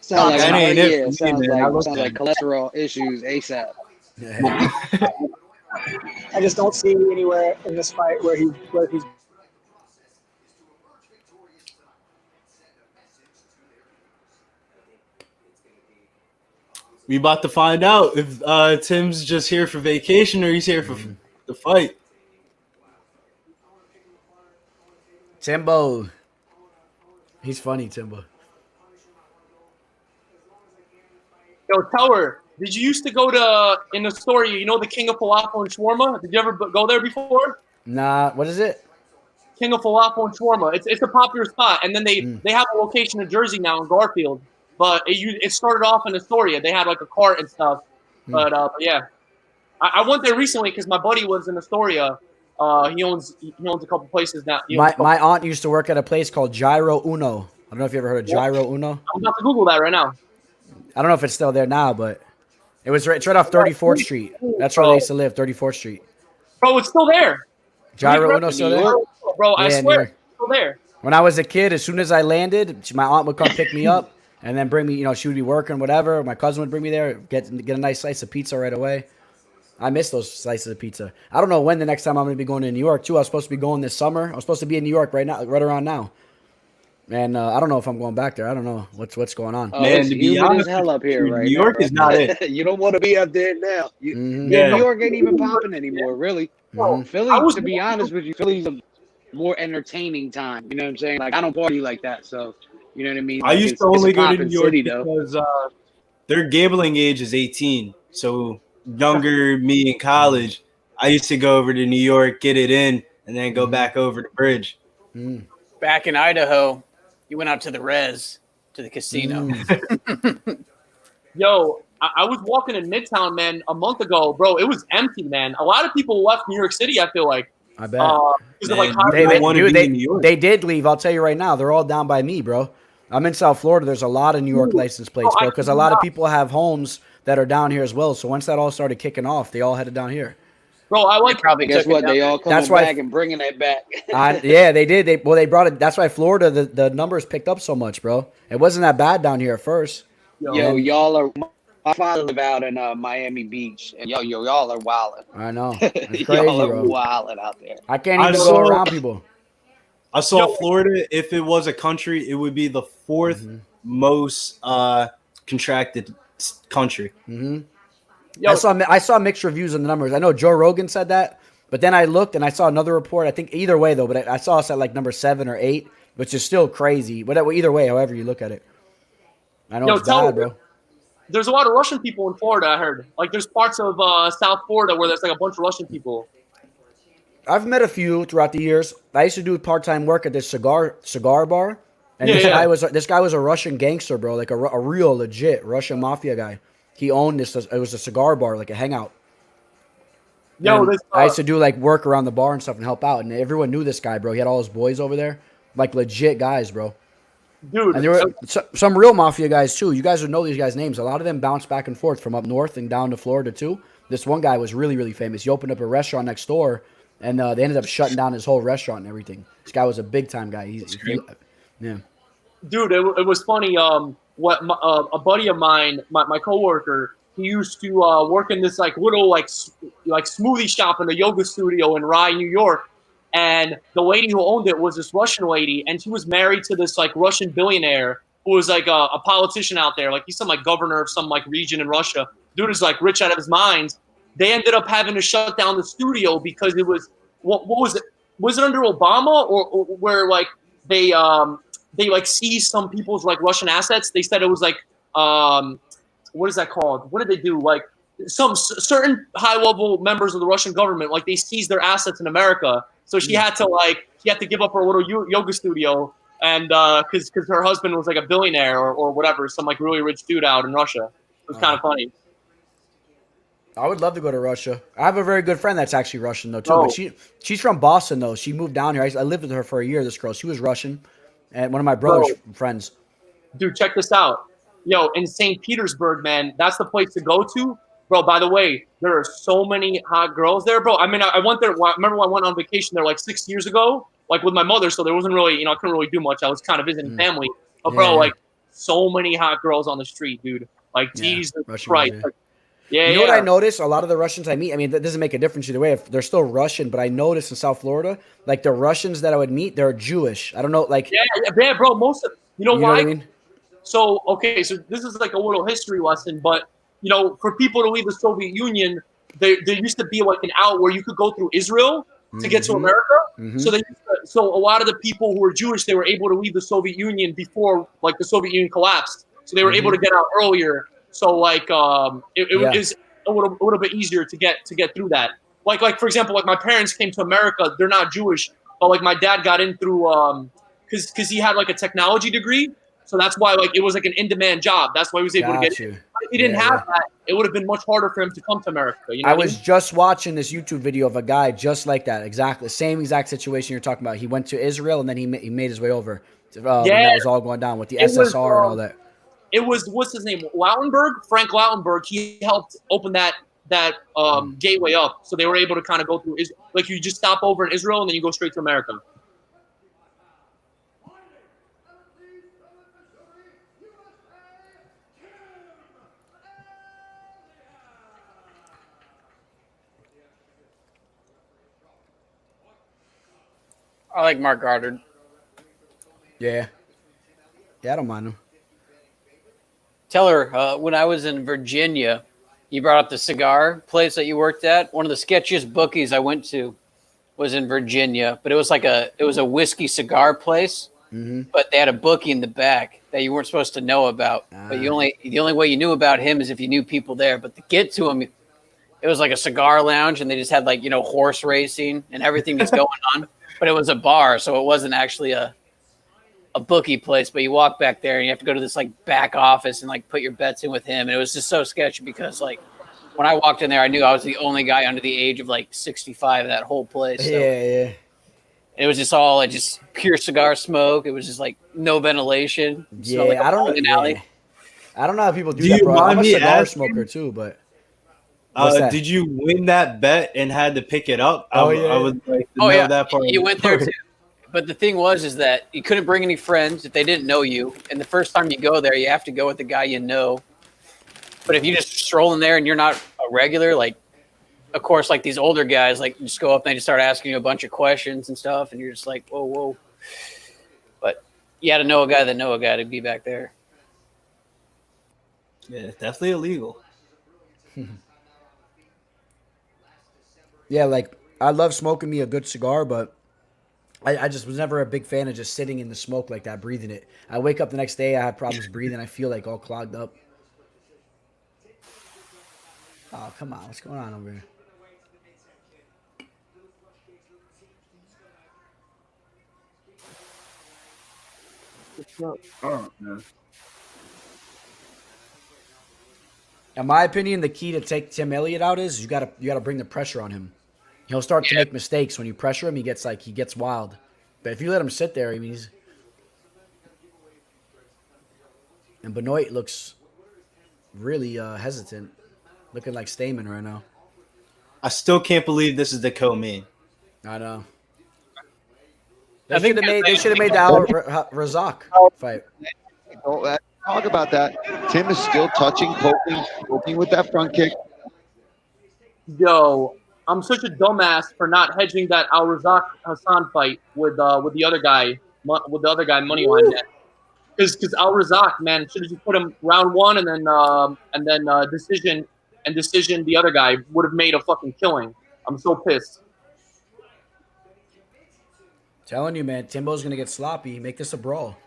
Sounds like that ain't it for me, sounds man. I looked sounds like cholesterol issues ASAP. I just don't see anywhere in this fight where he's. We about to find out if Tim's just here for vacation or he's here for the fight. Timbo. He's funny, Timbo. Yo, tell her, did you used to go to, in Astoria, you know the King of Falafel and Shawarma? Did you ever go there before? Nah, what is it? King of Falafel and Shawarma. It's a popular spot. And then they have a location in Jersey now in Garfield. But it started off in Astoria. They had like a cart and stuff. But yeah. I went there recently because my buddy was in Astoria. He owns a couple places now. My aunt used to work at a place called Gyro Uno. I don't know if you ever heard of Gyro Uno. I'm about to Google that right now. I don't know if it's still there now, but it's right off 34th Street. That's where they used to live, 34th Street. Bro, it's still there. Gyro Uno still there? Bro, I swear, it's still there. When I was a kid, as soon as I landed, my aunt would come pick me up and then bring me, she would be working, whatever. My cousin would bring me there, get a nice slice of pizza right away. I miss those slices of pizza. I don't know when the next time I'm going to be going to New York, too. I was supposed to be going this summer. I was supposed to be in New York right around now. And I don't know if I'm going back there. I don't know what's going on. Man, to be honest, hell up here, right? New York is not it. You don't want to be up there now. New York ain't even popping anymore, really. Philly, to be honest with you, Philly's a more entertaining time. You know what I'm saying? Like, I don't party like that, so you know what I mean. I Like, used to only go to New York city, because their gambling age is 18. So younger me in college, I used to go over to New York, get it in, and then go back over the bridge. Back in Idaho, you went out to the res, to the casino. Yo, I was walking in Midtown, man, a month ago, bro. It was empty, man. A lot of people left New York City, I feel like. I bet. They did leave. I'll tell you right now. They're all down by me, bro. I'm in South Florida. There's a lot of New York license plates, bro, because a lot of people have homes that are down here as well. So once that all started kicking off, they all headed down here. Bro, I like probably guess what they all coming back and bringing that back. Yeah, they did. They brought it. That's why Florida the numbers picked up so much, bro. It wasn't that bad down here at first. Yo, y'all are. My father live out in Miami Beach, and y'all are wilding. I know. It's crazy, y'all are bro. wilding out there. I can't even go around people. I saw Florida. If it was a country, it would be the fourth most contracted country. I saw mixed reviews on the numbers. I know Joe Rogan said that, but then I looked and I saw another report. I think either way though, but I saw us at like number 7 or 8, which is still crazy. But either way, however you look at it, I know it's bad, bro. There's a lot of Russian people in Florida, I heard. Like, there's parts of South Florida where there's like a bunch of Russian people. I've met a few throughout the years. I used to do part-time work at this cigar bar, and this guy was a Russian gangster, bro, like a real legit Russian mafia guy. He owned this. It was a cigar bar, like a hangout. I used to do like work around the bar and stuff and help out, and everyone knew this guy, bro. He had all his boys over there, like legit guys, bro. Dude, and there were some real mafia guys too. You guys would know these guys' names. A lot of them bounced back and forth from up north and down to Florida too. This one guy was really, really famous. He opened up a restaurant next door, and they ended up shutting down his whole restaurant and everything. This guy was a big time guy. Yeah. Dude, it was funny. A buddy of mine, my coworker, he used to work in this like little like smoothie shop in a yoga studio in Rye, New York. And the lady who owned it was this Russian lady, and she was married to this like Russian billionaire who was like a politician out there. Like he's some like governor of some like region in Russia. Dude is like rich out of his mind. They ended up having to shut down the studio because it was what was it? Was it under Obama or where like they like seized some people's like Russian assets? They said it was like what is that called? What did they do? Like some certain high level members of the Russian government, like they seized their assets in America. So she had to give up her little yoga studio, and because her husband was like a billionaire or whatever, some like really rich dude out in Russia. It was kind of funny. I would love to go to Russia. I have a very good friend that's actually Russian though too. But she's from Boston though. She moved down here. I lived with her for a year. This girl, she was Russian, and one of my brother's friends. Dude, check this out. Yo, in St. Petersburg, man, that's the place to go to. Bro, by the way, there are so many hot girls there, bro. I mean, I went there. I remember when I went on vacation there like 6 years ago, like with my mother. So there wasn't really, I couldn't really do much. I was kind of visiting family. But bro, like so many hot girls on the street, dude. Like, Jesus Christ. Like, you know what I noticed? A lot of the Russians I meet, I mean, that doesn't make a difference either way. If they're still Russian, but I noticed in South Florida, like the Russians that I would meet, they're Jewish. I don't know, like. Yeah, bro. Most of, you know why? What I mean? So, okay, so this is like a little history lesson, but for people to leave the Soviet Union, there used to be like an out where you could go through Israel to get to America. So a lot of the people who were Jewish, they were able to leave the Soviet Union before like the Soviet Union collapsed. So they were able to get out earlier. So like it was a little bit easier to get through that. Like for example, like my parents came to America. They're not Jewish, but like my dad got in through because he had like a technology degree. So that's why like it was like an in-demand job. That's why he was able to get in. If he didn't have that, it would have been much harder for him to come to America. You know I was just watching this YouTube video of a guy just like that, exactly the same exact situation you're talking about. He went to Israel and then he made his way over. And that was all going down with the SSR and all that. It was what's his name? Frank Lautenberg. He helped open that gateway up, so they were able to kind of go through. Like you just stop over in Israel and then you go straight to America. I like Mark Goddard. Yeah, I don't mind him. Tell her when I was in Virginia, you brought up the cigar place that you worked at. One of the sketchiest bookies I went to was in Virginia, but it was a whiskey cigar place. But they had a bookie in the back that you weren't supposed to know about. But the only way you knew about him is if you knew people there. But to get to him, it was like a cigar lounge, and they just had like horse racing and everything that's going on. But it was a bar, so it wasn't actually a bookie place. But you walk back there, and you have to go to this like back office and like put your bets in with him. And it was just so sketchy because like when I walked in there, I knew I was the only guy under the age of like 65 in that whole place. So Yeah. it was just all just pure cigar smoke. It was just like no ventilation. Yeah, Like I don't know. alley. I don't know how people do, Do that, you bro. mind I'm a me cigar asking? smoker too, but what's that? Did you win that bet and had to pick it up? Oh, I yeah. would like to know that part. You went there too. But the thing is that you couldn't bring any friends if they didn't know you. And the first time you go there, you have to go with the guy you know. But if you just stroll in there and you're not a regular, like, of course, like these older guys, like just go up and they just start asking you a bunch of questions and stuff. And you're just like, whoa. But you had to know a guy that know a guy to be back there. Yeah, it's definitely illegal. Yeah, like I love smoking me a good cigar, but I just was never a big fan of just sitting in the smoke like that, breathing it. I wake up the next day, I have problems breathing. I feel like all clogged up. Oh, come on. What's going on over here? In my opinion, the key to take Tim Elliott out is you gotta bring the pressure on him. He'll start to make mistakes when you pressure him. He gets wild. But if you let him sit there, I mean, and Benoit looks really hesitant, looking like Stamann right now. I still can't believe this is the co-main. I know. They should have made the Al Razak fight. Talk about that. Tim is still touching, poking with that front kick. Yo, I'm such a dumbass for not hedging that Al Razak Hassan fight with the other guy money line net. Because Al Razak, man, should have just put him round one and then decision the other guy would have made a fucking killing. I'm so pissed. Telling you, man, Timbo's gonna get sloppy. Make this a brawl.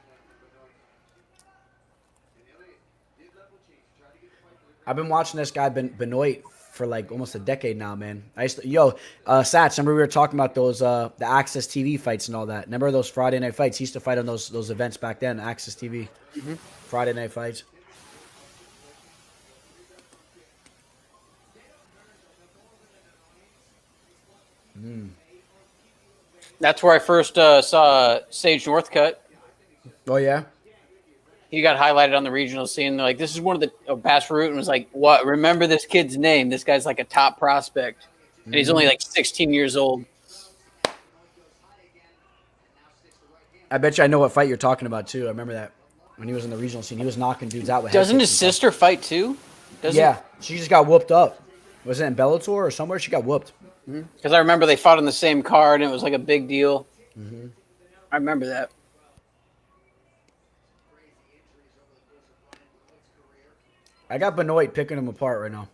I've been watching this guy Benoit for like almost a decade now, man. Sats, remember we were talking about those the Access TV fights and all that. Remember those Friday night fights? He used to fight on those events back then, Access TV. Friday night fights. That's where I first saw Sage Northcutt. Oh, yeah? He got highlighted on the regional scene. They're like, this is one of the Bass Root, and was like, what? Remember this kid's name. This guy's like a top prospect. And he's only like 16 years old. I bet you I know what fight you're talking about, too. I remember that. When he was in the regional scene, he was knocking dudes out with head Doesn't kicks his and sister fight too? She just got whooped up. Was it in Bellator or somewhere? She got whooped. Because I remember they fought on the same card, and it was like a big deal. I remember that. I got Benoit picking him apart right now.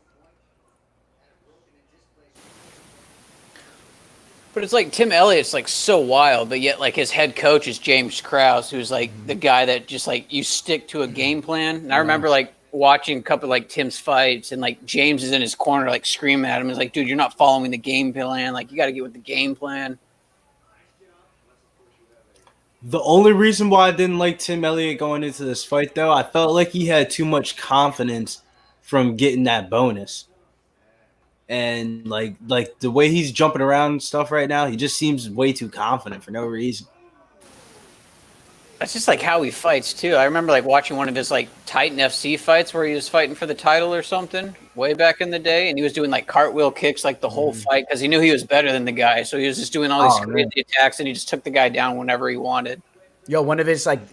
But it's like Tim Elliott's like so wild, but yet like his head coach is James Krause, who's like the guy that just like you stick to a game plan. And I remember like watching a couple of like Tim's fights, and like James is in his corner like screaming at him. He's like, dude, you're not following the game plan. Like you got to get with the game plan. The only reason why I didn't like Tim Elliott going into this fight, though, I felt like he had too much confidence from getting that bonus. And like the way he's jumping around and stuff right now, he just seems way too confident for no reason. That's just like how he fights too. I remember like watching one of his like Titan FC fights where he was fighting for the title or something way back in the day, and he was doing like cartwheel kicks like the whole fight because he knew he was better than the guy. So he was just doing all these crazy attacks, and he just took the guy down whenever he wanted. Yo, one of his early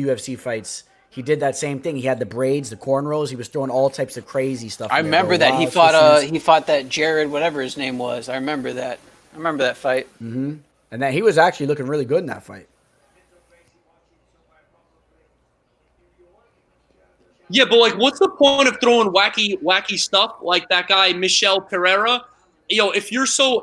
UFC fights, he did that same thing. He had the braids, the cornrows. He was throwing all types of crazy stuff. I remember that he fought that Jared, whatever his name was. I remember that. I remember that fight. Mm-hmm. And that he was actually looking really good in that fight. Yeah, but like, what's the point of throwing wacky stuff like that guy Michel Pereira? Yo, if you're so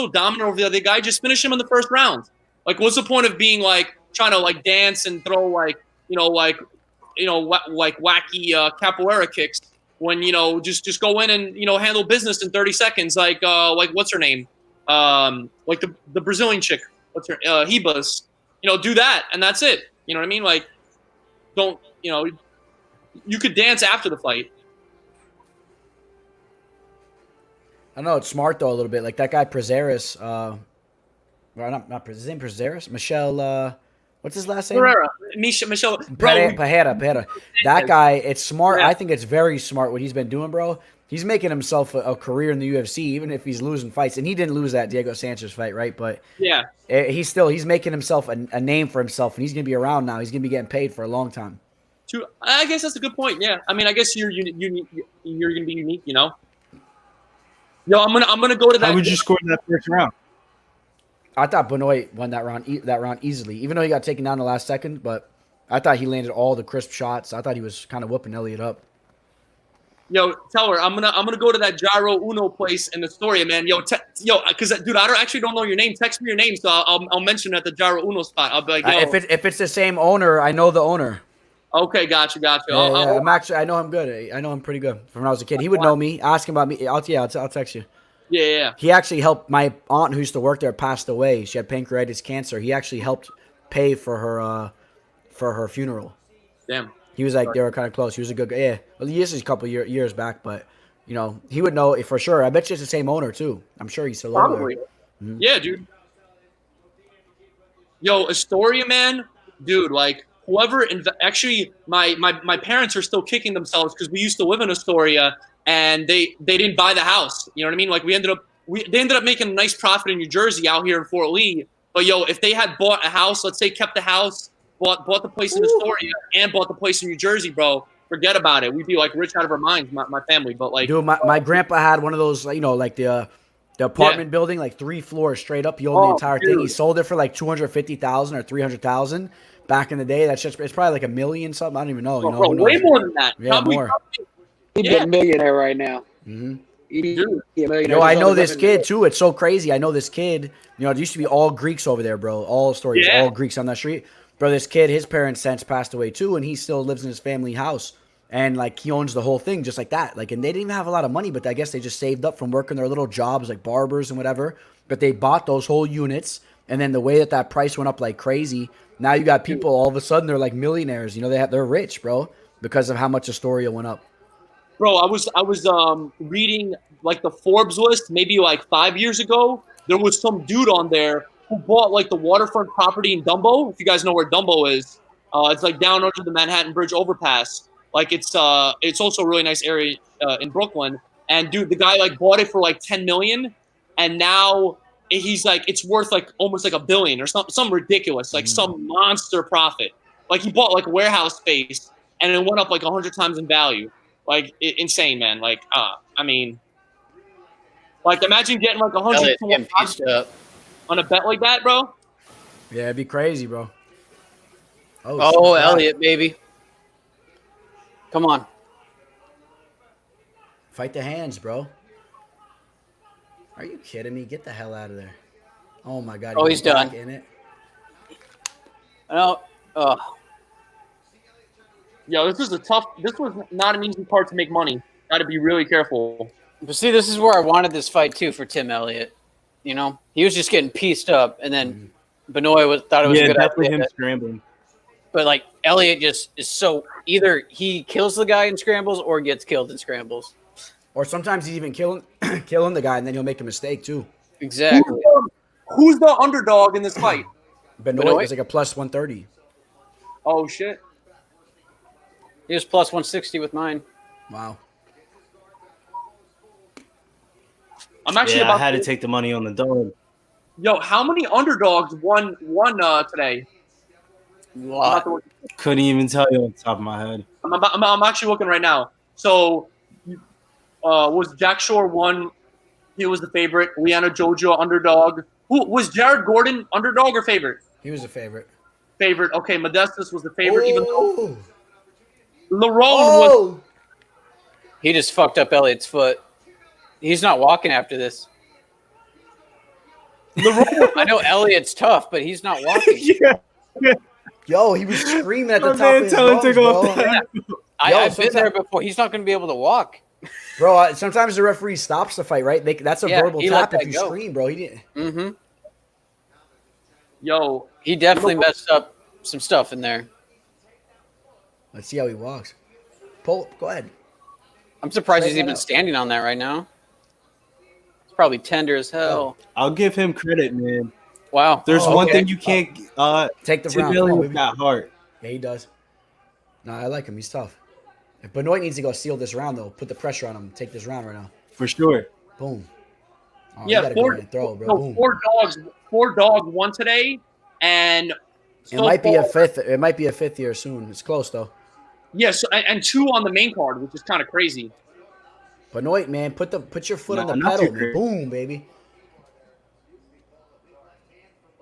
dominant over the other guy, just finish him in the first round. Like, what's the point of being like trying to like dance and throw like wacky capoeira kicks when just go in and handle business in 30 seconds like what's her name? Like the Brazilian chick, what's her Hebas, do that and that's it. You know what I mean? Like, don't you could dance after the fight. I know it's smart though a little bit. Like that guy Prazeres, not his name Prazeres, Michel. What's his last name? Pereira, Michel Pereira. That guy, it's smart. Yeah. I think it's very smart what he's been doing, bro. He's making himself a career in the UFC, even if he's losing fights. And he didn't lose that Diego Sanchez fight, right? But yeah, he's making himself a name for himself, and he's gonna be around now. He's gonna be getting paid for a long time. I guess that's a good point. Yeah, I mean, I guess you're gonna be unique, Yo, I'm gonna go to that. How would you score that first round? I thought Benoit won that round easily, even though he got taken down in the last second. But I thought he landed all the crisp shots. I thought he was kind of whooping Elliott up. Yo, tell her I'm gonna go to that Gyro Uno place in Astoria, man. Because dude, I actually don't know your name. Text me your name, so I'll mention at the Gyro Uno spot. I'll be like, yo. If it's the same owner, I know the owner. Okay, gotcha. Yeah, I know him good. I know him pretty good from when I was a kid. He would know me. Ask him about me. I'll text you. Yeah. He actually helped my aunt who used to work there passed away. She had pancreatic cancer. He actually helped pay for her funeral. Damn. He was like they were kind of close. He was a good guy. Yeah. Well, this is a couple years back, but he would know it for sure. I bet you it's the same owner too. I'm sure he's still probably. Mm-hmm. Yeah, dude. Yo, Astoria, man, dude, like. Whoever actually, my parents are still kicking themselves because we used to live in Astoria and they didn't buy the house. You know what I mean? Like they ended up making a nice profit in New Jersey out here in Fort Lee. But yo, if they had bought a house, let's say kept the house, bought the place in Astoria and bought the place in New Jersey, bro, forget about it. We'd be like rich out of our minds, my family. But like, dude, my grandpa had one of those, like the apartment building, like 3 floors straight up. He owned the entire thing. He sold it for like $250,000 or $300,000. Back in the day, it's probably like $1 million something. I don't even know. Bro, way more than that. Yeah, more. He's a millionaire right now. Mm-hmm. Yo, I know this kid too. It's so crazy. I know this kid. It used to be all Greeks over there, bro. All stories, all Greeks on that street. Bro, this kid, his parents since passed away too, and he still lives in his family house. And like he owns the whole thing just like that. Like, and they didn't even have a lot of money, but I guess they just saved up from working their little jobs like barbers and whatever. But they bought those whole units, and then the way that price went up like crazy. Now you got people all of a sudden they're like millionaires. They're rich, bro, because of how much Astoria went up. Bro, I was reading like the Forbes list maybe like 5 years ago. There was some dude on there who bought like the waterfront property in Dumbo. If you guys know where Dumbo is, it's like down under the Manhattan Bridge overpass. Like it's also a really nice area in Brooklyn. And dude, the guy like bought it for like $10 million, and now he's like, it's worth like almost like $1 billion or some ridiculous, like some monster profit. Like he bought like warehouse space and it went up like 100 times in value. Like insane, man. Like, I mean, like imagine getting like 100 on a bet like that, bro. Yeah, it'd be crazy, bro. Oh Elliott, baby. Come on. Fight the hands, bro. Are you kidding me? Get the hell out of there. Oh, my God. Oh, he's done. In it. No. Yo, this was not an easy part to make money. Got to be really careful. But see, this is where I wanted this fight, too, for Tim Elliott. You know? He was just getting pieced up, and then Benoit thought it was a good definitely idea. him scrambling. But, like, Elliott just is so – either he kills the guy in scrambles or gets killed in scrambles. Or sometimes he's even killing the guy, and then he'll make a mistake, too. Exactly. Who's the underdog in this fight? Benoit is like a plus 130. Oh, shit. He was plus 160 with mine. Wow. I'm actually I about had to take the money on the dog. Yo, how many underdogs won today? Couldn't even tell you on the top of my head. I'm actually looking right now. So, was Jack Shore won? He was the favorite. Liana Jojo underdog. Who was Jared Gordon underdog or favorite? He was a favorite. Favorite. Okay, Modestus was the favorite. Even though Lerone was. He just fucked up Elliott's foot. He's not walking after this. I know Elliott's tough, but he's not walking. Yo, he was screaming at the top of his lungs, bro. I've been there before. He's not going to be able to walk. Bro, sometimes the referee stops the fight, right? That's a verbal tap if you go. scream, bro. He didn't. Mm-hmm. Yo, he definitely messed up some stuff in there. Let's see how he walks. Go ahead. I'm surprised he's even standing on that right now. It's probably tender as hell. I'll give him credit, man. Wow. There's one thing you can't take the Tim round. Elliott's got heart. Yeah, he does. No, I like him. He's tough. If Benoit needs to go seal this round, though, put the pressure on him. Take this round right now. For sure. Boom. Oh, Yeah, four dogs won today, and it might be a fifth. It might be a fifth here soon. It's close though. Yes, and two on the main card, which is kind of crazy. Benoit, man, put your foot on the pedal, man. Boom, baby.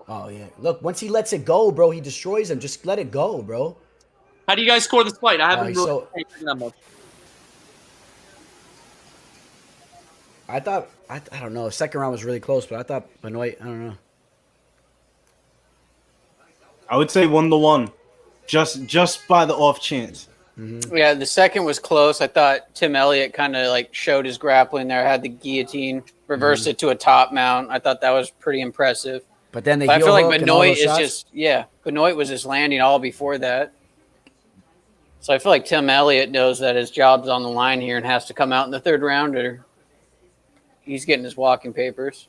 Oh yeah, look, once he lets it go, bro, he destroys him. Just let it go, bro. How do you guys score this fight? I haven't really so- paid that much. I don't know. Second round was really close, but I thought Benoit, I don't know. I would say 1-1, just by the off chance. Mm-hmm. Yeah, the second was close. I thought Tim Elliott kind of like showed his grappling there, had the guillotine, reversed it to a top mount. I thought that was pretty impressive. But then I feel like Benoit is Benoit was just landing all before that. So I feel like Tim Elliott knows that his job's on the line here and has to come out in the third round, or he's getting his walking papers.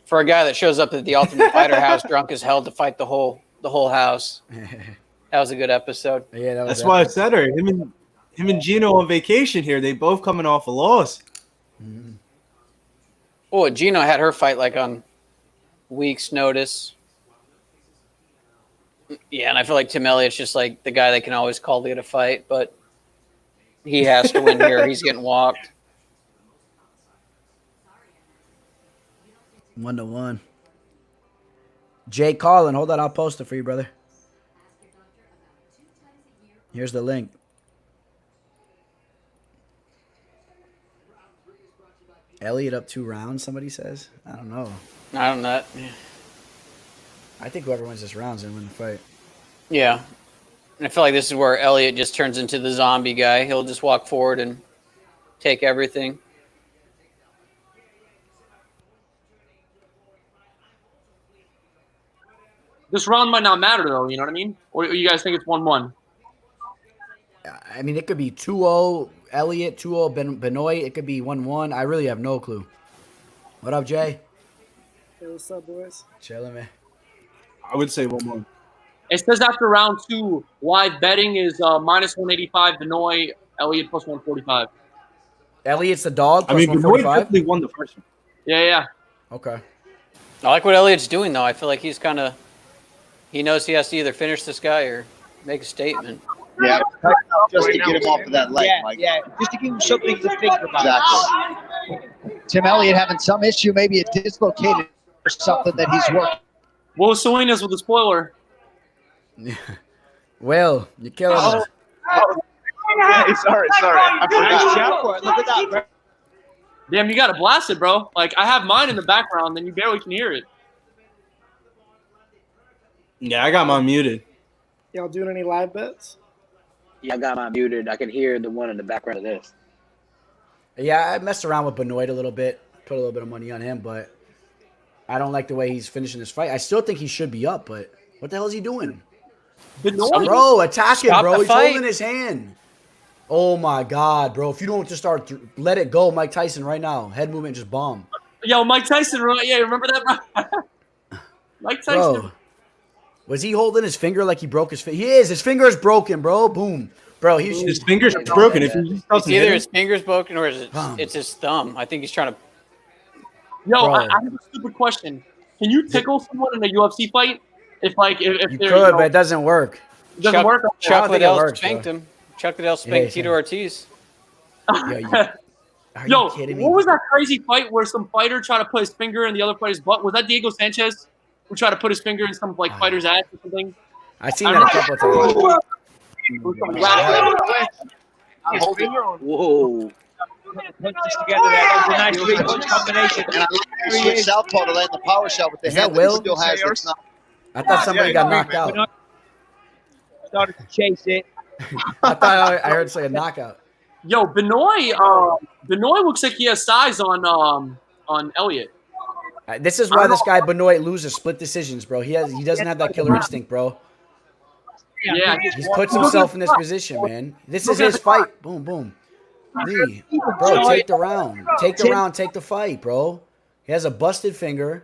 For a guy that shows up at the Ultimate Fighter house drunk as hell to fight the whole house. That was a good episode. Yeah, that's why I said her. Him and Gino on vacation here. They both coming off a loss. Mm-hmm. Oh, Gino had her fight like on weeks' notice. Yeah, and I feel like Tim Elliott's just like the guy that can always call to get a fight, but he has to win here. He's getting walked. 1-1. Jay Collin, hold on, I'll post it for you, brother. Here's the link. Elliott up 2 rounds, somebody says. I don't know. I don't know. I think whoever wins this round's gonna win the fight. Yeah. And I feel like this is where Elliott just turns into the zombie guy. He'll just walk forward and take everything. This round might not matter, though. You know what I mean? Or you guys think it's 1-1? I mean, it could be 2-0 Elliott, 2-0 Benoit. It could be 1-1. I really have no clue. What up, Jay? Hey, what's up, boys? Chilling, man. I would say 1-1. It says after round 2, live betting is minus 185 Benoit, Elliott plus 145. Elliott's the dog. I mean, Benoit 145? definitely won the first one. Yeah. Okay. I like what Elliott's doing, though. I feel like he's kind of – he knows he has to either finish this guy or make a statement. Yeah, just to get him off of that leg, Mike. Yeah, just to give him something to think about. Exactly. Tim Elliott having some issue, maybe it dislocated or something that he's working. Will Salinas with the spoiler. Will, you're killing us. Hey, sorry. I Nice forgot. jump for it. Look at that, bro. Damn, you got to blast it, bro. Like, I have mine in the background, then you barely can hear it. Yeah, I got mine muted. Y'all doing any live bets? Yeah, I got mine muted. I can hear the one in the background of this. Yeah, I messed around with Benoit a little bit, put a little bit of money on him, but I don't like the way he's finishing this fight. I still think he should be up, but what the hell is he doing? Benoit, bro, attack him, Stop bro. the He's fight. holding his hand. Oh my God, bro! If you don't just start, let it go, Mike Tyson, right now. Head movement, just bomb. Yo, Mike Tyson, right? Yeah, remember that, bro? Mike Tyson. Bro, was he holding his finger like he broke his finger? He is. His finger is broken, bro. Boom, bro. His finger's broken. If he It's either his finger's broken or it's his thumb. I think he's trying to. Yo, Bro. I have a stupid question. Can you tickle someone in a UFC fight? If you they're, could, but it doesn't work. it doesn't work. Chuck think it Liddell works, spanked bro. him. Chuck Liddell spanked Yeah, Tito Ortiz. Are Yo, you kidding me? what was that crazy fight where some fighter tried to put his finger in the other fighter's butt? Was that Diego Sanchez who tried to put his finger in some fighter's ass or something? I've seen that a couple of times. Whoa. Punches together there. That was a nice three-punch combination. And I love how he switched southpaw to land the power shot with the Is that hand that he Will? still has. That's not. I thought somebody got knocked out. Started to chase it. I thought I heard say a knockout. Yo, Benoit looks like he has size on Elliott. This is why this guy Benoit loses split decisions, bro. He doesn't have that killer instinct, bro. Yeah, He puts himself in this position, man. This is his fight. Boom, boom. Lee, bro, take the round. Take the round. Take the fight, bro. He has a busted finger.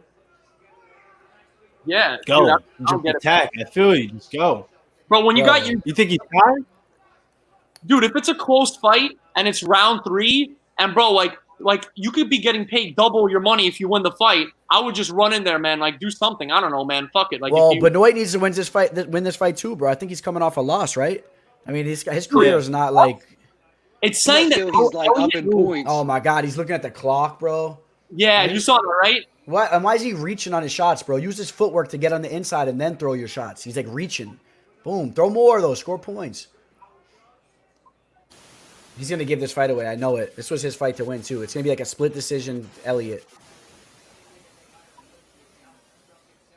Yeah, Go. dude, I Just don't get it. attack. I feel you. Just go. Bro, when you Bro. got your You think he's tired? dude, if it's a close fight and it's round 3, and bro, like you could be getting paid double your money if you win the fight. I would just run in there, man. Like, do something. I don't know, man. Fuck it. Like, Well, if you, Benoit needs to win this fight too, bro. I think he's coming off a loss, right? I mean, his career is not like. it's saying that He's like up in points. Oh my God, he's looking at the clock, bro. yeah, you saw that, right? What? And why is he reaching on his shots, bro? Use his footwork to get on the inside and then throw your shots. He's like reaching. Boom. Throw more of those. Score points. He's going to give this fight away. I know it. This was his fight to win, too. It's going to be like a split decision, Elliott.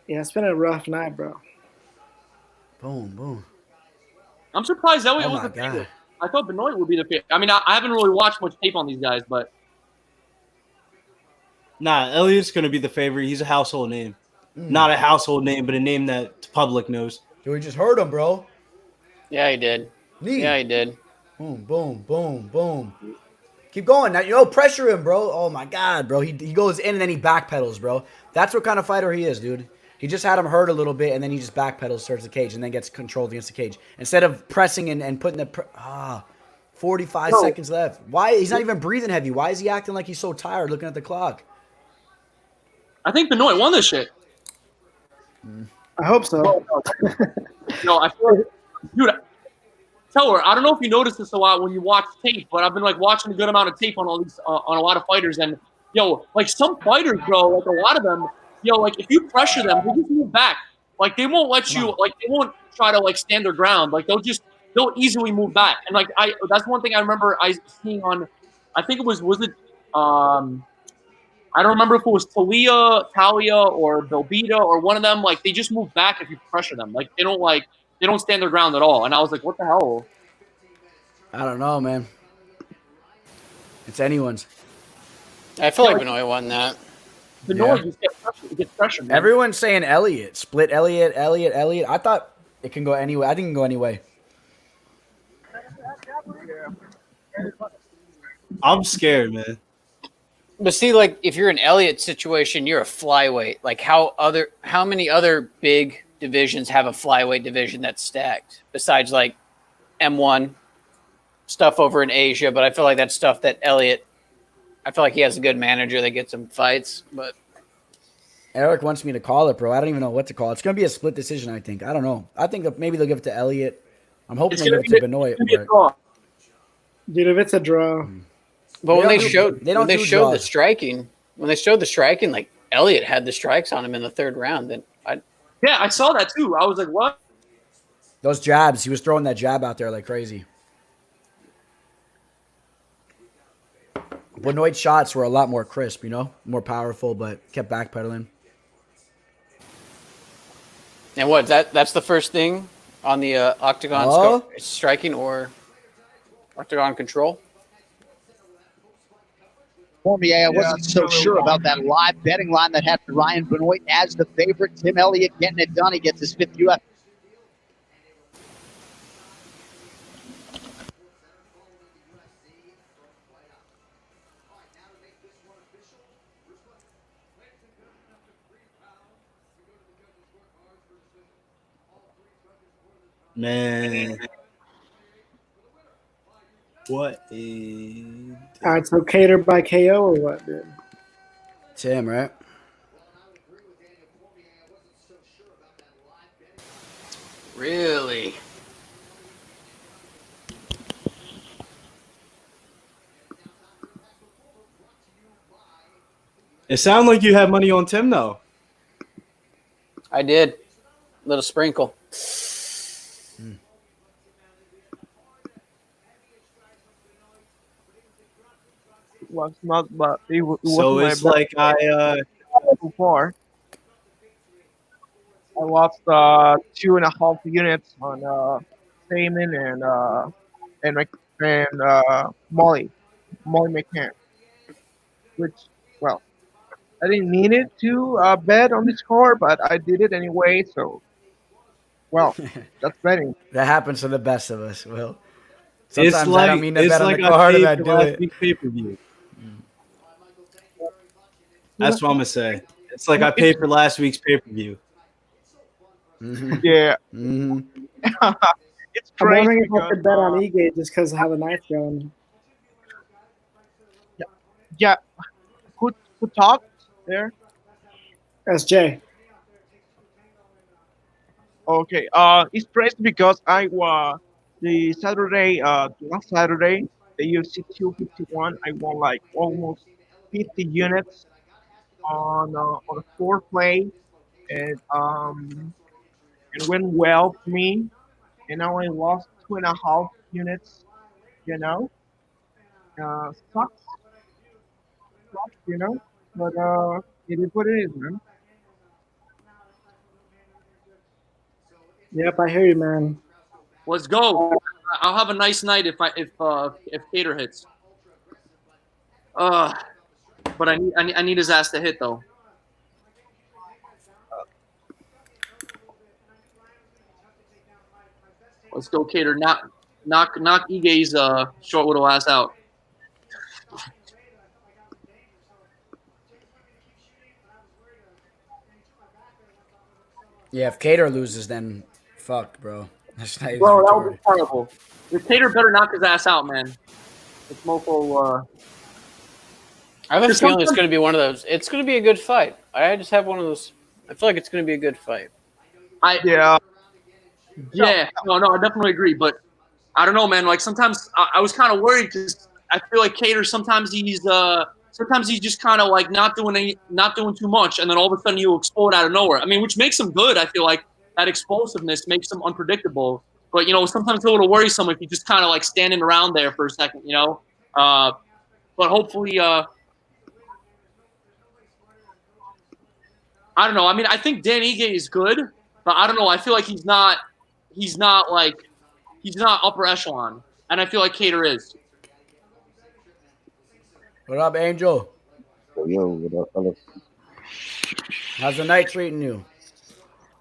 Yeah, it's been a rough night, bro. Boom, boom. I'm surprised Elliott Oh was my the favorite. God. I thought Benoit would be the favorite. I mean, I haven't really watched much tape on these guys, but Nah, Elliott's going to be the favorite. He's a household name. Not a household name, but a name that the public knows. Dude, we just heard him, bro. Yeah, he did. Knee. Yeah, he did. Boom, boom, boom, boom. Keep going. Now, pressure him, bro. Oh, my God, bro. He goes in and then he backpedals, bro. That's what kind of fighter he is, dude. He just had him hurt a little bit, and then he just backpedals towards the cage and then gets controlled against the cage. Instead of pressing and putting the 45 seconds left. Why? He's not even breathing heavy. Why is he acting like he's so tired looking at the clock? I think Benoit won this shit. I hope so. No, I feel like, dude, tell her, I don't know if you noticed this a lot when you watch tape, but I've been like watching a good amount of tape on all these on a lot of fighters, and like some fighters, bro, like a lot of them, like if you pressure them, they just move back. Like they won't let you, like they won't try to like stand their ground. Like they'll easily move back. And like that's one thing I remember I seeing on, I think it was it I don't remember if it was Talia or Belbita or one of them. Like they just move back if you pressure them. Like they don't stand their ground at all. And I was like, what the hell? I don't know, man. It's anyone's. I feel like Benoit won that. Benoit just gets pressured. Man. Everyone's saying Elliott. Split Elliott. I thought it can go anyway. I think it can go anyway. I'm scared, man. But see, like if you're in Elliott situation, you're a flyweight. Like how many other big divisions have a flyweight division that's stacked besides like M1 stuff over in Asia? But I feel like that's stuff that Elliott, I feel like he has a good manager that gets him fights. But Eric wants me to call it, bro. I don't even know what to call it. It's gonna be a split decision, I think. I don't know. I think that maybe they'll give it to Elliott. I'm hoping they give it to Benoit. Dude, if it's a draw. But when they showed draws. the striking, like Elliott had the strikes on him in the third round, then I saw that too. I was like, what? Those jabs, he was throwing that jab out there like crazy. Benoit's shots were a lot more crisp, more powerful, but kept backpedaling. And what? That's the first thing on the octagon striking or octagon control. Cormier, I wasn't so sure about that live betting line that had Ryan Benoit as the favorite. Tim Elliott getting it done. He gets his 5th UFC. Man. What is... All right, so Kattar by KO or what, dude? Tim, right? Really? It sounded like you had money on Tim, though. I did. Little sprinkle. Was not, but it was So my it's like so far. I lost 2.5 units on Stamann and Molly McCann, which, well, I didn't mean it to bet on this card, but I did it anyway. So, well, that's betting. That happens to the best of us, Will. It's Sometimes like, I don't mean to it's bet on like the card and I for do last it. week's pay-per-view. That's what I'm gonna say. It's like I paid for last week's pay-per-view. Mm-hmm. Yeah. Mm-hmm. It's I'm crazy. wondering if I could bet on E-Gate just because I have a knife going. Yeah. Who talked there? SJ. Okay. It's crazy because I was the Saturday, last Saturday, the UFC 251. I won like almost 50 units on a 4 play, and it went well for me. And now I lost 2.5 units. Sucks, but it is what it is, man. Yep, I hear you, man. Let's go. I'll have a nice night if Kattar hits. But I need his ass to hit though. Let's go, Kattar. Knock Ige's short little ass out. Yeah, if Kattar loses, then fuck, bro. That's not even Bro, that would retarded. be terrible. The Kattar better knock his ass out, man. It's mofo. I have a feeling it's going to be one of those. It's going to be a good fight. I just have one of those. I feel like it's going to be a good fight. Yeah. No, I definitely agree. But I don't know, man. Like sometimes I was kind of worried because I feel like Kattar sometimes he's just kind of like not doing too much, and then all of a sudden you explode out of nowhere. I mean, which makes him good. I feel like that explosiveness makes him unpredictable. But sometimes it's a little worrisome if you just kind of like standing around there for a second. But hopefully. I don't know. I mean, I think Dan Ige is good, but I don't know. I feel like he's not upper echelon, and I feel like Kattar is. What up, Angel? Yo, what up, fellas? How's the night treating you?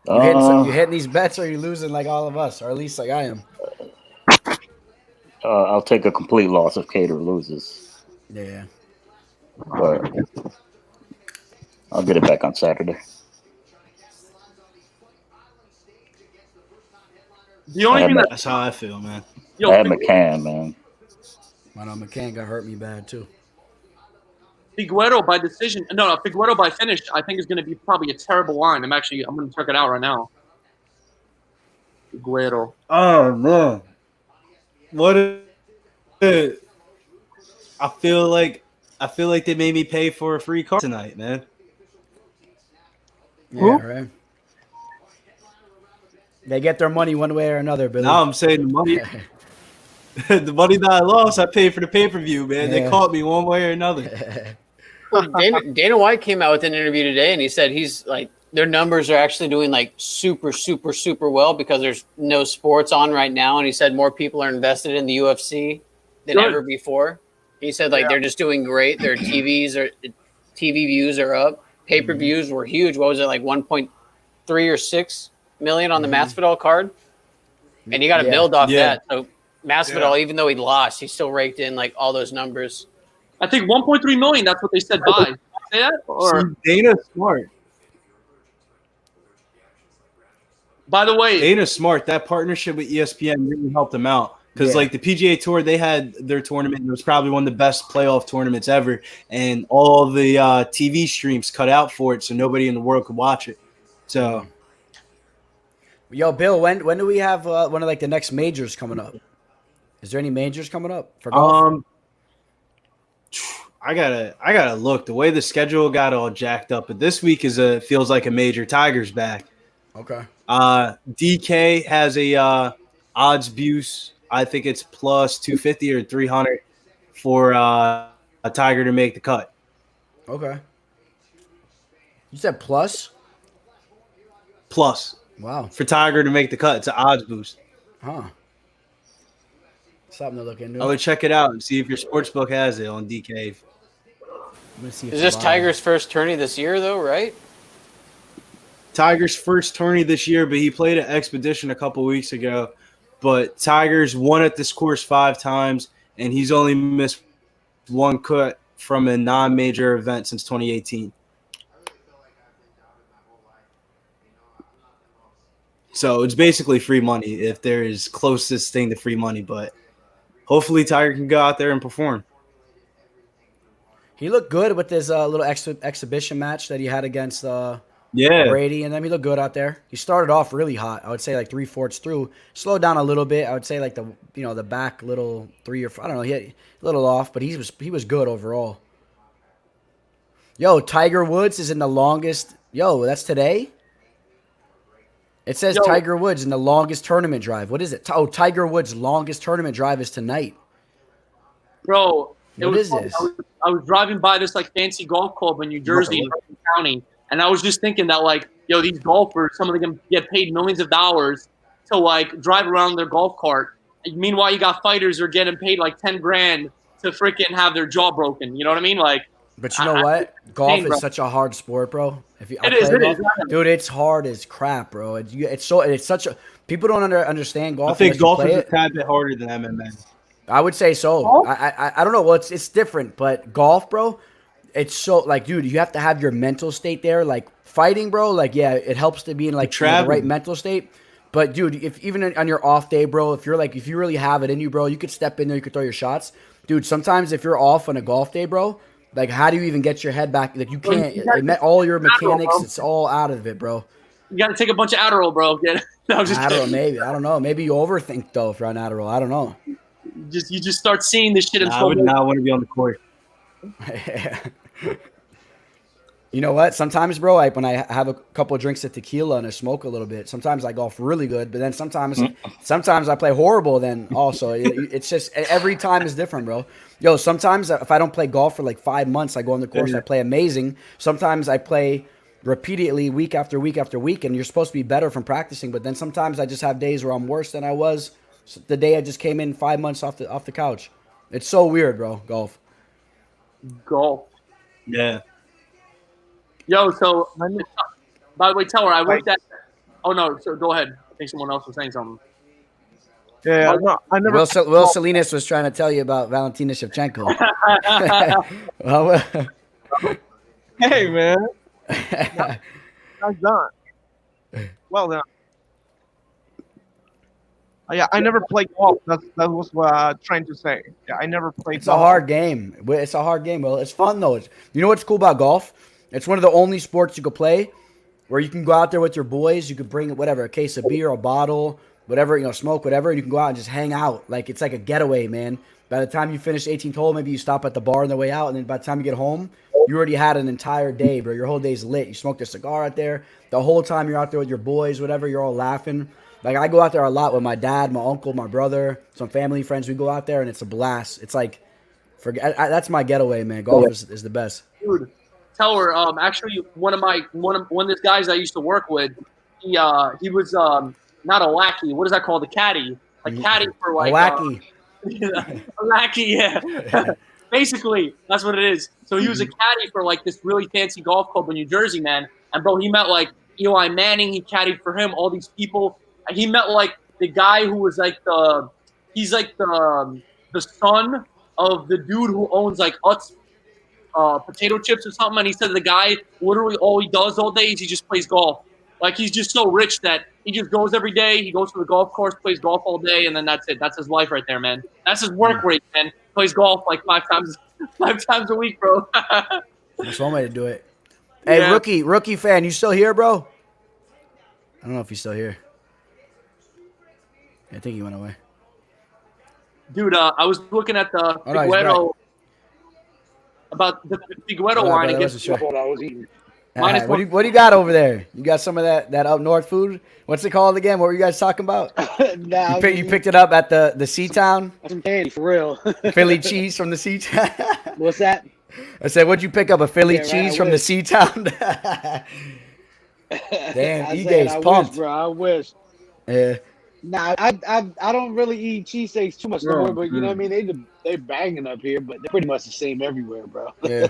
You hitting these bets, or are you losing like all of us, or at least like I am? I'll take a complete loss if Kattar loses. Yeah. But I'll get it back on Saturday. The only thing that's how I feel, man. I had McCann, man. I know McCann got hurt me bad too. Figueroa by decision. No, Figueroa by finish. I think is going to be probably a terrible line. I'm going to check it out right now. Figueroa. Oh man, what? I feel like they made me pay for a free card tonight, man. Yeah, right. They get their money one way or another, Billy. Now I'm saying the money. The money that I lost, I paid for the pay-per-view, man. They Yeah. caught me one way or another. Well, Dana White came out with an interview today, and he said he's like their numbers are actually doing like super, super, super well because there's no sports on right now, and he said more people are invested in the UFC than Good. ever before. He said like they're just doing great. Their TV views are up. Pay-per-views were huge. What was it, like 1.3 or 6 million on the Masvidal card? And you got to build off that. So Masvidal, even though he lost, he still raked in like all those numbers. I think 1.3 million. That's what they said. Buy. Say that? Or See, Dana's smart. by the way, Dana's smart. That partnership with ESPN really helped him out. Because like the PGA Tour, they had their tournament. It was probably one of the best playoff tournaments ever, and all the TV streams cut out for it, so nobody in the world could watch it. So, Yo, Bill, when do we have one of like the next majors coming up? Is there any majors coming up for golf? I gotta look. The way the schedule got all jacked up, but this week feels like a major. Tiger's back. Okay. DK has a odds boost. I think it's plus 250 or 300 for a Tiger to make the cut. Okay. You said plus? Plus. Wow. For Tiger to make the cut. It's an odds boost. Huh. Something to look into. I would check it out and see if your sportsbook has it on DK. Is this Tiger's first tourney this year, though, right? Tiger's first tourney this year, but he played at Expedition a couple weeks ago. But Tiger's won at this course 5 times, and he's only missed one cut from a non-major event since 2018. So it's basically free money if there is closest thing to free money. But hopefully Tiger can go out there and perform. He looked good with his little exhibition match that he had against Brady, and then he looked good out there. He started off really hot. I would say like 3/4 through, slowed down a little bit. I would say like the back little 3 or 4, I don't know, he had a little off, but he was good overall. Yo, Tiger Woods is in the longest. Yo, that's today. It says Tiger Woods in the longest tournament drive. What is it? Oh, Tiger Woods' longest tournament drive is tonight. bro, What is this? I was driving by this like fancy golf club in New Jersey, in Hudson County, and I was just thinking that like, yo, these golfers, some of them get paid millions of dollars to like drive around their golf cart. Meanwhile, you got fighters who are getting paid like 10 grand to freaking have their jaw broken. You know what I mean? Like, But you know what? Golf is such a hard sport, bro. It is. Dude, it's hard as crap, bro. It's such a people don't understand golf. I think unless you golf play is a it. tad bit harder than MMA. I would say so. I don't know. Well, it's different, but golf, bro, it's so like, dude, you have to have your mental state there. Like fighting, bro, like yeah, it helps to be in like the right mental state. But dude, if even on your off day, bro, if you really have it in you, bro, you could step in there, you could throw your shots, dude. Sometimes if you're off on a golf day, bro, like how do you even get your head back? Like you can't. All your mechanics, it's all out of it, bro. You got to take a bunch of Adderall, bro. No, just Adderall, kidding. maybe. I don't know. Maybe you overthink though if you're on Adderall. I don't know. You just start seeing this shit in I slow would motion. not want to be on the court. You know what? Sometimes, bro, when I have a couple of drinks of tequila and I smoke a little bit, sometimes I golf really good, but then sometimes I play horrible. Then also, it's just every time is different, bro. Yo, sometimes if I don't play golf for like 5 months, I go on the course, I play amazing. Sometimes I play repeatedly week after week after week, and you're supposed to be better from practicing. But then sometimes I just have days where I'm worse than I was the day I just came in 5 months off the couch. It's so weird, bro. Golf. Yeah. Yo, so by the way, tell her I worked at. Oh no, so go ahead. I think someone else was saying something. Yeah, no, I never. Will Salinas was trying to tell you about Valentina Shevchenko. Hey, man. That's done. Well done. Yeah, I never played golf. That was what I'm trying to say. Yeah, I never played It's golf. a hard game. It's a hard game. Well, it's fun, though. You know what's cool about golf? It's one of the only sports you could play where you can go out there with your boys. You could bring whatever, a case of beer, a bottle, whatever, smoke, whatever. And you can go out and just hang out. Like, it's like a getaway, man. By the time you finish 18th hole, maybe you stop at the bar on the way out. And then by the time you get home, you already had an entire day, bro. Your whole day's lit. You smoked a cigar out there. The whole time you're out there with your boys, whatever, you're all laughing. Like I go out there a lot with my dad, my uncle, my brother, some family friends. We go out there and it's a blast. It's like, that's my getaway, man. Golf is the best. Dude, tell her. Actually, one of the guys I used to work with, he was not a lackey. What is that called? A caddy. A caddy for like a lackey. A lackey, yeah. Basically, that's what it is. So he was a caddy for like this really fancy golf club in New Jersey, man. And bro, he met like Eli Manning. He caddied for him. All these people. And he met like the guy who was like the son of the dude who owns like Utz potato chips or something. And he said the guy literally all he does all day is he just plays golf. Like he's just so rich that he just goes every day. He goes to the golf course, plays golf all day, and then that's it. That's his life right there, man. That's his work rate, man. Plays golf like five times a week, bro. That's one way to do it. Hey, Yeah. rookie fan, you still here, bro? I don't know if he's still here. I think he went away. Dude, I was looking at the Oh, no, he's Figueroa about the Figueroa Hold on, line brother, against wasn't sure. what I was eating. What do you got over there? You got some of that up north food? What's it called again? What were you guys talking about? Nah, you picked it up at the Sea-Town? Some candy for real. Philly cheese from the Sea-Town? What's that? I said, what'd you pick up? A Philly Yeah, right, cheese I from the wish. Sea-Town? Damn, I Ega's said, I pumped. wish, bro. I wish. Yeah. Nah, I don't really eat cheesesteaks too much no more, but you know what I Mm. mean? They banging up here, but they're pretty much the same everywhere, bro. Yeah.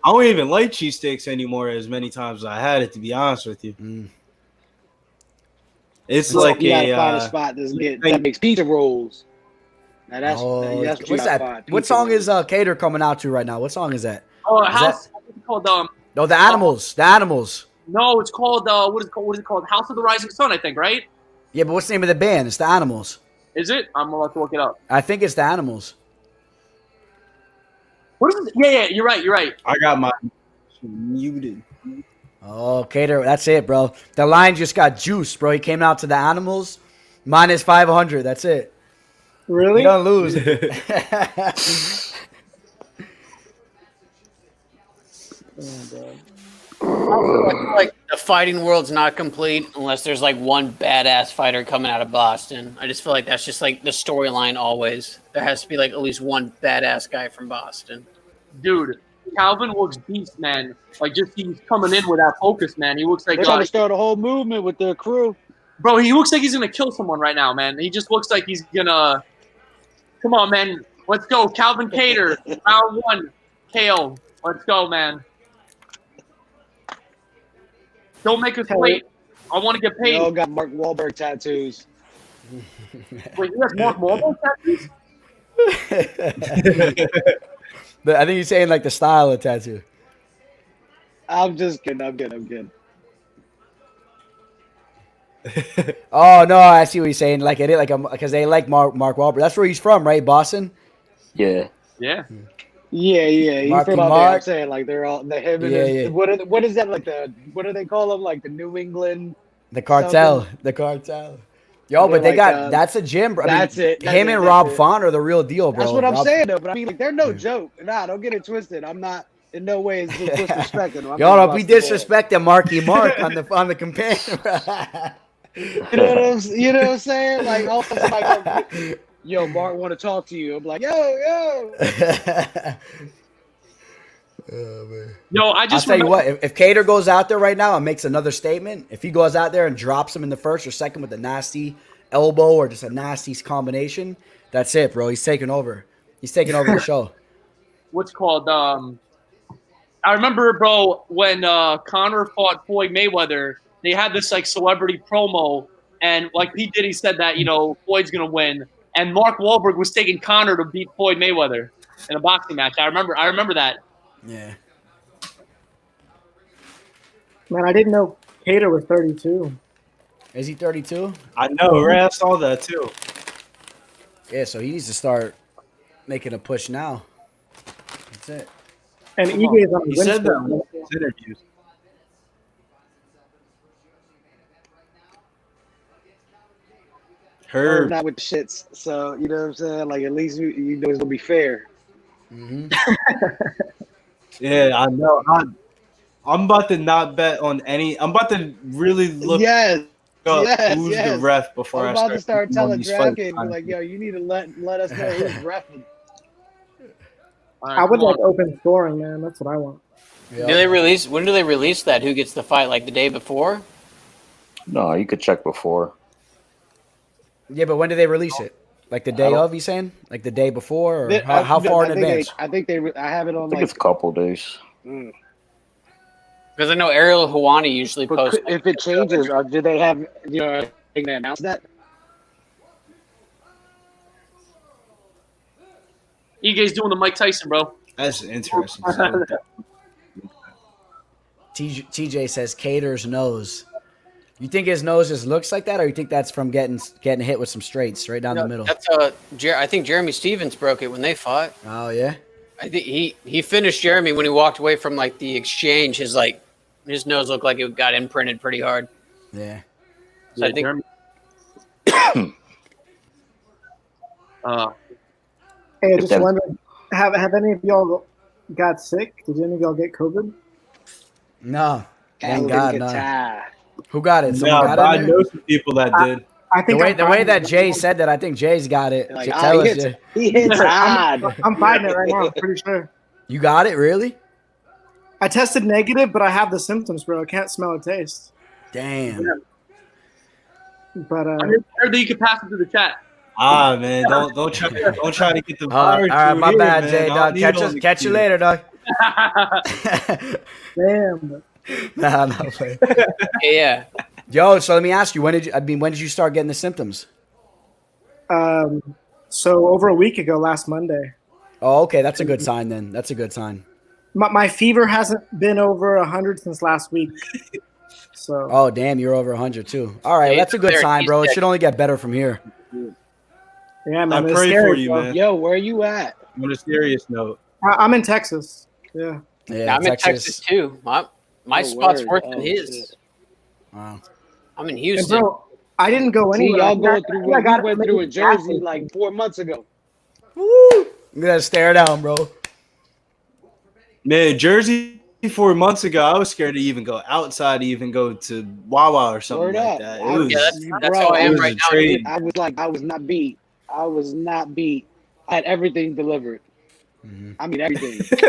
I don't even like cheesesteaks anymore as many times as I had it, to be honest with you. It's Well, like you gotta a find a spot that makes pizza rolls. Now that's what you what's gotta that? find. What Pizza song rolls. is Cater coming out to right now? What song is that? Oh, Is house. What's it called? No, the Animals. The Animals. No, it's called what is it called? House of the Rising Sun, I think, right? Yeah, but what's the name of the band? It's the Animals. Is it? I'm gonna have to look it up. I think it's the Animals. What is it? Yeah, you're right. You're right. I got my muted. Oh, Cater, that's it, bro. The line just got juiced, bro. He came out to the Animals, minus 500. That's it. Really? You don't lose. I feel like the fighting world's not complete unless there's like one badass fighter coming out of Boston. I just feel like that's just like the storyline always. There has to be like at least one badass guy from Boston. Dude, Calvin looks beast, man. Like just he's coming in with that focus, man. He looks like They're trying to start a whole movement with their crew. bro. He looks like he's gonna kill someone right now, man. He just looks like he's gonna. Come on, man. Let's go, Calvin Cater. Round one, KO. Let's go, man. Don't make us wait. I want to get They paid. all got Mark Wahlberg tattoos. Wait, you have Mark Wahlberg tattoos? But I think he's saying like the style of tattoo. I'm just kidding. I'm kidding. Oh no, I see what he's saying. Like it is like because they like Mark Wahlberg. That's where he's from, right? Boston. Yeah. Yeah. Yeah. He's Marky from out there. Mark. I'm saying like they're all the him and Yeah, his, yeah. what is that like what do they call them, like the New England? The cartel. something? The cartel. Yo, They're but they like, got that's a gym, bro. that's it. Him and Rob Font are the real deal, bro. That's what I'm Rob- saying though. But I mean, like they're no joke. Nah, don't get it twisted. I'm not in no way disrespecting them. I'm Yo, just don't be busting balls. disrespecting Marky Mark on the companion. You know what I'm saying? Like all of a sudden somebody comes, yo, Mark want to talk to you. I'm like, yo. Yo, I just I'll tell you remember- what, if Cater goes out there right now and makes another statement, if he goes out there and drops him in the first or second with a nasty elbow or just a nasty combination, that's it, bro. He's taking over. He's taking over the show. what's called I remember, bro, when Conor fought Floyd Mayweather, they had this like celebrity promo, and like Pete Diddy said that Floyd's gonna win, and Mark Wahlberg was taking Conor to beat Floyd Mayweather in a boxing match. I remember that. Yeah. Man, I didn't know Cater was 32. Is he 32? I know, right? I saw that too. Yeah, so he needs to start making a push now. That's it. And Ige is on He the said that win in his interviews. Herb not with the shits. So you know what I'm saying? Like at least you know it's gonna be fair. Mm-hmm. Yeah, I know. I'm about to not bet on any. I'm about to really look. Yes. up Yes, who's yes. the ref before I'm I about to start putting on telling these fights. DraftKings, like, yo, you need to let us know who's refing. I would like open scoring, man. That's what I want. Do they release? When do they release that? Who gets the fight? Like the day before? No, you could check before. Yeah, but when do they release it? Like the day of? You saying? Like the day before, or how far in advance? I think I have it on. I think it's a couple days. Because I know Ariel Hawani usually posts. If it changes, or do they have? They announce that? EJ's doing the Mike Tyson, bro. That's interesting. TJ says Cater's nose. You think his nose just looks like that, or you think that's from getting hit with some straights right down the middle? That's I think Jeremy Stevens broke it when they fought. Oh yeah. I think he finished Jeremy when he walked away from like the exchange. His nose looked like it got imprinted pretty hard. Yeah. So I think. Hey, I just wondering, have any of y'all got sick? Did any of y'all get COVID? No. Thank God, no. Who got it? No, Someone got but I it? know some people that did. I think the way that Jay said that, I think Jay's got it. Like, Tell us, he Jay. hits hard. I'm fighting it right now. I'm pretty sure. You got it, really? I tested negative, but I have the symptoms, bro. I can't smell or taste. Damn. But I heard that you can pass it through the chat. Ah man, don't try to get the All fire. right, my here, bad, man. Jay. Dog. Catch you later, dog. Damn. Nah, I'm not playing. Yeah. Yo, so let me ask you, when did you start getting the symptoms? So over a week ago, last Monday. Oh, okay, that's a good sign then. That's a good sign. My fever hasn't been over 100 since last week. So. Oh, damn, you're over 100 too. All right, that's a good sign, bro. It should only get better from here. Yeah, man. I it's pray scary, for you, bro. man. Yo, where you at? On a serious note, I'm in Texas. Yeah. Yeah, I'm in Texas too. My spot's worse than his. Shit. Wow. I'm in And Houston. bro, I didn't go See, anywhere. y'all going through what got we it went through from in Jersey like 4 months ago. Woo! You gotta stare down, bro. man, Jersey 4 months ago, I was scared to even go outside, to even go to Wawa or something Word like up. that. I It was, that's how I am was right a now. trade. I was not beat. I was not beat. I had everything delivered. Mm-hmm. I mean, everything.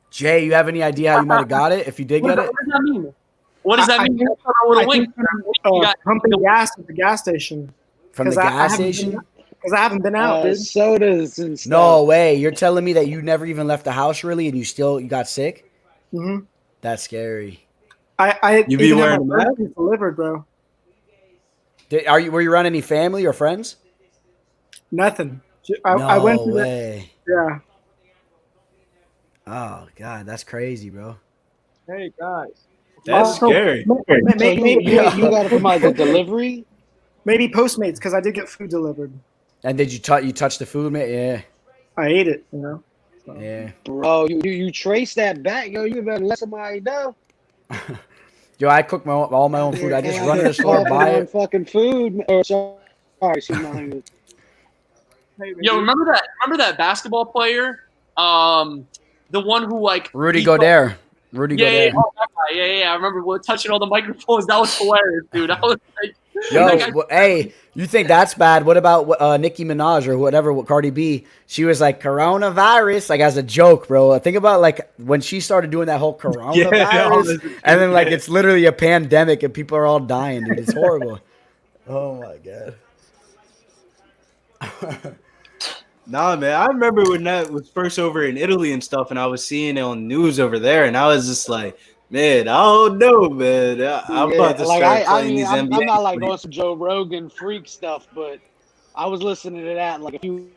Jay, you have any idea how you might have got it if you did get it? What does that mean? What does that mean? I think pumping gas at the gas station. From the gas station? Because I haven't been out, dude. Sodas and stuff. No way. You're telling me that you never even left the house really and you got sick? Mm-hmm. That's scary. I You be even wearing had a my mask? groceries delivered, bro. Were you around any family or friends? Nothing. I went No to way. yeah. Oh God, that's crazy, bro. Hey guys. That's scary. Maybe You got it from like a delivery? Maybe Postmates, because I did get food delivered. And did you touch the food, man? Yeah. I ate it, you know. So. Yeah. Bro, you trace that back, yo. You better let somebody know. Yo, I cook all my own food. I just run to the store, buy it. Fucking food. Or sorry, excuse my language. Yo, remember that basketball player? The one who like Rudy Gobert. Rudy yeah, Gobert. oh, that guy. Yeah. I remember touching all the microphones. That was hilarious, dude. I was like, Yo, hey, you think that's bad? What about Nicki Minaj or whatever, Cardi B? She was like, coronavirus, like as a joke, bro. Think about like when she started doing that whole coronavirus, and then like it's literally a pandemic and people are all dying, dude. It's horrible. Oh my God. Nah, man. I remember when that was first over in Italy and stuff, and I was seeing it on news over there, and I was just like, man, I don't know, man. I'm about to start playing these NBA. I'm not like on some Joe Rogan freak stuff, but I was listening to that like a few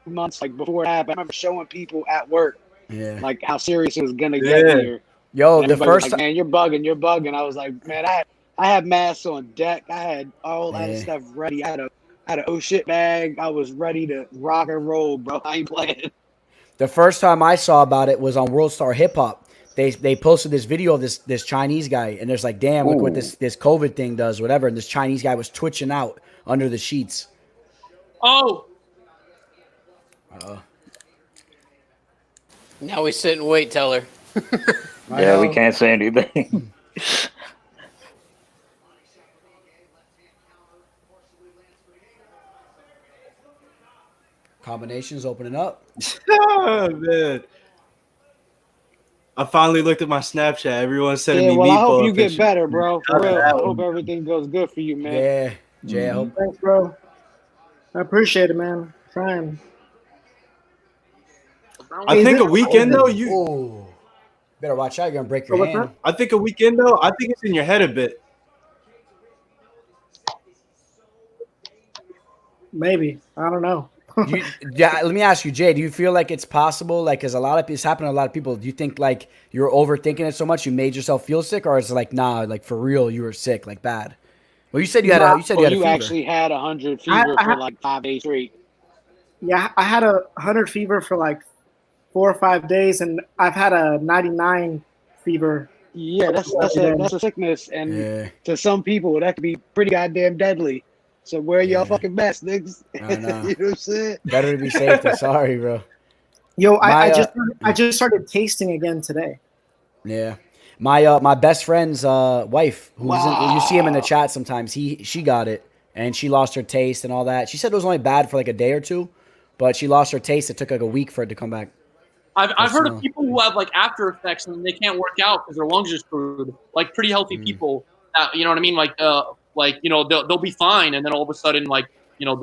months like before it happened. I remember showing people at work like how serious it was gonna get here. Yo, and the first like, man, you're bugging. I was like, man, I had masks on deck. I had all that stuff ready. I had a oh shit bag. I was ready to rock and roll, bro. I ain't playing. The first time I saw about it was on World Star Hip Hop. They posted this video of this Chinese guy, and there's like, damn, look what this COVID thing does, whatever. And this Chinese guy was twitching out under the sheets. oh, Now we sit and wait, tell her. Yeah, we can't say anything. Combinations opening up. Oh, man. I finally looked at my Snapchat. Everyone's sending Yeah, me well, I hope meatball you get pictures. better, bro. For real. I That hope one. everything goes good for you, man. Yeah, Jay. I hope. Thanks, bro. I appreciate it, man. Trying. I think a weekend though, Oh, better watch out. You're gonna break your what's hand. that? I think a weekend though, I think it's in your head a bit. Maybe. I don't know. Yeah, let me ask you, Jay. Do you feel like it's possible? Like, because it's happened to a lot of people. Do you think like you're overthinking it so much you made yourself feel sick, or is it like nah, like for real you were sick, like bad? Well, you said you had a Or fever. you actually had 100 fever for like 5 days straight. Yeah, I had a 100 fever for like 4 or 5 days, and I've had a 99 fever. Yeah, that's a sickness, and to some people that could be pretty goddamn deadly. So wear your fucking best, niggas. I know. You know what I'm saying? Better to be safe than sorry, bro. Yo, I just started tasting again today. Yeah. My best friend's wife, you see him in the chat sometimes. She got it and she lost her taste and all that. She said it was only bad for like a day or two, but she lost her taste. It took like a week for it to come back. I've heard of people who have like after effects and they can't work out because their lungs are screwed. Like pretty healthy people, you know what I mean? Like you know they'll be fine, and then all of a sudden like you know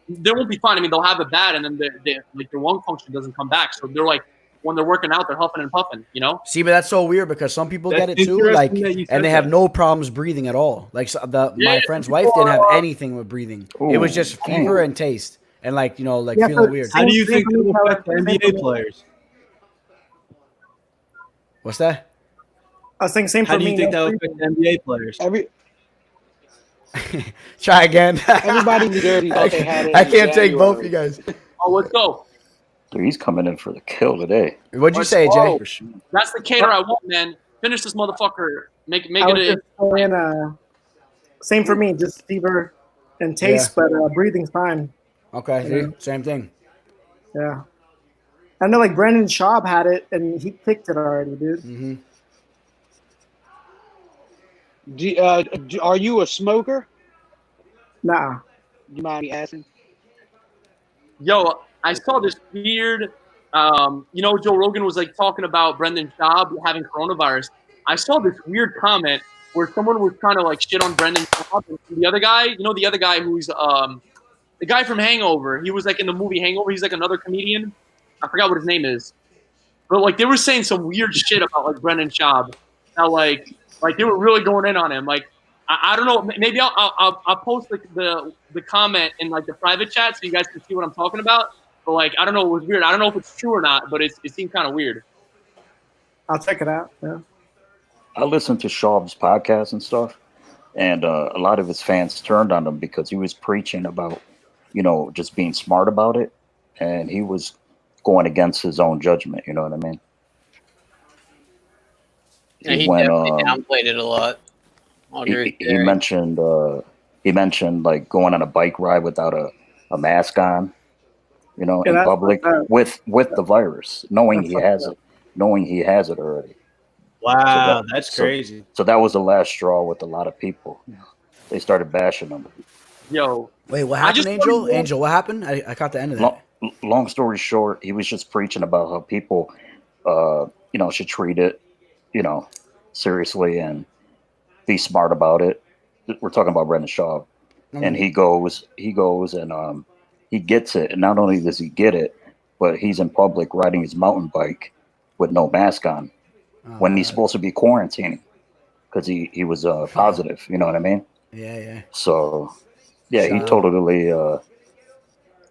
they won't be fine. I mean they'll have it bad, and then like their lung function doesn't come back. So they're like when they're working out, they're huffing and puffing. You know? See, but that's so weird because some people get it too, like, and they have no problems breathing at all. Like my friend's wife didn't have anything with breathing. It was just fever and taste, and like you know like feeling weird. How do you think it will affect the NBA players? What's that? I was saying same for me. How do you think that will affect the NBA players? Try again. Everybody in New Jersey thought they had it. I can't take both of you guys. Oh, let's go. Dude, he's coming in for the kill today. What'd you say, Jay? That's the cater I want, man. Finish this motherfucker. Make I was it. just saying, same for me, just fever and taste, but breathing's fine. Okay, see? Same thing. Yeah. I know, like, Brendan Schaub had it, and he picked it already, dude. Are you a smoker? Nah. You mind me asking? Yo, I saw this weird. You know, Joe Rogan was like talking about Brendan Schaub having coronavirus. I saw this weird comment where someone was trying to like shit on Brendan Schaub. And the other guy, you know, the other guy who's the guy from Hangover. He was like in the movie Hangover. He's like another comedian. I forgot what his name is, but like they were saying some weird shit about like Brendan Schaub. Now like they were really going in on him. Like I don't know. Maybe I'll post like the comment in like the private chat so you guys can see what I'm talking about. But like I don't know, it was weird. I don't know if it's true or not, but it seemed kind of weird. I'll check it out. Yeah. I listened to Schaub's podcast and stuff, and a lot of his fans turned on him because he was preaching about, you know, just being smart about it, and he was going against his own judgment. You know what I mean? Yeah, he definitely downplayed it a lot. I'll agree with He mentioned like going on a bike ride without a mask on, you know, in public with the virus, knowing he has it already. Wow, that's crazy. So that was the last straw with a lot of people. They started bashing him. Yo, wait, what happened, Angel? Angel, what happened? I caught the end of that. Long story short, he was just preaching about how people, you know, should treat it, you know, seriously and be smart about it. We're talking about Brendan Schaub, and he goes and he gets it, and not only does he get it, but he's in public riding his mountain bike with no mask on when he's supposed to be quarantining because he was positive. You know what I mean? Yeah. So, yeah, he totally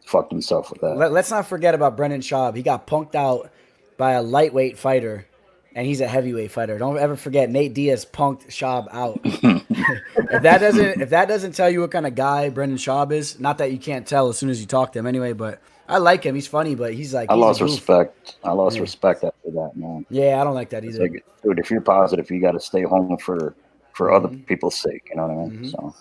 fucked himself with that. Let's not forget about Brendan Schaub. He got punked out by a lightweight fighter, and he's a heavyweight fighter. Don't ever forget Nate Diaz punked Schaub out. if that doesn't tell you what kind of guy Brendan Schaub is, not that you can't tell as soon as you talk to him anyway, but I like him. He's funny, but he's like I lost respect. I lost respect after that, man. Yeah, I don't like that either. Like, dude, if you're positive, you got to stay home for other people's sake. You know what I mean? So.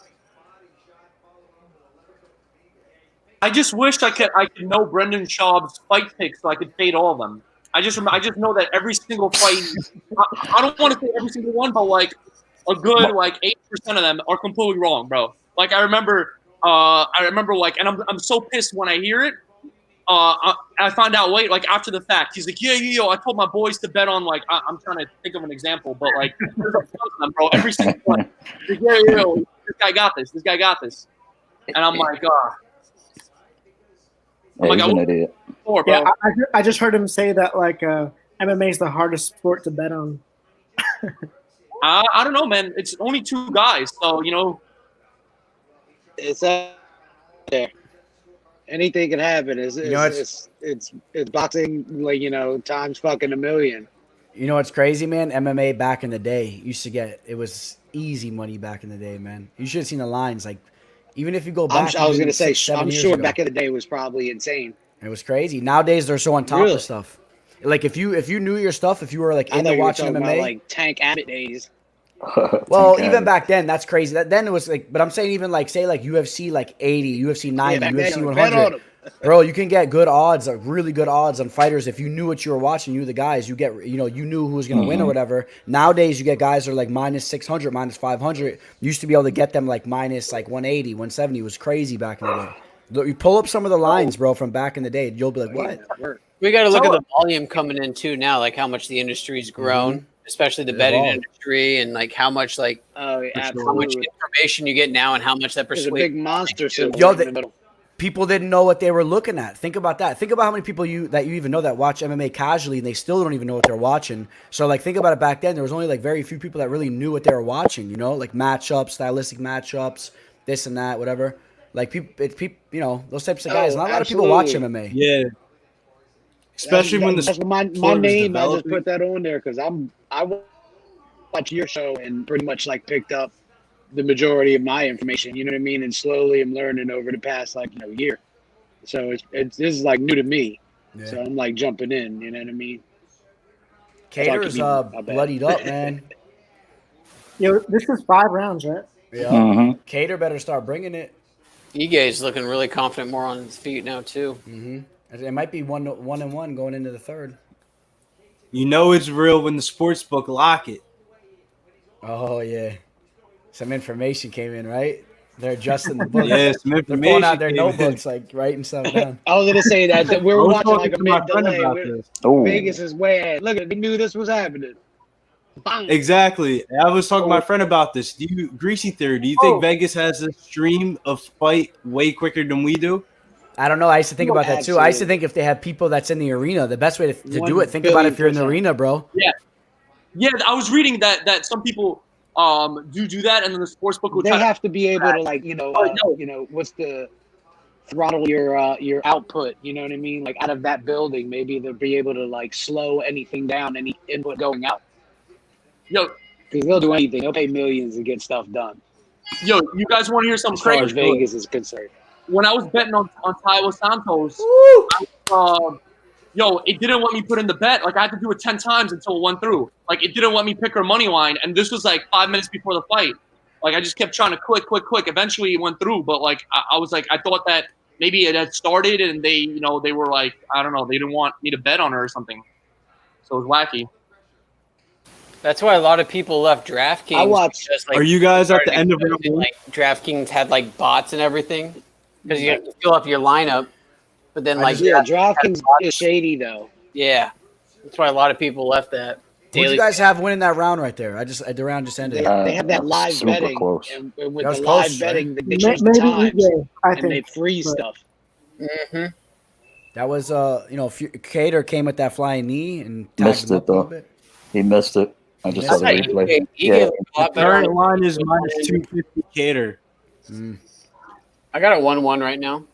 I just wished I could know Brendan Schaub's fight picks so I could fade all of them. I just know that every single fight. I don't want to say every single one, but like a good like 8% of them are completely wrong, bro. Like I remember like, and I'm so pissed when I hear it. I found out late, like after the fact. He's like, yo, I told my boys to bet on like I'm trying to think of an example, but like there's a bunch of them, bro. Every single one. He's like, yo, this guy got this. This guy got this. And I'm like, Yeah, he's an idiot. Before, Yeah, bro. I just heard him say that like MMA is the hardest sport to bet on. I don't know, man. It's only two guys, so you know. It's out there. Anything can happen. It's boxing, like, you know, times fucking a million. You know what's crazy, man? MMA back in the day used to it was easy money back in the day, man. You should have seen the lines. Like, even if you go back, I was gonna say, 6-7 I'm years sure ago, back in the day was probably insane. it was crazy. Nowadays they're so on top Really? of stuff. Like if you knew your stuff, if you were like I into thought you were watching talking MMA, about like Tank Abbott days. well, even back then, that's crazy. Then it was like, but I'm saying even like say like UFC like 80, UFC 90, back then, UFC bet on 100. 'em. Bro, you can get good odds, like really good odds on fighters if you knew what you were watching. You the guys, you knew who was gonna win or whatever. Nowadays, you get guys that are like minus 600, minus 500. You used to be able to get them like minus like 180, 170. It was crazy back in the day. You pull up some of the lines, bro, from back in the day. You'll be like, what? We got to look at the volume coming in too now, like how much the industry's grown, especially the betting evolved. industry, and like how much like how much information you get now and how much that There's a persuades. big monster symbol Yo, in the middle. People didn't know what they were looking at. Think about that. Think about how many people that you even know that watch MMA casually and they still don't even know what they're watching. So like think about it back then. There was only like very few people that really knew what they were watching, you know, like matchups, stylistic matchups, this and that, whatever. Like people, you know, those types of guys. Not a lot of people watch MMA. Yeah. Especially when that's my name. I just put that on there because I watch your show and pretty much like picked up the majority of my information. You know what I mean? And slowly I'm learning over the past year. So this is like new to me. Yeah. So I'm like jumping in. You know what I mean? Cater's bloodied up, man. Yo, this is 5 rounds, right? Yeah. Cater better start bringing it. Ige's looking really confident, more on his feet now too. It might be 1-1 going into the third. You know it's real when the sports book lock it. Oh yeah, some information came in, right? They're adjusting the book. Yeah, some They're information pulling out their came notebooks, like writing stuff down. I was gonna say that we're watching like a to my mid friend about delay. this. Vegas is way ahead. Look, we knew this was happening. Bang. Exactly. I was talking to my friend about this. Greasy Theory, do you think Vegas has a stream of fight way quicker than we do? I don't know. I used to think about that too. I used to think if they have people that's in the arena, the best way to do it, think about it if you're in the arena, bro. Yeah. I was reading that some people do that, and then the sportsbook will They try have to be able to what's the throttle your output. You know what I mean? Like out of that building, maybe they'll be able to like slow anything down, any input going out. Yo, because they'll do anything. They'll pay millions to get stuff done. Yo, you guys want to hear something As far crazy? as Vegas is concerned. When I was betting on Tyler Santos, it didn't let me put in the bet. Like I had to do it 10 times until it went through. Like it didn't let me pick her money line, and this was like 5 minutes before the fight. Like I just kept trying to click. Eventually it went through, but like I was like, I thought that maybe it had started, and they were like, I don't know, they didn't want me to bet on her or something. So it was wacky. That's why a lot of people left DraftKings. I watched. Are you guys at the end of round one? Like DraftKings had like bots and everything because you have to fill up your lineup, but then DraftKings is shady though. Yeah, that's why a lot of people left that. Who do you guys have winning that round right there? The round just ended. They have that live betting, close. and with That was the close, live betting, right? they change the Maybe times EJ, I and they think. freeze stuff. That was Cater came with that flying knee and tagged Missed him it up a little though. bit. He missed it. I just saw the That's how replay. Ige Yeah. Current line is minus 250 Cater. I got a 1-1 right now.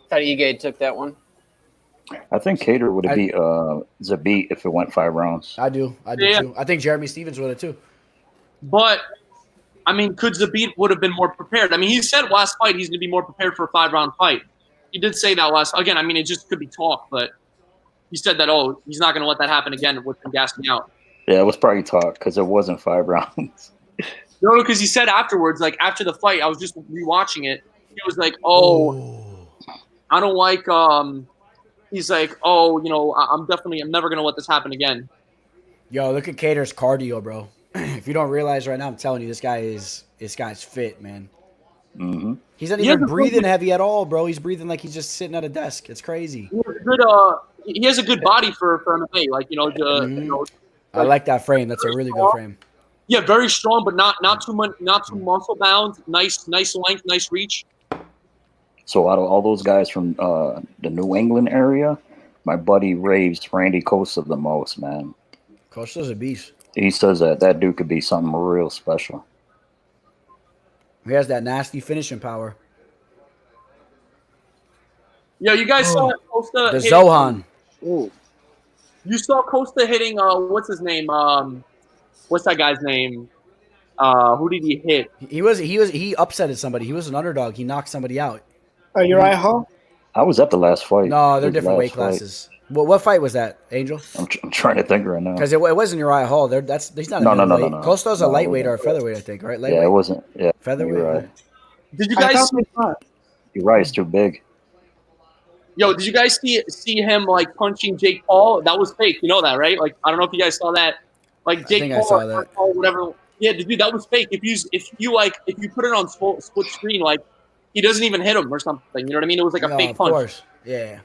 Thought Ige took that one. I think Cater would have beat Zabit if it went 5 rounds. I do too. I think Jeremy Stevens would have too. But I mean, could Zabit would have been more prepared? I mean, he said last fight he's going to be more prepared for a 5-round fight. He did say that last. Again, I mean, it just could be talk, but he said that he's not going to let that happen again with him gassing out. Yeah, it was probably talk because it wasn't 5 rounds. No, because he said afterwards, like after the fight, I was just rewatching it. He was like, I don't like. He's like, I'm never going to let this happen again. Yo, look at Cater's cardio, bro. If you don't realize right now, I'm telling you, this guy's fit, man. He's not He has even a breathing good- heavy at all, bro. He's breathing like he's just sitting at a desk. It's crazy. He has a good body for MMA. Like I like that frame. That's a really good frame. Yeah, very strong, but not too much, not too muscle bound. Nice length, nice reach. So out of all those guys from the New England area, my buddy raves Randy Costa the most, man. Costa's a beast. He says that dude could be something real special. He has that nasty finishing power. Yeah, you guys saw Costa. The hitting, Zohan. You saw Costa hitting. What's his name? What's that guy's name? Who did he hit? He upsetted somebody. He was an underdog. He knocked somebody out. Uriah Hall? I was at the last fight. No, they're His different weight last fight. classes. What fight was that, Angel? I'm trying to think right now. Because it wasn't Uriah Hall. He's not a No. middleweight. Costa's a No, it lightweight or a wasn't. featherweight, I think, right? Lightweight? Yeah, it wasn't. Yeah, Featherweight. You're right. Did you guys? You're right. It's too big. Yo, did you guys see him like punching Jake Paul? That was fake. You know that, right? Like, I don't know if you guys saw that. Like Jake think I Paul, saw that. Paul, whatever. Yeah, dude, that was fake. If you put it on split screen, like he doesn't even hit him or something. You know what I mean? It was like a No, fake of punch. course. Yeah.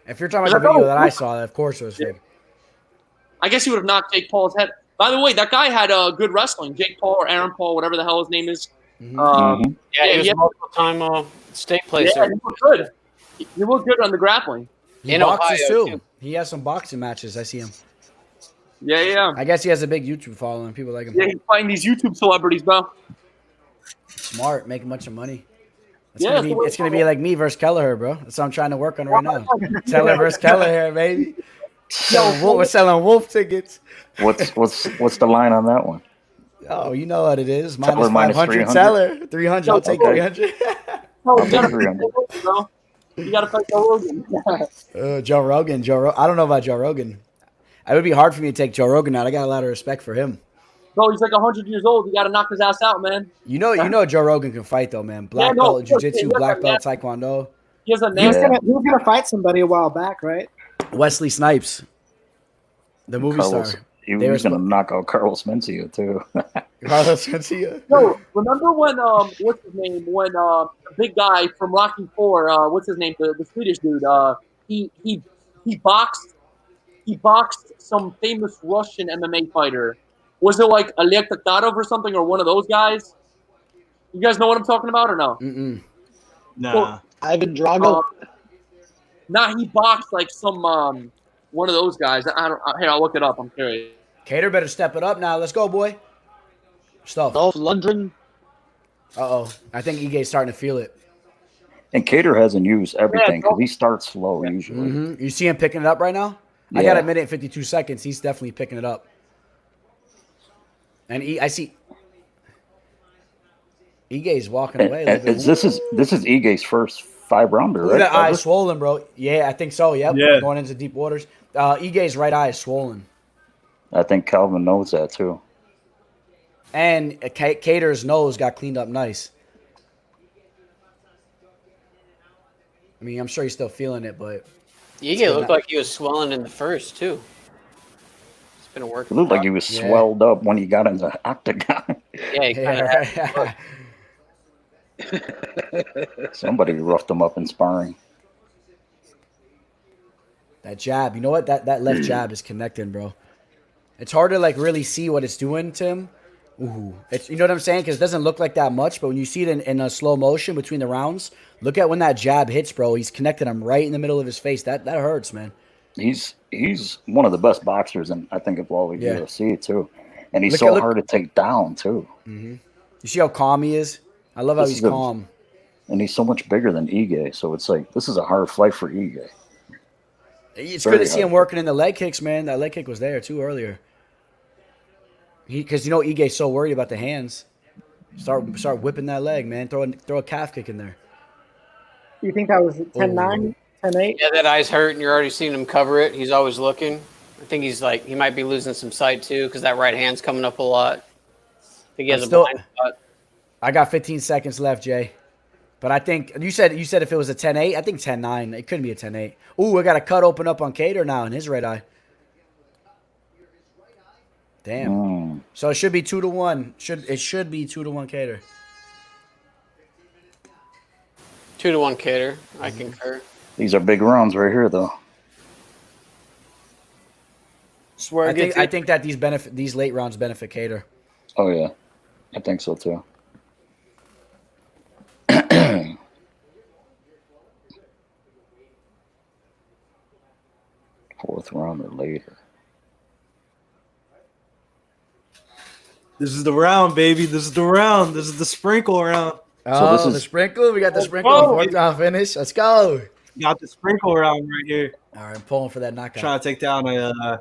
If you're talking about the video that I saw, of course it was fake. I guess he would have knocked Jake Paul's head. By the way, that guy had good wrestling. Jake Paul or Aaron Paul, whatever the hell his name is. Yeah, he was multiple-time state placer. Yeah, he looked good. He looked good on the grappling. He boxes too. He has some boxing matches. I see him. Yeah. I guess he has a big YouTube following. People like him. Yeah, he's fighting these YouTube celebrities, bro. Smart, making much of money. Yeah, It's gonna be like me versus Kelleher, bro. That's what I'm trying to work on right now. Teller versus Kelleher, baby. We're selling wolf tickets. What's the line on that one? Oh, you know what it is. Teller Minus minus 500. 300. Teller 300. I'll take 300. Oh, I'll take 300. You gotta fight Joe Rogan. Joe Rogan. I don't know about Joe Rogan. It would be hard for me to take Joe Rogan out. I got a lot of respect for him. Bro, he's like 100 years old. You gotta knock his ass out, man. You know Joe Rogan can fight though, man. Black belt in jiu-jitsu, black belt taekwondo. He was gonna fight somebody a while back, right? Wesley Snipes, the movie star. He was going to knock out Carlos Mencia too. Carlos Mencia. Yo, remember when what's his name? When the big guy from Rocky IV, what's his name? The Swedish dude. He boxed some famous Russian MMA fighter. Was it like Elliott or something, or one of those guys? You guys know what I'm talking about, or no? Nah. Ivan Drago. Nah, he boxed like some one of those guys. Hey, I'll look it up. I'm curious. Cater better step it up now. Let's go, boy. Stuff. Dolph Lundgren. I think Ige's starting to feel it. And Kattar hasn't used everything because he starts slow usually. You see him picking it up right now? I got a minute and 52 seconds. He's definitely picking it up. And I see Ige's walking away. This is Ige's first 5-rounder, right? That eye swollen, bro. Yeah, I think so. Yep. Yeah. Going into deep waters. Ige's right eye is swollen. I think Calvin knows that too. And Kattar's nose got cleaned up nice. I mean, I'm sure he's still feeling it, but Ige looked like he was swelling in the first too. It's been a work. It looked like he was swelled up when he got in the octagon. Yeah, he kind of Somebody roughed him up in sparring. That jab, you know what? That left jab is connecting, bro. It's hard to like really see what it's doing to him. Ooh, you know what I'm saying? Because it doesn't look like that much, but when you see it in a slow motion between the rounds, look at when that jab hits, bro. He's connected him right in the middle of his face. That hurts, man. He's one of the best boxers, and I think of all of UFC too. And he's hard to take down too. Mm-hmm. You see how calm he is? I love how he's calm. And he's so much bigger than Ige, so it's like this is a hard fight for Ige. It's good to see him working in the leg kicks, man. That leg kick was there too earlier. Because Ige's so worried about the hands. Start whipping that leg, man. Throw a calf kick in there. You think that was 10-9, 10-8? Yeah, that eye's hurt, and you're already seeing him cover it. He's always looking. I think he might be losing some sight too, because that right hand's coming up a lot. I think he has a blind spot. I got 15 seconds left, Jay. But I think you said if it was a 10-8, I think 10-9. It couldn't be a 10-8. Ooh, I got a cut open up on Kattar now in his right eye. Damn. So it should be 2-1. It should be 2-1 Kattar. 2-1 Kattar. I concur. These are big rounds right here, though. Swear I think that these late rounds benefit Kattar. Oh yeah, I think so too. Fourth round or later. This is the round, baby. This is the round. This is the sprinkle round. Oh, so the sprinkle. We got the sprinkle. Fourth round finish. Let's go. Got the sprinkle round right here. All right, I'm pulling for that knockout. Trying to take down a.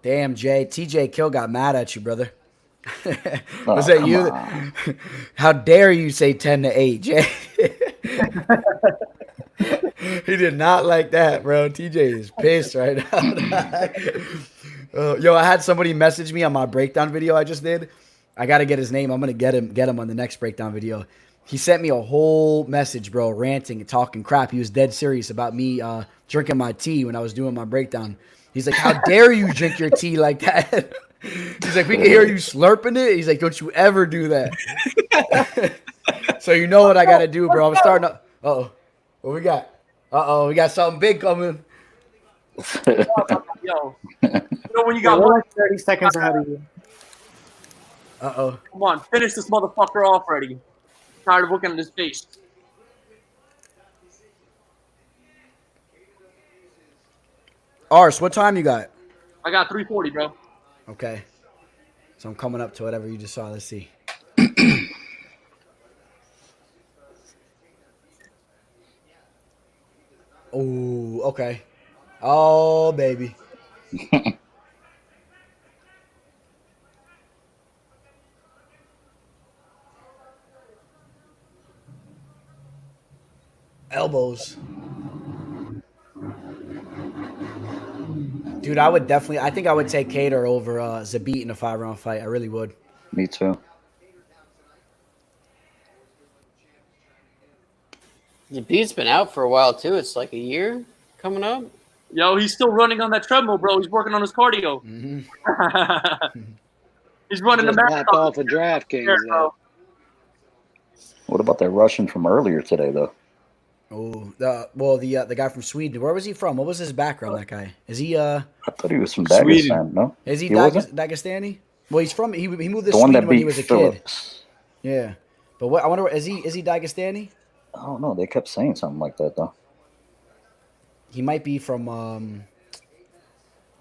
Damn, Jay. TJ Kill got mad at you, brother. Was that you? How dare you say 10-8, Jay? He did not like that, bro. TJ is pissed right now. Yo, I had somebody message me on my breakdown video I just did. I got to get his name. I'm going to get him on the next breakdown video. He sent me a whole message, bro, ranting and talking crap. He was dead serious about me drinking my tea when I was doing my breakdown. He's like, how dare you drink your tea like that? He's like, we can hear you slurping it. He's like, don't you ever do that. So you know what I got to do, bro. I'm starting up. Uh-oh. What we got? Uh-oh. We got something big coming. Yo. You know when you got like 30 seconds ahead of you. Uh-oh. Come on, finish this motherfucker off already. Tired of looking at his face. Ars, what time you got? I got 3:40, bro. Okay. So I'm coming up to whatever you just saw. Let's see. Oh, okay. Oh, baby. Elbows. Dude, I think I would take Kattar over Zabit in a 5-round fight. I really would. Me too. Zabit's been out for a while, too. It's like a year coming up. Yo, he's still running on that treadmill, bro. He's working on his cardio. He's running the marathon. Off of DraftKings. What about that Russian from earlier today, though? Oh, the guy from Sweden. Where was he from? What was his background? That guy is he? I thought he was from Dagestan. No, is he wasn't? Dagestani? Well, he's from. He moved to The one Sweden that when he beat was a Phillips. kid. Yeah, but what I wonder is he Dagestani? I don't know. They kept saying something like that though. He might be from. I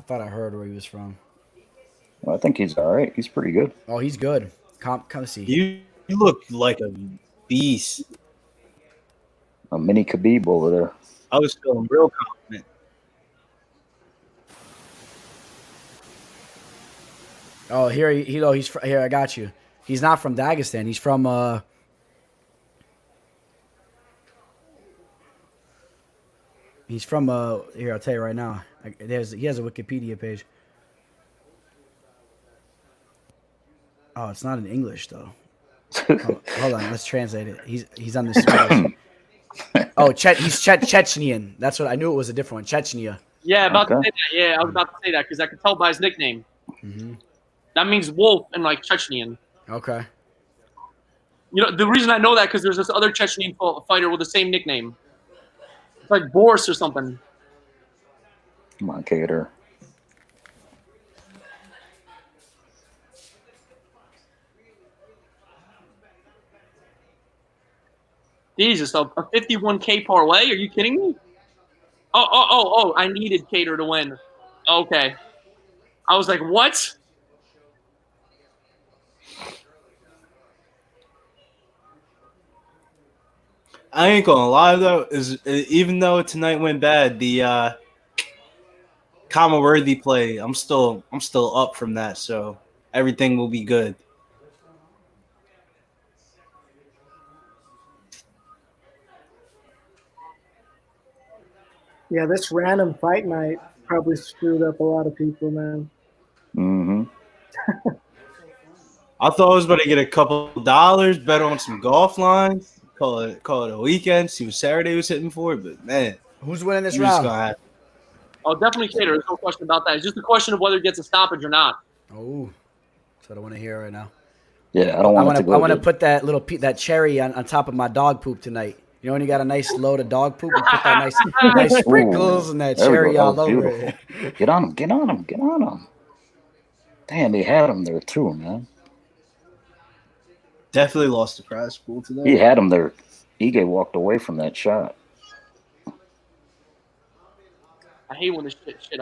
thought I heard where he was from. Well, I think he's all right. He's pretty good. Oh, he's good. Come see. You look like a beast. A mini Khabib over there. I was feeling real confident. Oh, here he's here. I got you. He's not from Dagestan. He's from He's from here. I'll tell you right now. He has a Wikipedia page. Oh, it's not in English though. Hold on, let's translate it. He's on this. Oh, he's Chechnyan. That's what I knew. It was a different one. Chechnya. Yeah, to say that. Yeah, I was about to say that because I could tell by his nickname. That means wolf in like Chechnyan. Okay. You know the reason I know that because there's this other Chechnyan fighter with the same nickname. It's like Boris or something. Come on, Kattar. Jesus, a 51K parlay? Are you kidding me? Oh! I needed Kattar to win. Okay. I was like, what? I ain't gonna lie though, even though tonight went bad, the Kama Worthy play, I'm still up from that, so everything will be good. Yeah, this random fight night probably screwed up a lot of people, man. I thought I was about to get a couple dollars, bet on some golf lines. call it a weekend. See what Saturday was hitting for, but man, who's winning this you're just round? gonna have- Oh, definitely Kattar. There's no question about that. It's just a question of whether it gets a stoppage or not. Oh, that's what I want to hear right now. Yeah, I don't want it to go. I want to put that little that cherry on top of my dog poop tonight. You know when you got a nice load of dog poop, you put that nice sprinkles and that cherry all over it. Get on him, get on him, get on him. Damn, they had him there too, man. Definitely lost the prize pool today. He had him there. Ige walked away from that shot. I hate when this shit.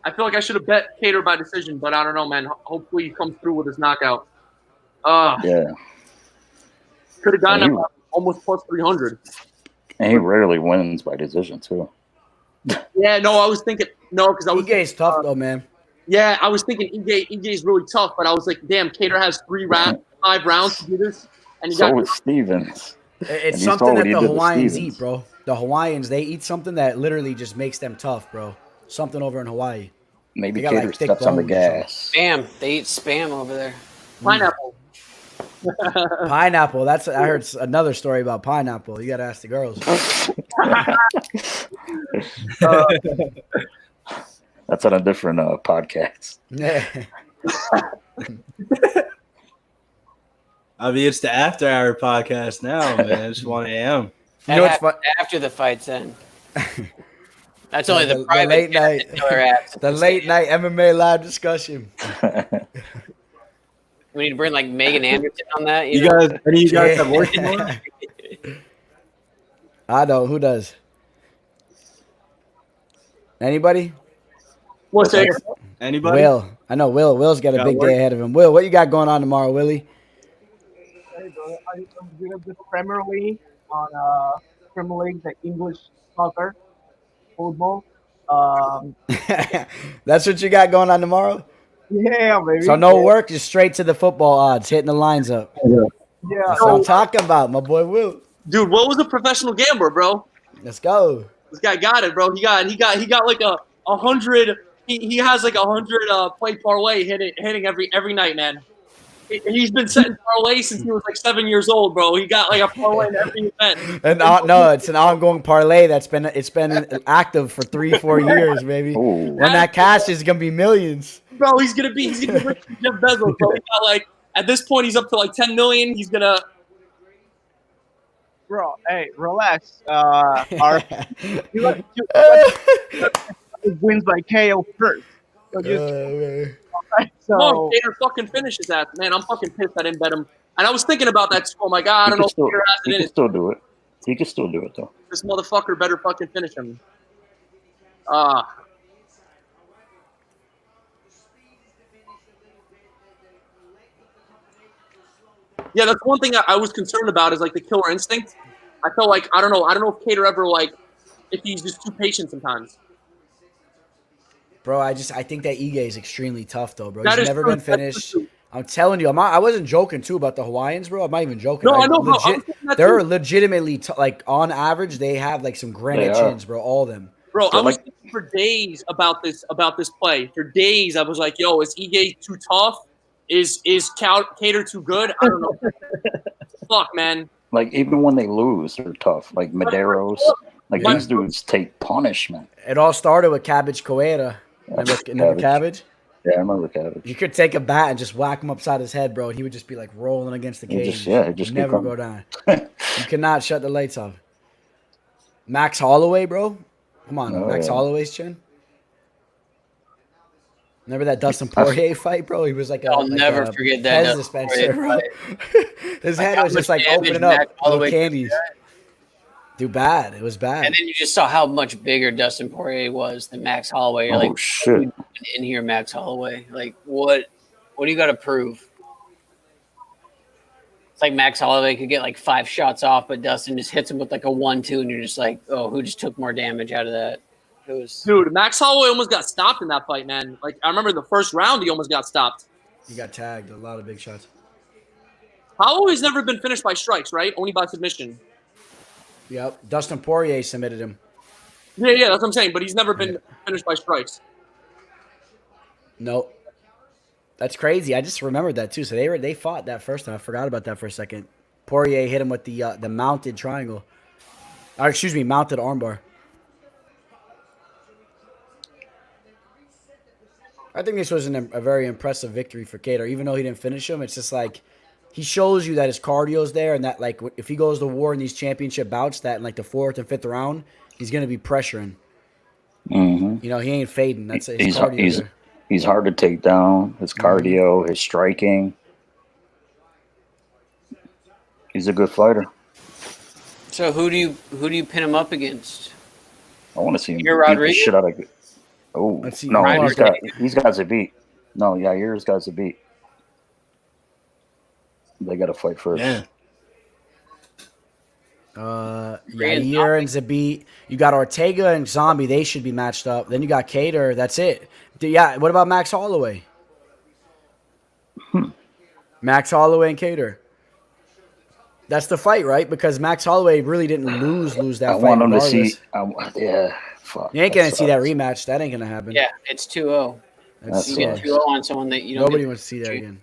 I feel like I should have bet Kattar by decision, but I don't know, man. Hopefully he comes through with his knockout. Yeah. Could have gotten him almost plus 300. And he rarely wins by decision too. Yeah, no, I was thinking because I was. Ige's tough though, man. Yeah, I was thinking Ige's really tough, but I was like, damn, Kattar has 5 rounds to do this, and he so is Stevens. It's something that the Hawaiians eat, bro. The Hawaiians, they eat something that literally just makes them tough, bro. Something over in Hawaii. Maybe Kattar steps on the gas. Spam. They eat spam over there. Pineapple. Pineapple. I heard another story about pineapple. You got to ask the girls. That's on a different podcast. Yeah. I mean, it's the After Hour podcast now, man. It's 1 a.m. You know what's fun? After the fights end. That's only the late night. The late night MMA live discussion. We need to bring like Megan Anderson on that. You guys, any of you guys have work tomorrow? I don't. Who does? Anybody? What's that? Anybody? Will. I know Will. Will's got a big day ahead of him. Will, what you got going on tomorrow, Willie? I'm doing the Premier League on Premier League, the English soccer, football. That's what you got going on tomorrow? Yeah, baby. So no work, just straight to the football odds, hitting the lines up. Yeah. That's what I'm talking about, my boy Will. Dude, Will was a professional gambler, bro. Let's go. This guy got it, bro. He got like a 100. He has like 100 play parlay hitting every night, man. He's been setting parlay since he was like 7 years old, bro. He got like a parlay in every event. And no, it's an ongoing parlay that's been active for 3-4 years, baby. Ooh. When that cash is gonna be millions. Bro, he's gonna be rich as Jeff Bezos, bro. He got like at this point he's up to like 10 million. He's gonna. Bro, hey, relax. Wins by KO first. So No, Kattar fucking finishes that. Man, I'm fucking pissed I didn't bet him. And I was thinking about that. Oh my god, I don't know if Kattar has it He in can it. still do it. He can still do it though. This motherfucker better fucking finish him. Yeah, that's one thing I was concerned about is like the killer instinct. I felt like I don't know if Kattar ever if he's just too patient sometimes. Bro, I think that Ige is extremely tough though, bro. That He's is never true. been finished. I'm telling you, I wasn't joking too about the Hawaiians, bro. I'm not even joking. No, I know, bro. I'm saying that They're too. legitimately like on average, they have like some granite They are. chins, bro. All of them. Bro, I They're was like- thinking for days about this play. For days, I was like, "Yo, is Ige too tough? Is Kattar too good? I don't know." Fuck, man. Like even when they lose, they're tough. Like Medeiros, like Yeah. these dudes take punishment. It all started with Cabbage Coeda. Remember Cabbage? Yeah, I remember Cabbage. You could take a bat and just whack him upside his head, bro, and he would just be like rolling against the He'd cage. just- yeah, he'd just keep never coming. go down. You cannot shut the lights off. Max Holloway, bro. Come on, Oh, Max yeah. Holloway's chin. Remember that Dustin Poirier fight, bro? He was like I'll never forget that Pez Dustin dispenser, Poirier bro. His head how was just much like damage opening up Max little Holloway did to candies. Dude, bad. It was bad. And then you just saw how much bigger Dustin Poirier was than Max Holloway. You're Oh, like, shit. "What are you doing in here, Max Holloway? Like, what do you got to prove?" It's like Max Holloway could get like 5 shots off, but Dustin just hits him with like a 1-2, and you're just like, "Oh, who just took more damage out of that?" It was Dude, Max Holloway almost got stopped in that fight, man. Like I remember the first round, he almost got stopped. He got tagged. A lot of big shots. Holloway's never been finished by strikes, right? Only by submission. Yep. Dustin Poirier submitted him. Yeah, that's what I'm saying. But he's never been finished by strikes. Nope. That's crazy. I just remembered that too. So they fought that first time. I forgot about that for a second. Poirier hit him with the mounted triangle. Or excuse me, mounted armbar. I think this was a very impressive victory for Kattar. Even though he didn't finish him, it's just like he shows you that his cardio's there and that like if he goes to war in these championship bouts, that in like the 4th and 5th round, he's going to be pressuring. Mm-hmm. You know, he ain't fading. That's his cardio. He's hard to take down. His cardio, his striking. He's a good fighter. So who do you pin him up against? I want to see him beat Rodriguez? the shit out of. Oh Let's see. no, he's got Zabit. No, Yair's got Zabit. They got to fight first. Yeah. Yair and Zabit. You got Ortega and Zombie. They should be matched up. Then you got Kattar. That's it. Yeah. What about Max Holloway? Max Holloway and Kattar. That's the fight, right? Because Max Holloway really didn't lose that fight. I want him to regardless. see. Yeah. Fuck. You ain't gonna see that rematch. That ain't gonna happen. Yeah, it's 2-0. You get 2-0 on someone that you don't. Nobody wants to see that again.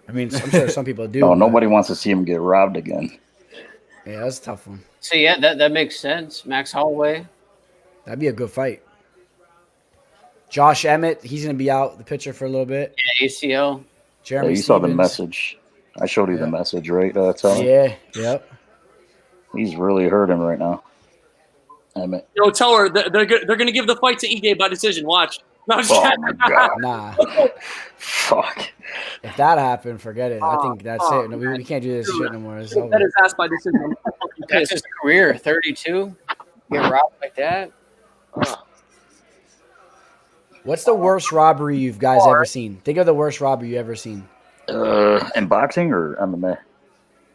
I mean, I'm sure some people do. No, nobody wants to see him get robbed again. Yeah, that's a tough one. So yeah, that makes sense. Max Holloway. That'd be a good fight. Josh Emmett, he's gonna be out the picture for a little bit. Yeah, ACL. Jeremy you saw the Stevens. message. I showed you the message, right? Tell Yeah. Yep. He's really hurting right now. Emmett. Tell her they're gonna give the fight to Ige by decision. Watch. No, I'm just Oh kidding. my god. Nah. Fuck. If that happened, forget it. I think that's it. No, we can't do this shit no more. It's over. That is asked by decision. That's his career. 32. Get robbed like that. What's the worst robbery you guys ever seen? Think of the worst robbery you ever seen. In boxing or MMA?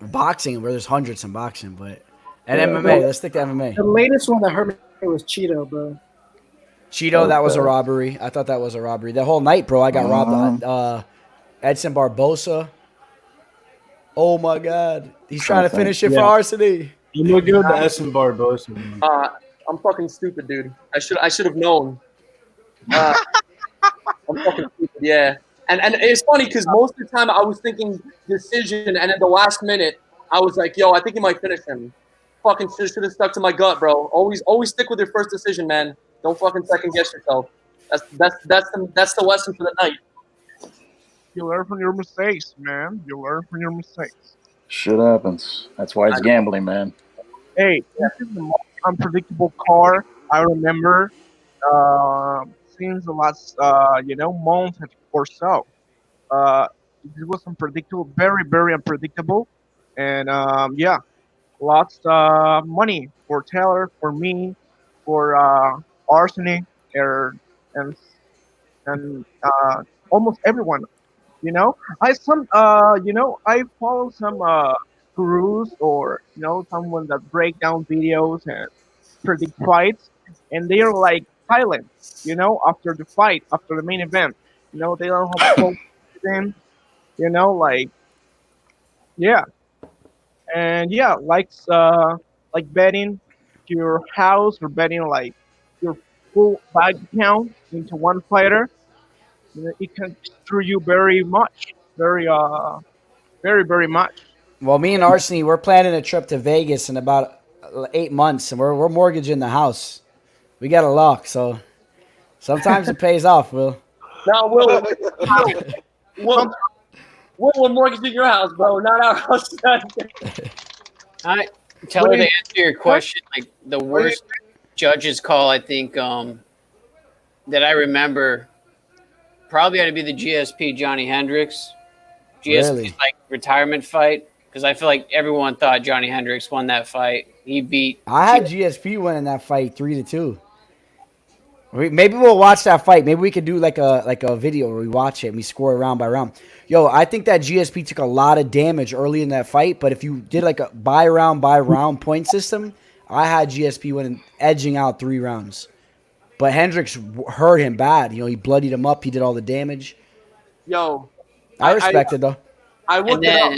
Boxing, where there's hundreds in boxing, but MMA. Let's stick to MMA. The latest one that hurt me was Cheeto, bro. Cheeto, that was a robbery. I thought that was a robbery. The whole night, bro, I got robbed. Edson Barbosa. Oh my God, he's trying to finish it for Arseny. You look good, the Edson Barbosa. Man. I'm fucking stupid, dude. I should have known. I'm fucking stupid, yeah. And it's funny because most of the time I was thinking decision, and at the last minute I was like, "Yo, I think he might finish him." Fucking should have stuck to my gut, bro. Always stick with your first decision, man. Don't fucking second guess yourself. That's the lesson for the night. You learn from your mistakes, man. You learn from your mistakes. Shit happens. That's why it's gambling, man. Hey, this is the most unpredictable car I remember since the last month or so. It was unpredictable, very, very unpredictable, and lots of money for Taylor, for me, for Arseny, and almost everyone. I follow some gurus or someone that break down videos and predict fights, and they are like silent. After the fight, after the main event, they don't have close them. Like betting your house or betting like your full bank account into one fighter. It can screw you very much, very, very much. Well, me and Arseny, we're planning a trip to Vegas in about 8 months, and we're mortgaging the house. We got a lock, so sometimes it pays off, Will. Now, we're mortgaging your house, bro, not our house. Tell her to answer your question. Like the worst judge's call, I think, that I remember, probably had to be the GSP Johnny Hendricks. GSP's like retirement fight, because I feel like everyone thought Johnny Hendricks won that fight. He beat. I had GSP winning that fight 3-2. Maybe we'll watch that fight. Maybe we could do like a video where we watch it and we score round by round. Yo, I think that GSP took a lot of damage early in that fight, but if you did like a by round point system, I had GSP winning, edging out 3 rounds. But Hendricks hurt him bad. He bloodied him up. He did all the damage. Yo, I respect it though. I looked it up.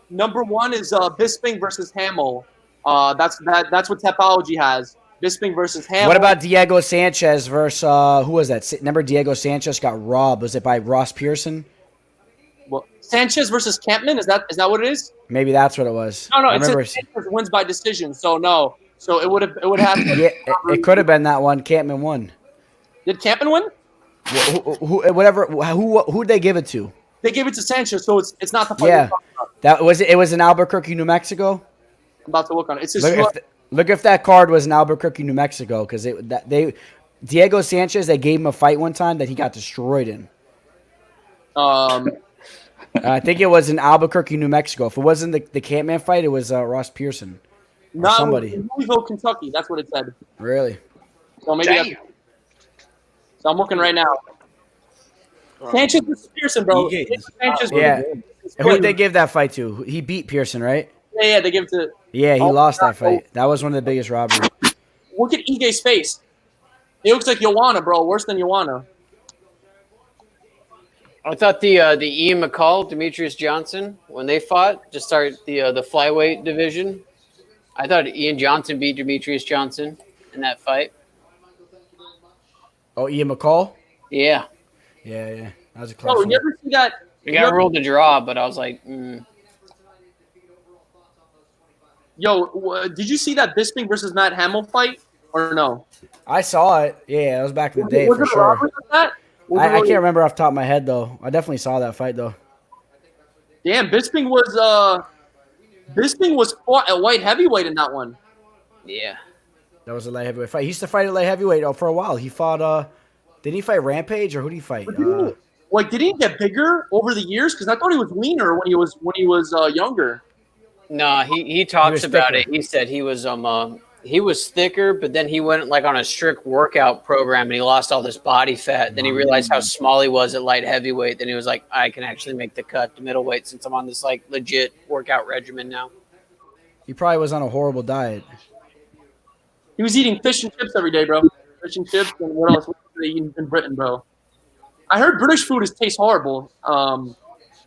Number 1 is Bisping versus Hamill. That's what Topology has. Bisping versus Hamill. What about Diego Sanchez versus who was that? Remember Diego Sanchez got robbed? Was it by Ross Pearson? Well, Sanchez versus Campman. Is that what it is? Maybe that's what it was. No, I it remember. says Sanchez wins by decision. So no. So it would have Yeah, it could have been that one. Campman won. Did Campman win? Who'd they give it to? They gave it to Sanchez, so it's not the fight. Yeah, that was it. It was in Albuquerque, New Mexico. I'm about to look on it. It says Look if that card was in Albuquerque, New Mexico, because Diego Sanchez, they gave him a fight one time that he got destroyed in. I think it was in Albuquerque, New Mexico. If it wasn't the Campman fight, it was Ross Pearson. No, somebody. in Louisville, Kentucky. That's what it said. Really? So maybe. So I'm looking right now. Sanchez versus Pearson, bro. Sanchez. Yeah. Who did they give that fight to? He beat Pearson, right? Yeah, they give it to. Yeah, he lost that fight. That was one of the biggest robberies. Look at Ige's face. He looks like Joanna, bro. Worse than Joanna. I thought the Ian McCall, Demetrius Johnson, when they fought to start the flyweight division, I thought Ian Johnson beat Demetrius Johnson in that fight. Oh, Ian McCall? Yeah. Yeah. That was a close one. You ever see that? It got ruled a draw, but I was like, Yo, did you see that Bisping versus Matt Hamill fight or no? I saw it. Yeah, that was back in the day Was for it a sure. robbery with that? I can't remember off the top of my head, though. I definitely saw that fight, though. Damn, Bisping was fought at light heavyweight in that one. Yeah. That was a light heavyweight fight. He used to fight at light heavyweight for a while. He fought, didn't he fight Rampage or who did he fight? Did he get bigger over the years? Because I thought he was leaner when he was younger. No, he talks about thicker. it. He said he was thicker, but then he went like on a strict workout program and he lost all this body fat. Then he realized how small he was at light heavyweight. Then he was like, I can actually make the cut to middleweight since I'm on this like legit workout regimen now. He probably was on a horrible diet. He was eating fish and chips every day, bro. Fish and chips and what else? What do they eat in Britain, bro? I heard British food tastes horrible.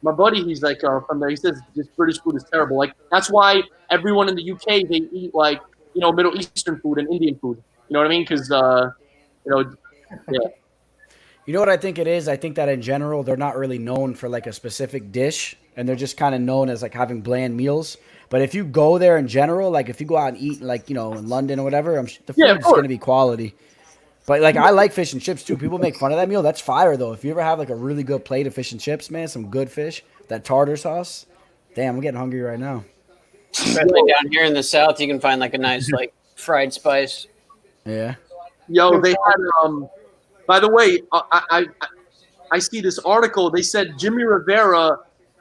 My buddy, he's like from there. He says this British food is terrible. Like that's why everyone in the UK they eat like Middle Eastern food and Indian food. You know what I mean? Because yeah. You know what I think it is? I think that in general they're not really known for like a specific dish, and they're just kind of known as like having bland meals. But if you go there in general, like if you go out and eat like in London or whatever, the food's going to be quality. But like I like fish and chips too. People make fun of that meal. That's fire though. If you ever have like a really good plate of fish and chips, man, some good fish, that tartar sauce. Damn, I'm getting hungry right now. Especially down here in the South, you can find like a nice like fried spice. Yeah. Yo, they had by the way, I see this article. They said Jimmy Rivera,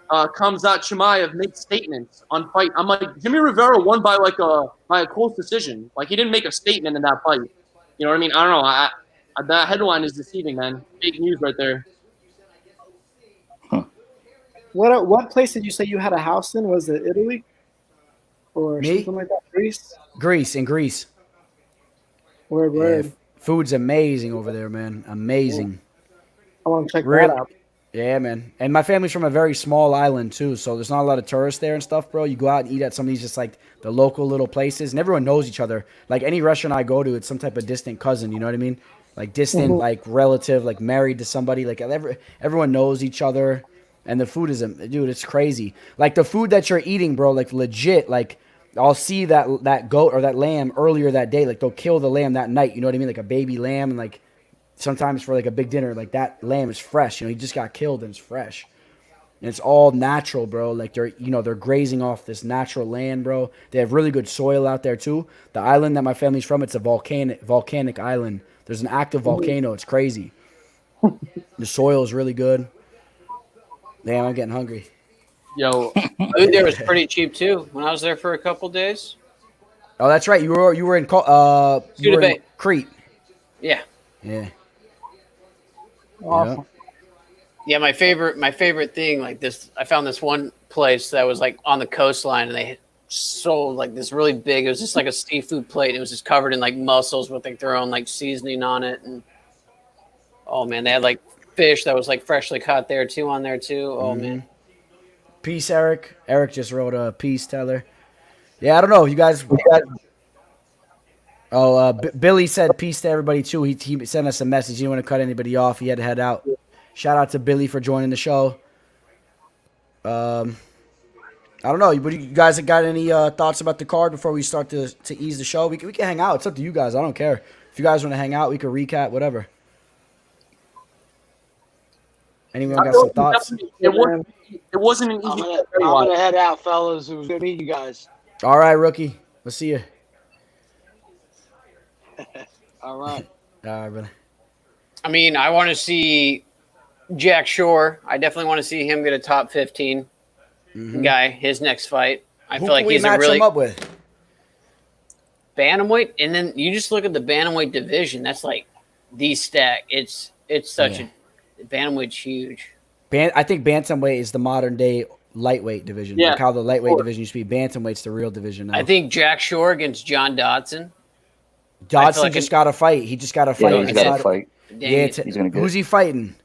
Khamzat Chimaev make statements on fight. I'm like, Jimmy Rivera won by a close decision. Like he didn't make a statement in that fight. You know what I mean? I don't know. That headline is deceiving, man. Fake news right there. What place did you say you had a house in? Was it Italy? Or Me? something like that? Greece? In Greece. Word. Yeah, food's amazing over there, man. Amazing. I want to check that out. Yeah, man. And my family's from a very small island, too, so there's not a lot of tourists there and stuff, bro. You go out and eat at some of these just, like, the local little places, and everyone knows each other. Like, any restaurant I go to, it's some type of distant cousin, you know what I mean? Like, distant, like, relative, like, married to somebody. Like, everyone knows each other, and the food is, dude, it's crazy. Like, the food that you're eating, bro, like, legit, like, I'll see that goat or that lamb earlier that day. Like, they'll kill the lamb that night, you know what I mean? Like, a baby lamb, and, like, sometimes for like a big dinner, like that lamb is fresh. He just got killed and it's fresh. And it's all natural, bro. Like they're grazing off this natural land, bro. They have really good soil out there too. The island that my family's from, it's a volcanic island. There's an active volcano. It's crazy. The soil is really good. Damn, I'm getting hungry. Yo, food there was pretty cheap too. When I was there for a couple days. Oh, that's right. You were in Crete. Yeah. Yeah. Awesome. Yeah, my favorite thing, like this, I found this one place that was like on the coastline, and they sold like this really big. It was just like a seafood plate. It was just covered in like mussels with like their own like seasoning on it, and oh man, they had like fish that was like freshly caught there too on there too. Oh man. Peace, Eric. Eric just wrote a peace, Teller. Yeah, I don't know. You guys. Oh, Billy said peace to everybody, too. He sent us a message. He didn't want to cut anybody off. He had to head out. Shout out to Billy for joining the show. I I don't know. But you guys got any thoughts about the card before we start to ease the show? We can hang out. It's up to you guys. I don't care. If you guys want to hang out, we can recap, whatever. Anyone got some thoughts? It wasn't an easy. I'm gonna head out, fellas. It was good meeting you guys. All right, rookie. We'll see you. All right. All right, brother. I mean, I want to see Jack Shore. I definitely want to see him get a top 15 guy, his next fight. I feel like he's a really him up with? bantamweight. And then you just look at the bantamweight division. That's like the stack. It's such a bantamweight's huge. I think bantamweight is the modern day lightweight division. Yeah. Like how the lightweight division used to be. Bantamweight's the real division now. I think Jack Shore against John Dodson. Dodson just got a fight. He just got a fight. Yeah, he's got a fight. Yeah, he's gonna get, who's he fighting?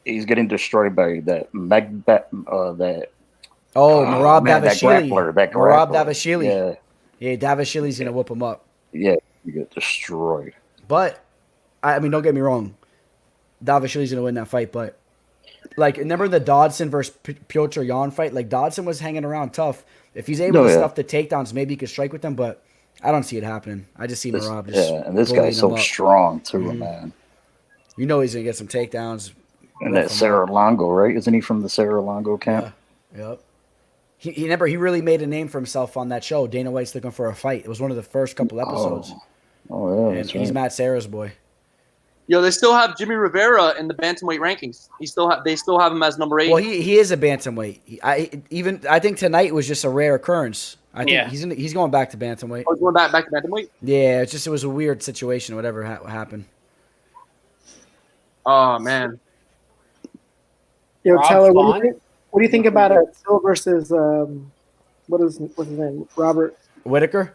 He's getting destroyed by that Merab Davashvili. That Merab grappler. Davashvili. Yeah, Davashvili's gonna whoop him up. Yeah, you get destroyed. But I mean, don't get me wrong. Davashvili's gonna win that fight, but like, remember the Dodson versus Piotr Jan fight? Like, Dodson was hanging around tough. If he's able to stuff the takedowns, maybe he could strike with them, but I don't see it happening. I just see Merab just and this guy's so strong too, man. You know he's gonna get some takedowns. And that Sarah Longo, right? Isn't he from the Sarah Longo camp? Yeah. Yep. He really made a name for himself on that show. Dana White's Looking for a Fight. It was one of the first couple episodes. Oh yeah. And he's Matt Serra's boy. Yo, they still have Jimmy Rivera in the bantamweight rankings. They still have him as number 8. Well, he is a bantamweight. I think tonight was just a rare occurrence. I think he's going back to bantamweight. Oh, he's going back to bantamweight? Yeah, it was a weird situation. Whatever happened. Oh man. Yo, Rob Teller, Font? what do you think about Till versus what's his name? Robert Whitaker?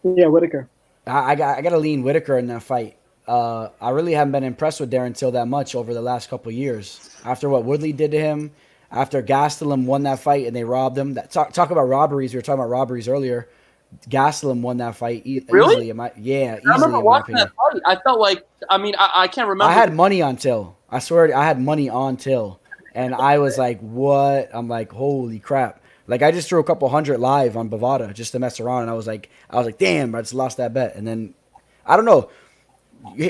Yeah, Whitaker. I got to lean Whitaker in that fight. I really haven't been impressed with Darren Till that much over the last couple of years. After what Woodley did to him, after Gastelum won that fight and they robbed him. Talk about robberies. We were talking about robberies earlier. Gastelum won that fight really? easily. I remember watching that fight. I felt like, I can't remember. I had money on Till. I swear I had money on Till. And I was like, what? I'm like, holy crap. Like, I just threw a couple hundred live on Bovada just to mess around. And I was like, damn, I just lost that bet. And then, I don't know.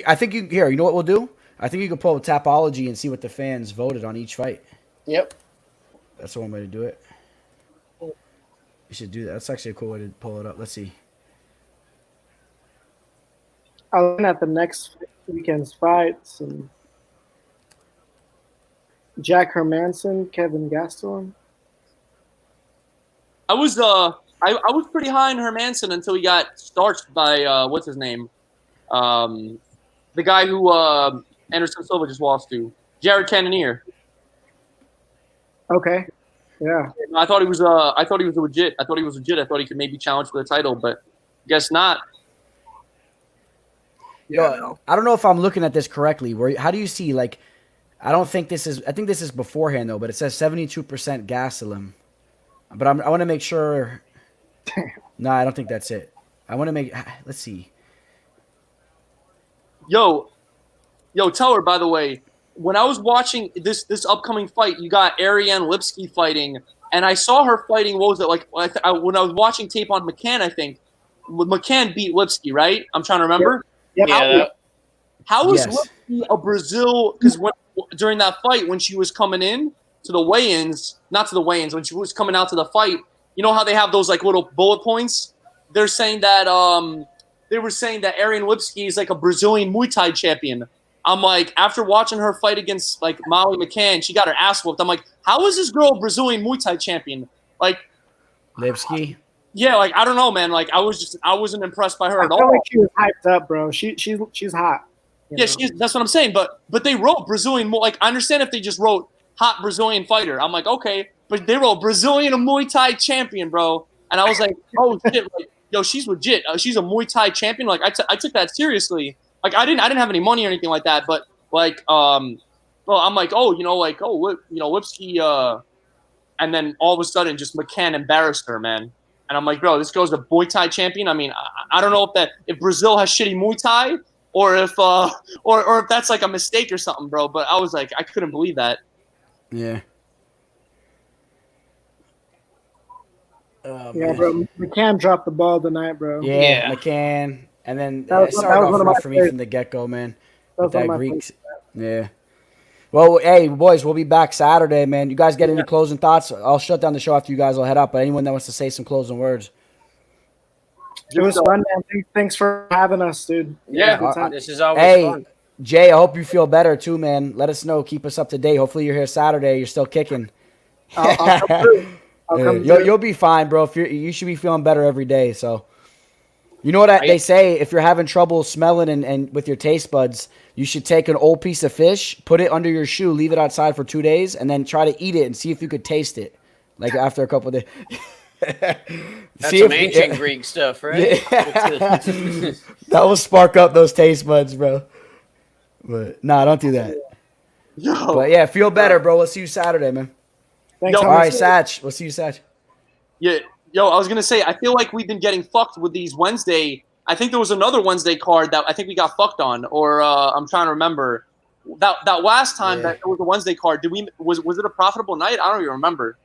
I think you know what we'll do? I think you can pull Tapology and see what the fans voted on each fight. Yep. That's the one way to do it. You should do that. That's actually a cool way to pull it up. Let's see. I'm looking at the next weekend's fights and Jack Hermanson, Kevin Gastelum. I was pretty high on Hermanson until he got starched by what's his name, the guy who Anderson Silva just lost to, Jared Cannonier. Okay. Yeah. I thought he was legit. I thought he could maybe challenge for the title, but guess not. Yeah. I don't know if I'm looking at this correctly. How do you see, like, I think this is beforehand though, but it says 72% Gastelum. But I want to make sure. No, I don't think that's it. I want to make. Let's see. Yo, Teller. By the way, when I was watching this upcoming fight, you got Ariane Lipsky fighting, and I saw her fighting. What was it like? When I was watching tape on McCann, I think McCann beat Lipsky, right? I'm trying to remember. Yeah. How was Lipsky a Brazil? Because during that fight, when she was coming in to the weigh-ins, not to the weigh-ins, when she was coming out to the fight, you know how they have those like little bullet points? They're saying that they were saying that Ariane Lipsky is like a Brazilian Muay Thai champion. I'm like, after watching her fight against like Molly McCann, she got her ass whooped. I'm like, how is this girl a Brazilian Muay Thai champion? Like Lipsky? Yeah, like I don't know, man. Like I wasn't impressed by her at all. I feel like she was hyped up, bro. She's hot. Yeah, that's what I'm saying. But they wrote Brazilian. Like I understand if they just wrote hot Brazilian fighter. I'm like, okay, but they wrote Brazilian Muay Thai champion, bro. And I was like, oh shit, like, yo, she's legit. She's a Muay Thai champion. Like I took that seriously. Like I didn't have any money or anything like that. But like well, I'm like, Lipsky. And then all of a sudden, just McCann embarrassed her, man. And I'm like, bro, this girl's a Muay Thai champion. I mean, I don't know if Brazil has shitty Muay Thai or if or if that's like a mistake or something, bro. But I was like, I couldn't believe that. Yeah. Oh, Yeah, man. bro. McCann dropped the ball tonight, bro. Yeah, McCann. And then That was- it that started was off one of my rough for me favorites. from the get-go, man. That With was one that of my Greeks. Yeah. Well, hey, boys, we'll be back Saturday, man. You guys get any closing thoughts? I'll shut down the show after you guys will head up, but anyone that wants to say some closing words. It was fun, man. Thanks for having us, dude. Yeah, Good time. this is always Hey, fun. Jay, I hope you feel better too, man. Let us know. Keep us up to date. Hopefully you're here Saturday. You're still kicking. I'll come through. I'll come You'll, through. you'll be fine, bro. If you should be feeling better every day. So, you know what they say? If you're having trouble smelling and with your taste buds, you should take an old piece of fish, put it under your shoe, leave it outside for 2 days, and then try to eat it and see if you could taste it. Like after a couple of days. That's some ancient Greek stuff, right? Yeah. That will spark up those taste buds, bro. But nah, don't do that. But yeah, feel better, bro. We'll see you Saturday, man. Thanks, All right, Satch. We'll see you, Satch. Yeah, yo, I was gonna say, I feel like we've been getting fucked with these Wednesday. I think there was another Wednesday card that I think we got fucked on, or I'm trying to remember. That last time that it was a Wednesday card, was it a profitable night? I don't even remember.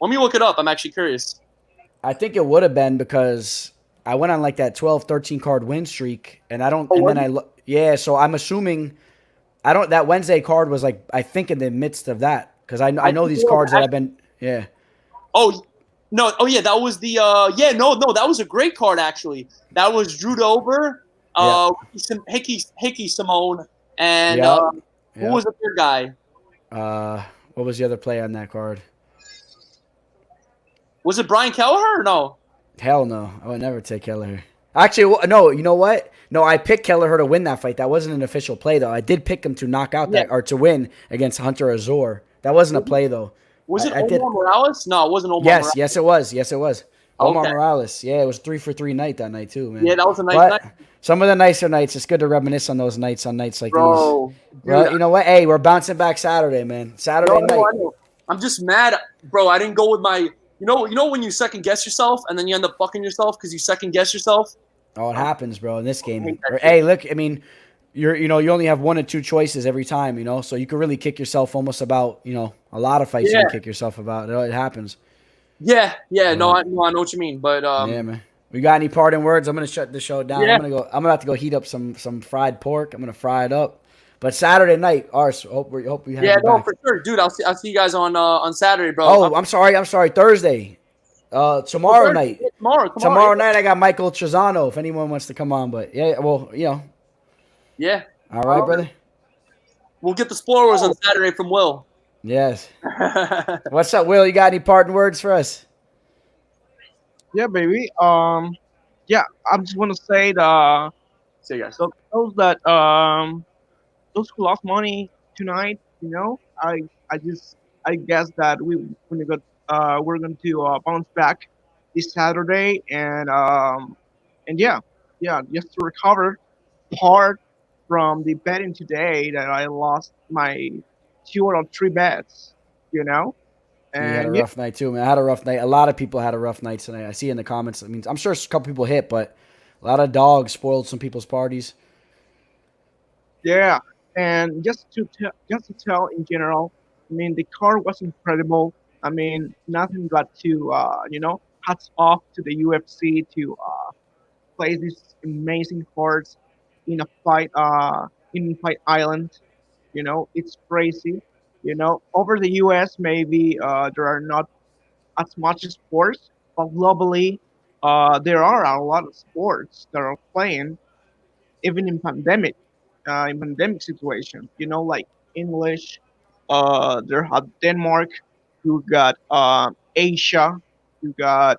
Let me look it up. I'm actually curious. I think it would have been because I went on like that 12, 13 card win streak, and I don't. And then so I'm assuming that Wednesday card was like I think in the midst of that because I know these cards that I've been Oh no! Oh yeah, that was the no, that was a great card actually. That was Drew Dober, Hickey Simone, and who was the third guy? What was the other play on that card? Was it Brian Kelleher or no? Hell no. I would never take Kelleher. Actually, no, you know what? No, I picked Kelleher to win that fight. That wasn't an official play, though. I did pick him to knock out or to win against Hunter Azor. That wasn't a play, though. Was it Omar Morales? No, it wasn't Omar Morales. Yes, it was. Yes, it was. Omar Okay. Morales. Yeah, it was 3-for-3 night that night, too, man. Yeah, that was a nice But night. some of the nicer nights, it's good to reminisce on those nights like Bro, these. Well, you know what? Hey, we're bouncing back Saturday, man. Saturday night. I know. I'm just mad, bro. I didn't go with my. You know when you second guess yourself and then you end up fucking yourself because you second guess yourself. Oh, it happens, bro, in this game. Hey, look, I mean, you only have 1 or 2 choices every time, so you can really kick yourself almost about, a lot of fights you can kick yourself about. It happens. Yeah, no, I know what you mean, but yeah, man. We got any parting words? I'm gonna shut the show down. Yeah. I'm gonna have to go heat up some fried pork. I'm gonna fry it up. But Saturday night, Ars, hope we have you back. for sure, dude. I'll see you guys on Saturday, bro. Oh, I'm sorry, Thursday. Tomorrow night. Tomorrow night I got Michael Trezano if anyone wants to come on, but yeah, well, Yeah. All right, brother. We'll get the spoilers on Saturday from Will. Yes. What's up, Will? You got any parting words for us? Yeah, baby. Yeah, I just want to say that see you guys. Those who lost money tonight, I guess that we're going to bounce back this Saturday and yeah, just to recover part from the betting today that I lost my 2 out of 3 bets, You had a and rough night too, man. I had a rough night. A lot of people had a rough night tonight. I see in the comments. I mean, I'm sure a couple people hit, but a lot of dogs spoiled some people's parties. yeah, and just to tell in general, I mean the card was incredible. I mean nothing but to hats off to the UFC to play these amazing cards in a fight Fight Island. It's crazy. Over the US maybe there are not as much sports, but globally there are a lot of sports that are playing even in pandemic situation. Like English, there have Denmark, you got Asia, you got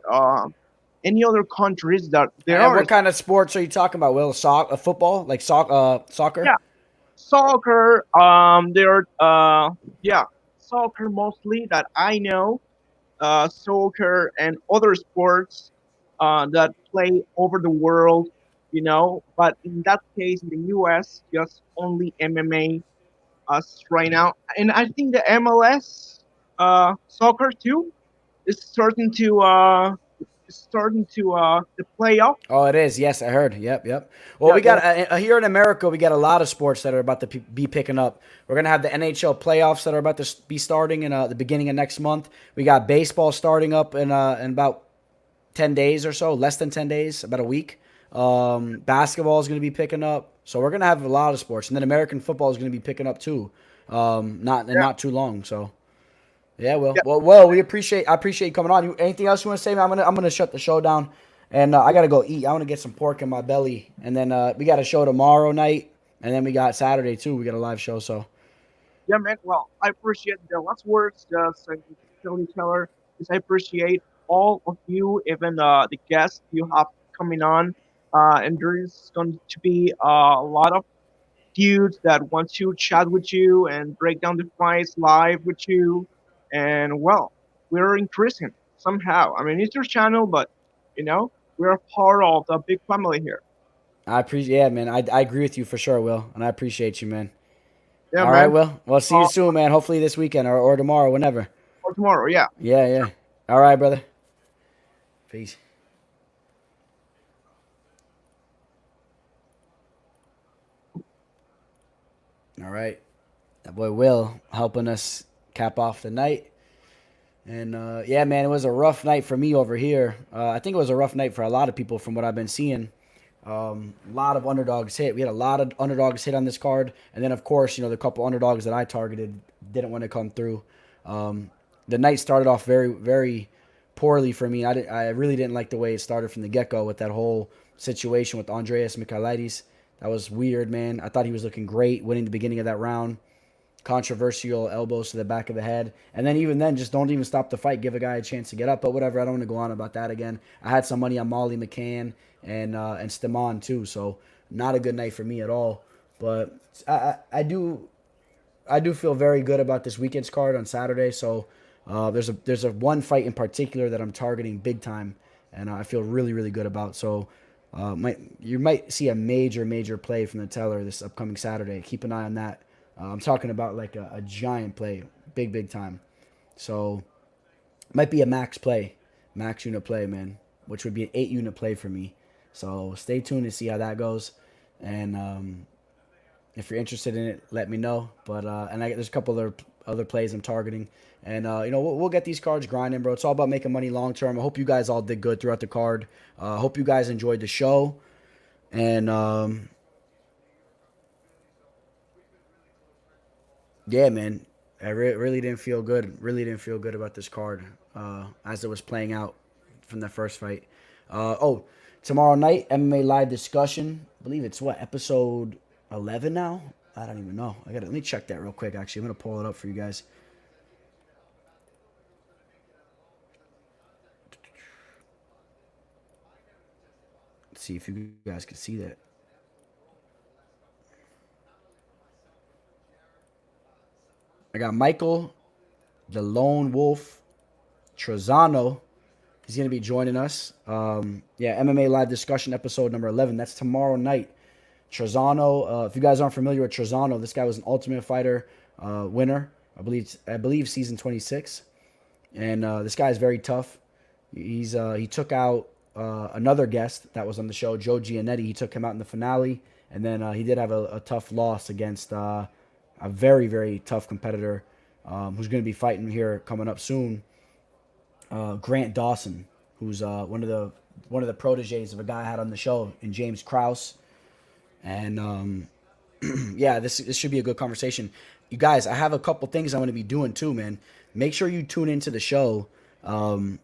any other countries that there And are what kind of sports are you talking about, Will? Football? Like soccer? Yeah, soccer. There soccer mostly that I know. Soccer and other sports that play over the world. But in that case, in the U.S., just only MMA as right now, and I think the MLS soccer too is starting to the playoff. Oh, it is. Yes, I heard. Yep. Well, we got here in America, we got a lot of sports that are about to be picking up. We're going to have the NHL playoffs that are about to be starting in the beginning of next month. We got baseball starting up in about 10 days or so, less than 10 days, about a week. Basketball is going to be picking up. So we're going to have a lot of sports. And then American football is going to be picking up too. Not too long. So yeah, well, I appreciate you coming on. Anything else you want to say, man? I'm gonna shut the show down, and I gotta go eat. I want to get some pork in my belly, and then we got a show tomorrow night, and then we got Saturday too. We got a live show. So Yeah, man. Well, I appreciate the last words just tell each other. Is I appreciate all of you, even the guests you have coming on. And there is going to be a lot of dudes that want to chat with you and break down the fights live with you. And well, we're increasing somehow. I mean, it's your channel, but we're a part of the big family here. I appreciate, yeah, man. I agree with you for sure, Will, and I appreciate you, man. Yeah, All man. right, Will. Well, see you soon, man. Hopefully this weekend or tomorrow, whenever. Or tomorrow, yeah. Yeah. All right, brother. Peace. All right. That boy Will helping us cap off the night. And, yeah, man, it was a rough night for me over here. I think it was a rough night for a lot of people from what I've been seeing. A lot of underdogs hit. We had a lot of underdogs hit on this card. And then, of course, the couple underdogs that I targeted didn't want to come through. The night started off very, very poorly for me. I really didn't like the way it started from the get-go with that whole situation with Andreas Michailidis. That was weird, man. I thought he was looking great winning the beginning of that round. Controversial elbows to the back of the head. And then even then, just don't even stop the fight. Give a guy a chance to get up. But whatever, I don't want to go on about that again. I had some money on Molly McCann and Stamann too. So not a good night for me at all. But I do feel very good about this weekend's card on Saturday. So there's a one fight in particular that I'm targeting big time, and I feel really, really good about. So you might see a major play from the teller this upcoming Saturday. Keep an eye on that. I'm talking about like a giant play, big time. So might be a max unit play, man, which would be an 8 unit play for me. So stay tuned to see how that goes. And if you're interested in it, let me know. But there's a couple other plays I'm targeting. And we'll get these cards grinding, bro. It's all about making money long term. I hope you guys all did good throughout the card. I hope you guys enjoyed the show. And yeah, man, I really didn't feel good. Really didn't feel good about this card as it was playing out from the first fight. Tomorrow night, MMA live discussion. I believe it's episode 11 now? I don't even know. Let me check that real quick, actually. I'm going to pull it up for you guys. Let's see if you guys can see that. I got Michael, the Lone Wolf, Trezano. He's going to be joining us. MMA live discussion episode number 11. That's tomorrow night. Trezano, if you guys aren't familiar with Trezano, this guy was an Ultimate Fighter winner. I believe season 26. And this guy is very tough. He took out another guest that was on the show, Joe Giannetti. He took him out in the finale. And then he did have a tough loss against a very, very tough competitor who's going to be fighting here coming up soon. Grant Dawson, who's one of the proteges of a guy I had on the show, in James Krause. And this should be a good conversation. You guys, I have a couple things I'm going to be doing too, man. Make sure you tune into the show. Because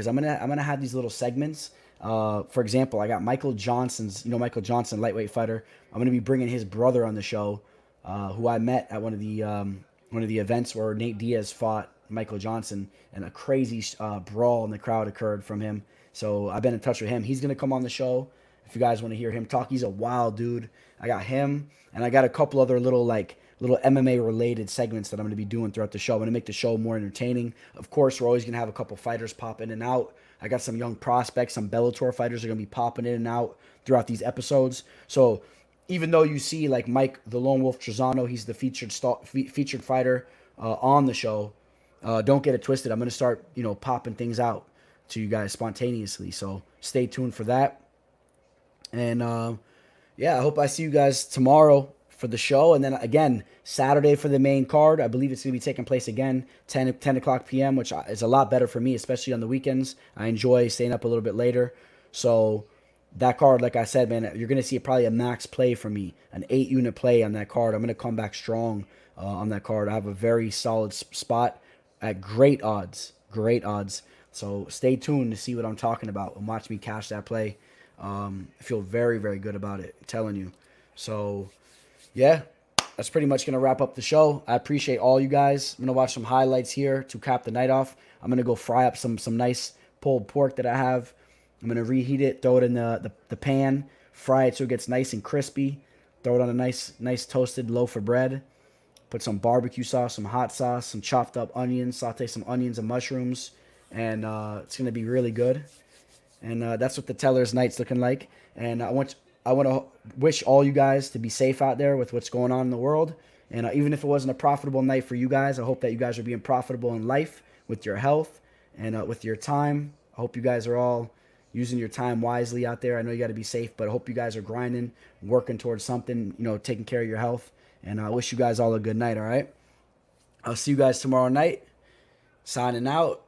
I'm gonna have these little segments. For example, I got Michael Johnson's, Michael Johnson, lightweight fighter. I'm gonna be bringing his brother on the show, who I met at one of the events where Nate Diaz fought Michael Johnson, and a crazy brawl in the crowd occurred from him. So I've been in touch with him. He's gonna come on the show. If you guys want to hear him talk, he's a wild dude. I got him, and I got a couple other little MMA related segments that I'm going to be doing throughout the show. I'm going to make the show more entertaining. Of course, we're always going to have a couple fighters pop in and out. I got some young prospects, some Bellator fighters are going to be popping in and out throughout these episodes. So even though you see like Mike, the Lone Wolf Trezano, he's the featured fighter on the show, don't get it twisted. I'm going to start, popping things out to you guys spontaneously. So stay tuned for that. And I hope I see you guys tomorrow for the show. And then again, Saturday for the main card. I believe it's going to be taking place again, 10 o'clock p.m., which is a lot better for me, especially on the weekends. I enjoy staying up a little bit later. So that card, like I said, man, you're going to see probably a max play from me, an 8-unit play on that card. I'm going to come back strong on that card. I have a very solid spot at great odds. Great odds. So stay tuned to see what I'm talking about and watch me cash that play. I feel very, very good about it. I'm telling you. So, yeah, that's pretty much going to wrap up the show. I appreciate all you guys. I'm going to watch some highlights here to cap the night off. I'm going to go fry up some nice pulled pork that I have. I'm going to reheat it, throw it in the pan, fry it so it gets nice and crispy. Throw it on a nice toasted loaf of bread. Put some barbecue sauce, some hot sauce, some chopped up onions, saute some onions and mushrooms, and it's going to be really good. And that's what the Teller's night's looking like. And I want to wish all you guys to be safe out there with what's going on in the world. And even if it wasn't a profitable night for you guys, I hope that you guys are being profitable in life with your health and with your time. I hope you guys are all using your time wisely out there. I know you got to be safe, but I hope you guys are grinding, working towards something, taking care of your health. And I wish you guys all a good night, all right? I'll see you guys tomorrow night. Signing out.